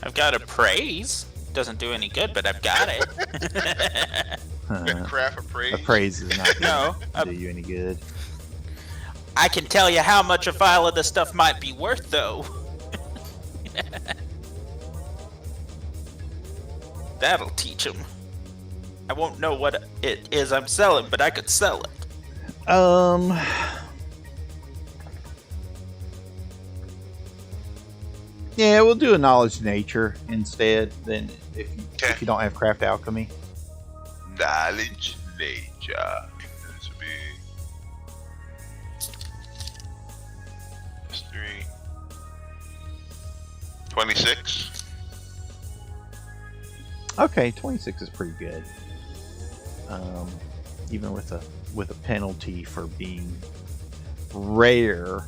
I've got a praise. Doesn't do any good, but I've got it. Craft appraise. Appraise is not No, do you any good. I can tell you how much a file of this stuff might be worth, though. That'll teach him. I won't know what it is I'm selling, but I could sell it. Yeah, we'll do a knowledge nature instead. Then, if you don't have craft alchemy, knowledge nature. This would be history. 26. Okay, 26 is pretty good. Even with a penalty for being rare.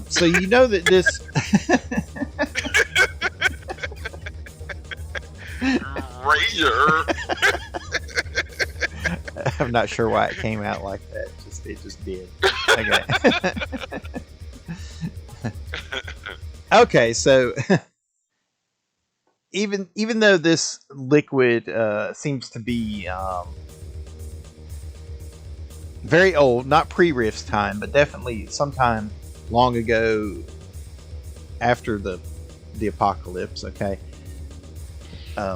So you know that this rare. I'm not sure why it came out like that. It just did. Okay. Okay, so even though this liquid seems to be very old, not pre-Rifts time, but definitely sometime long ago after the apocalypse, okay,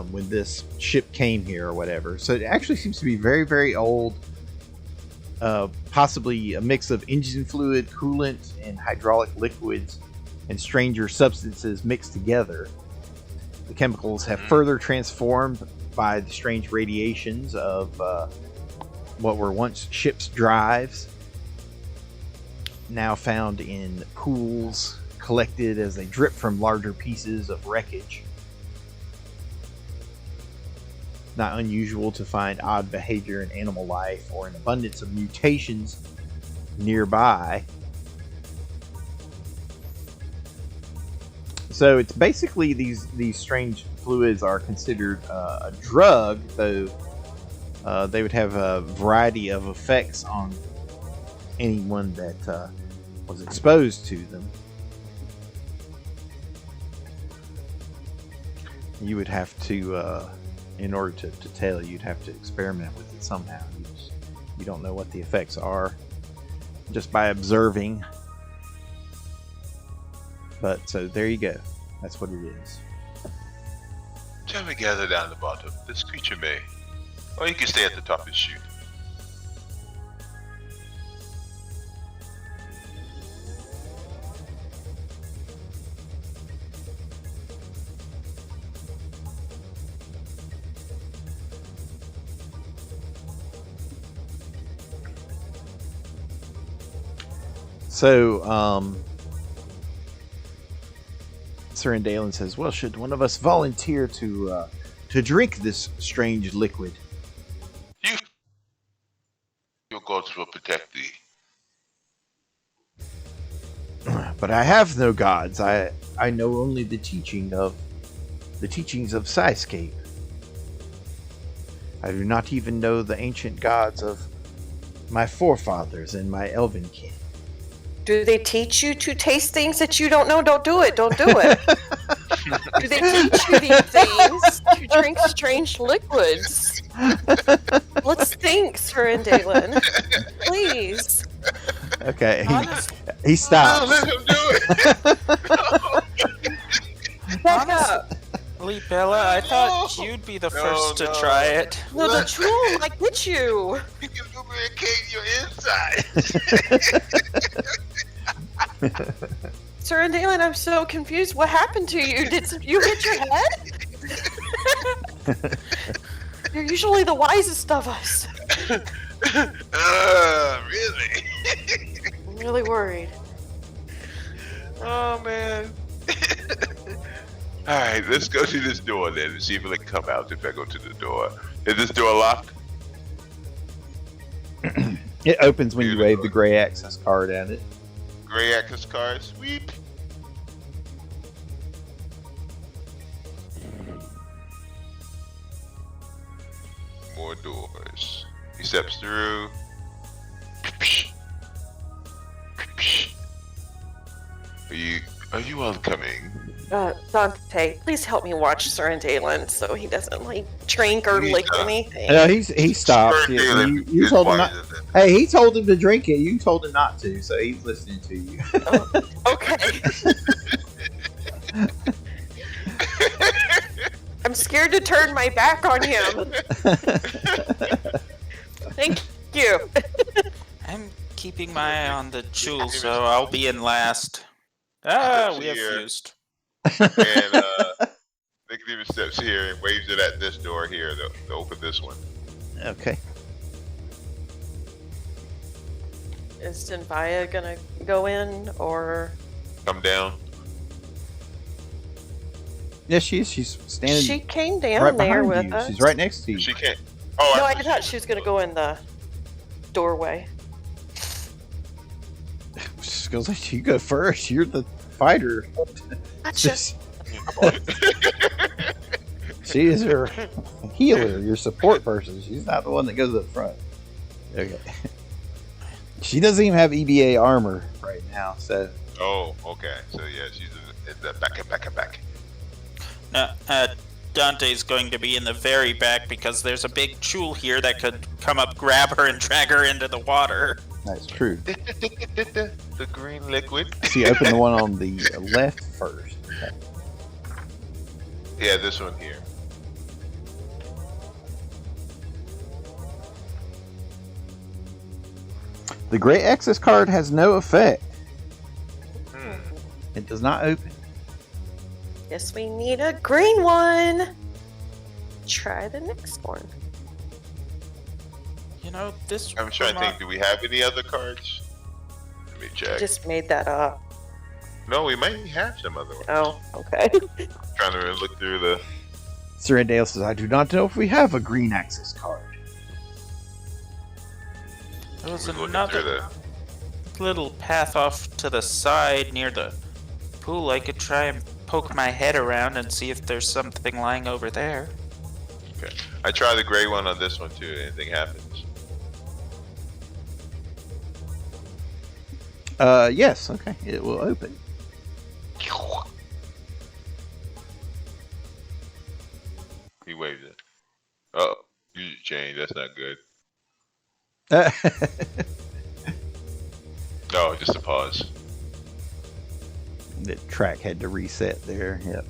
when this ship came here or whatever. So it actually seems to be very, very old, possibly a mix of engine fluid, coolant, and hydraulic liquids and stranger substances mixed together. The chemicals have further transformed by the strange radiations of what were once ship's drives, now found in pools collected as they drip from larger pieces of wreckage. Not unusual to find odd behavior in animal life or an abundance of mutations nearby. So it's basically these strange fluids are considered a drug, though they would have a variety of effects on anyone that was exposed to them. You would have to, in order to tell, you'd have to experiment with it somehow. You don't know what the effects are just by observing. But so there you go. That's what it is. Shall we gather down the bottom? This creature may. Or you can stay at the top and shoot. So, Sir Dalen says, well, should one of us volunteer to drink this strange liquid? Your gods will protect thee. But I have no gods. I know only the teachings of Skyscape. I do not even know the ancient gods of my forefathers and my elven kin. Do they teach you to taste things that you don't know? Don't do it. Don't do it. Do they teach you these things to drink strange liquids? Let's think, Sir Andalen. Please. Okay, Honestly, he stops. No, let him do it. Back up. Bella, I thought you'd be the first to try it. No, the jewel might get you. You can lubricate your insides. Sir Andalen, I'm so confused. What happened to you? Did you hit your head? You're usually the wisest of us. Really? I'm really worried. Oh, man. Alright, let's go to this door then and see if it can come out if I go to the door. Is this door locked? It opens when you wave the gray access card at it. Gray access card, sweep. More doors. He steps through. Are you all coming? Dante, please help me watch Sir Andalen so he doesn't like drink or lick anything. No, he stopped. You told him not. Hey, he told him to drink it. You told him not to, so he's listening to you. Oh, okay. I'm scared to turn my back on him. Thank you. I'm keeping my eye on the jewel, so I'll be in last. Ah, we have fused. And Nicodemus steps here and waves it at this door here to open this one. Okay. Is Denvaya gonna go in or Come down. Yes, she is. She's standing. she came down right there behind with you. us? She's right next to you. She can't. Oh, No, I thought she was gonna go in the doorway. She goes like, you go first. You're the fighter. Gotcha. She is your healer, your support person. She's not the one that goes up front. Okay. She doesn't even have EBA armor right now, so. Oh, okay. So yeah, she's in the back. No, Dante's going to be in the very back because there's a big jewel here that could come up, grab her, and drag her into the water. That's true. The green liquid. So you open the one on the left first. Okay. Yeah, this one here. The gray access card has no effect. It does not open. Guess we need a green one. Try the next one. You know, this. I'm trying to think. Do we have any other cards? Let me check. Just made that up. No, we might have some other ones. Oh, okay. Trying to look through the. Sir Andale says, I do not know if we have a green access card. There was We're looking through another the. little path off to the side near the pool. I could try and poke my head around and see if there's something lying over there. Okay. I try the gray one on this one too. Anything happens? Yes, okay. It will open. He waved it. Oh, you change. That's not good. No, just a pause. The track had to reset there. Yep.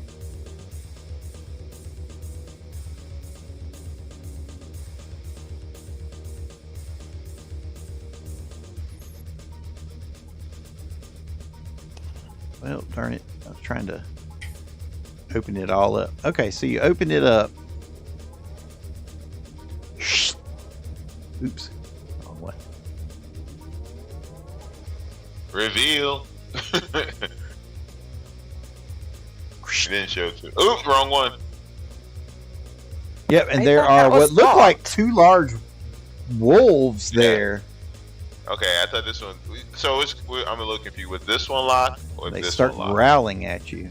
Well, darn it. I was trying to open it all up. Okay, so you open it up. Oops. Wrong way. Reveal. Didn't show too. Oops, wrong one. Yep, and I there thought are that what was look like locked. two large wolves Yeah. there. Okay, I thought this one. So I'm a little confused. With this one locked or They this start one locked? growling at you.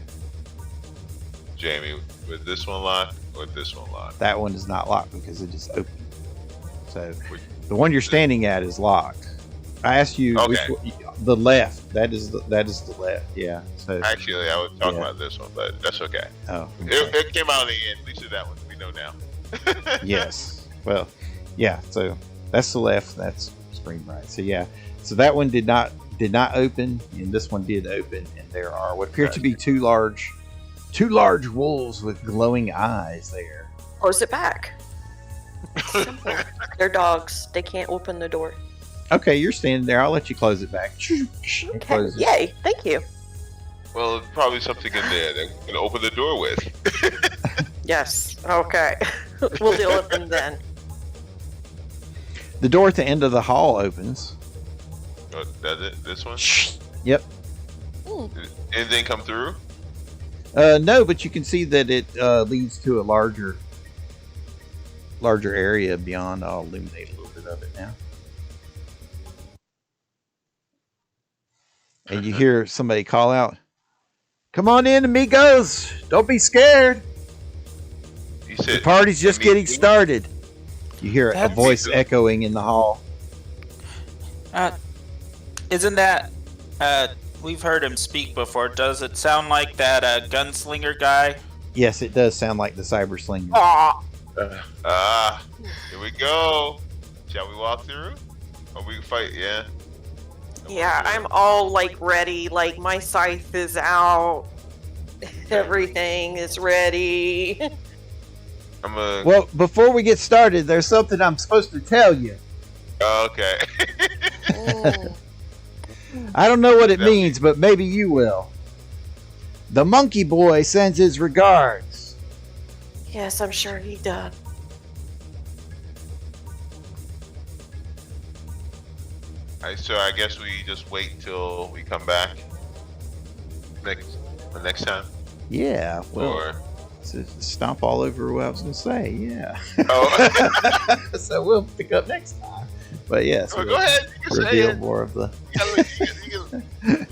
Jamie, with this one locked? or this one locked? That one is not locked because it is open. So the one you're standing at is locked. I asked you which one, the left. That is the left. Yeah. So actually, I was talking about this one, but that's okay. Oh, okay. It came out in the end. At least it's that one. We know now. Yes. Well, yeah. So that's the left. That's screen right. So yeah. So that one did not open, and this one did open, and there are what appear to be two large wolves with glowing eyes there. Close it back. It's simple. They're dogs. They can't open the door. Okay, you're standing there. I'll let you close it back. Okay. Yay! Thank you. Well, it's probably something in there that we can open the door with. Yes. Okay. We'll deal with them then. The door at the end of the hall opens. Oh, does it? This one? Yep. Did anything come through? No, but you can see that it leads to a larger area beyond. I'll illuminate a little bit of it now. And you hear somebody call out, "Come on in, amigos! Don't be scared. The party's just getting started." You hear a voice echoing in the hall. Isn't that... we've heard him speak before. Does it sound like that gunslinger guy? Yes, it does sound like the cyber slinger. Here we go. Shall we walk through? Or we can fight? Yeah. Yeah, I'm all like ready. Like my scythe is out. Everything is ready. Well, before we get started, there's something I'm supposed to tell you. Okay. I don't know what it means, but maybe you will. The monkey boy sends his regards. Yes, I'm sure he does. So I guess we just wait till we come back next time. Yeah. Well, or stomp all over what I was going to say. Yeah. Oh. So we'll pick up next time. But yes, go ahead. You can reveal more of the. You can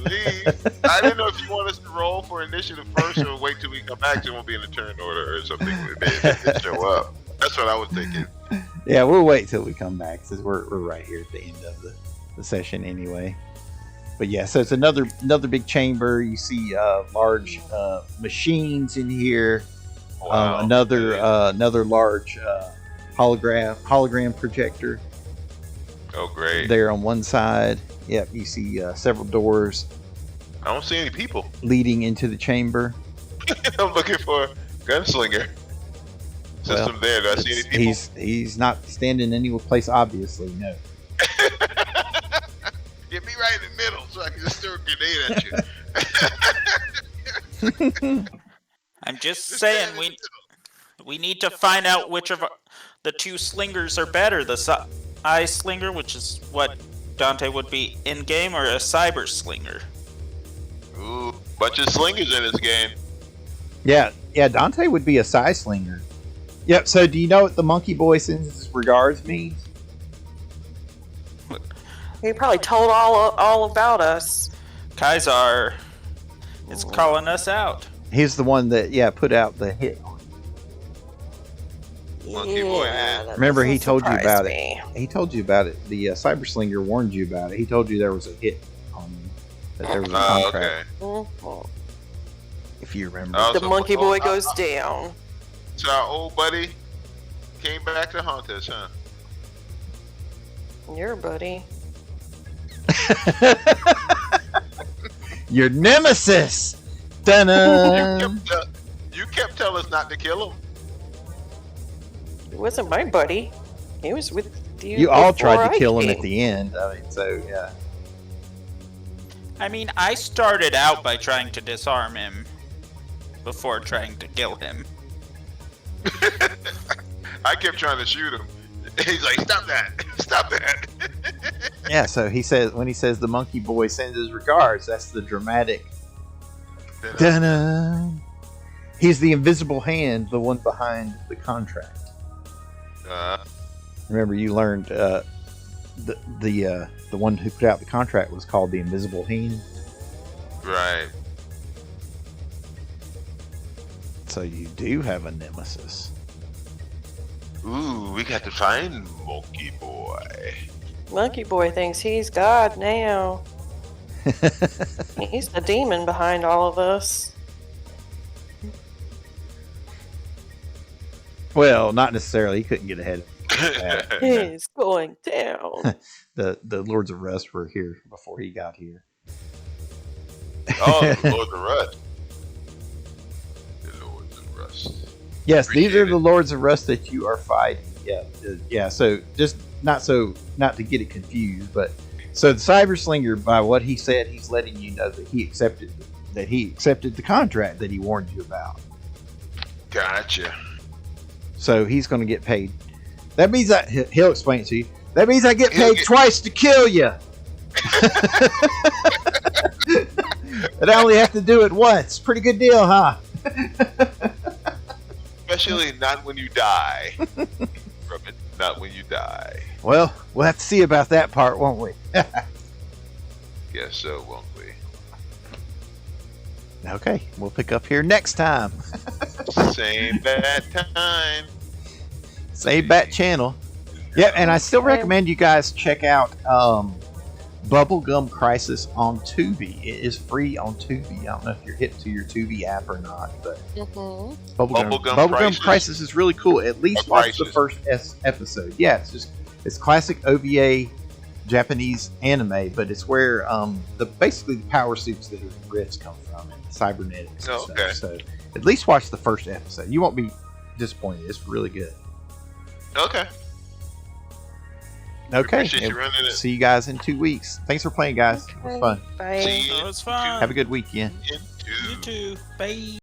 leave. I didn't know if you want us to roll for initiative first or wait till we come back. So it won't be in a turn order or something. They show up. That's what I was thinking. Yeah, we'll wait till we come back since we're right here at the end of the session anyway. But yeah, so it's another big chamber. You see large machines in here. Wow. Another large hologram projector. Oh, great. There on one side. Yep, you see several doors. I don't see any people leading into the chamber. I'm looking for a gunslinger system there. Do I see any people? He's not standing any place, obviously. No. Get me right in the middle so I can just throw a grenade at you. I'm just saying we need to find out which of the two slingers are better. The eye slinger, which is what Dante would be in game, or a cyber slinger. Ooh, bunch of slingers in this game. Yeah, Dante would be a side slinger. Yep. So do you know what the monkey boy sends his regards means? He probably told all about us. Kaisar is calling us out. He's the one that put out the hit on you. Monkey boy. Remember, he told you about it. He told you about it. The cyber slinger warned you about it. He told you there was a hit on you. That there was a contract. Okay. If you remember. The monkey boy goes down. So our old buddy came back to haunt us, huh? Your buddy. Your nemesis. Dun-dun. You kept telling us not to kill him. He wasn't my buddy. He was with you. You all tried to kill him at the end. I mean, so yeah. I mean, I started out by trying to disarm him before trying to kill him. I kept trying to shoot him. He's like, "Stop that! Stop that!" Yeah. So when he says the monkey boy sends his regards, that's the dramatic. Dun-dun. He's the invisible hand, the one behind the contract. Remember, you learned the one who put out the contract was called the Invisible Hand. Right. So you do have a nemesis. Ooh, we got to find Monkey Boy. Monkey Boy thinks he's God now. He's the demon behind all of us. Well, not necessarily. He couldn't get ahead of that. He's going down. The Lords of Rust were here before he got here. Oh, the Lords of Rust. The Lords of Rust. Yes, these are Appreciate the it. Lords of Rust that you are fighting. Yeah, yeah. So just not to get it confused, but so the Cyber Slinger, by what he said, he's letting you know that he accepted the contract that he warned you about. Gotcha. So he's going to get paid. That means that he'll explain it to you. That means I get paid twice to kill you. But I only have to do it once. Pretty good deal, huh? Especially not when you die. From it, not when you die. Well, we'll have to see about that part, won't we? Guess so, won't we? Okay, we'll pick up here next time. Same bad time. Same bat channel. Yeah, and I still recommend you guys check out Bubblegum Crisis on Tubi. It is free on Tubi. I don't know if you're hip to your Tubi app or not, but Bubblegum Crisis is really cool. At least watch the first episode. Yeah, it's classic OVA Japanese anime, but it's where basically the power suits that are in RIFTS come from, and cybernetics and stuff. So at least watch the first episode. You won't be disappointed. It's really good. Okay. Okay. Appreciate you running it. See you guys in 2 weeks. Thanks for playing, guys. It was fun. Bye. See you That was fun. Have a good weekend. in You too. Bye.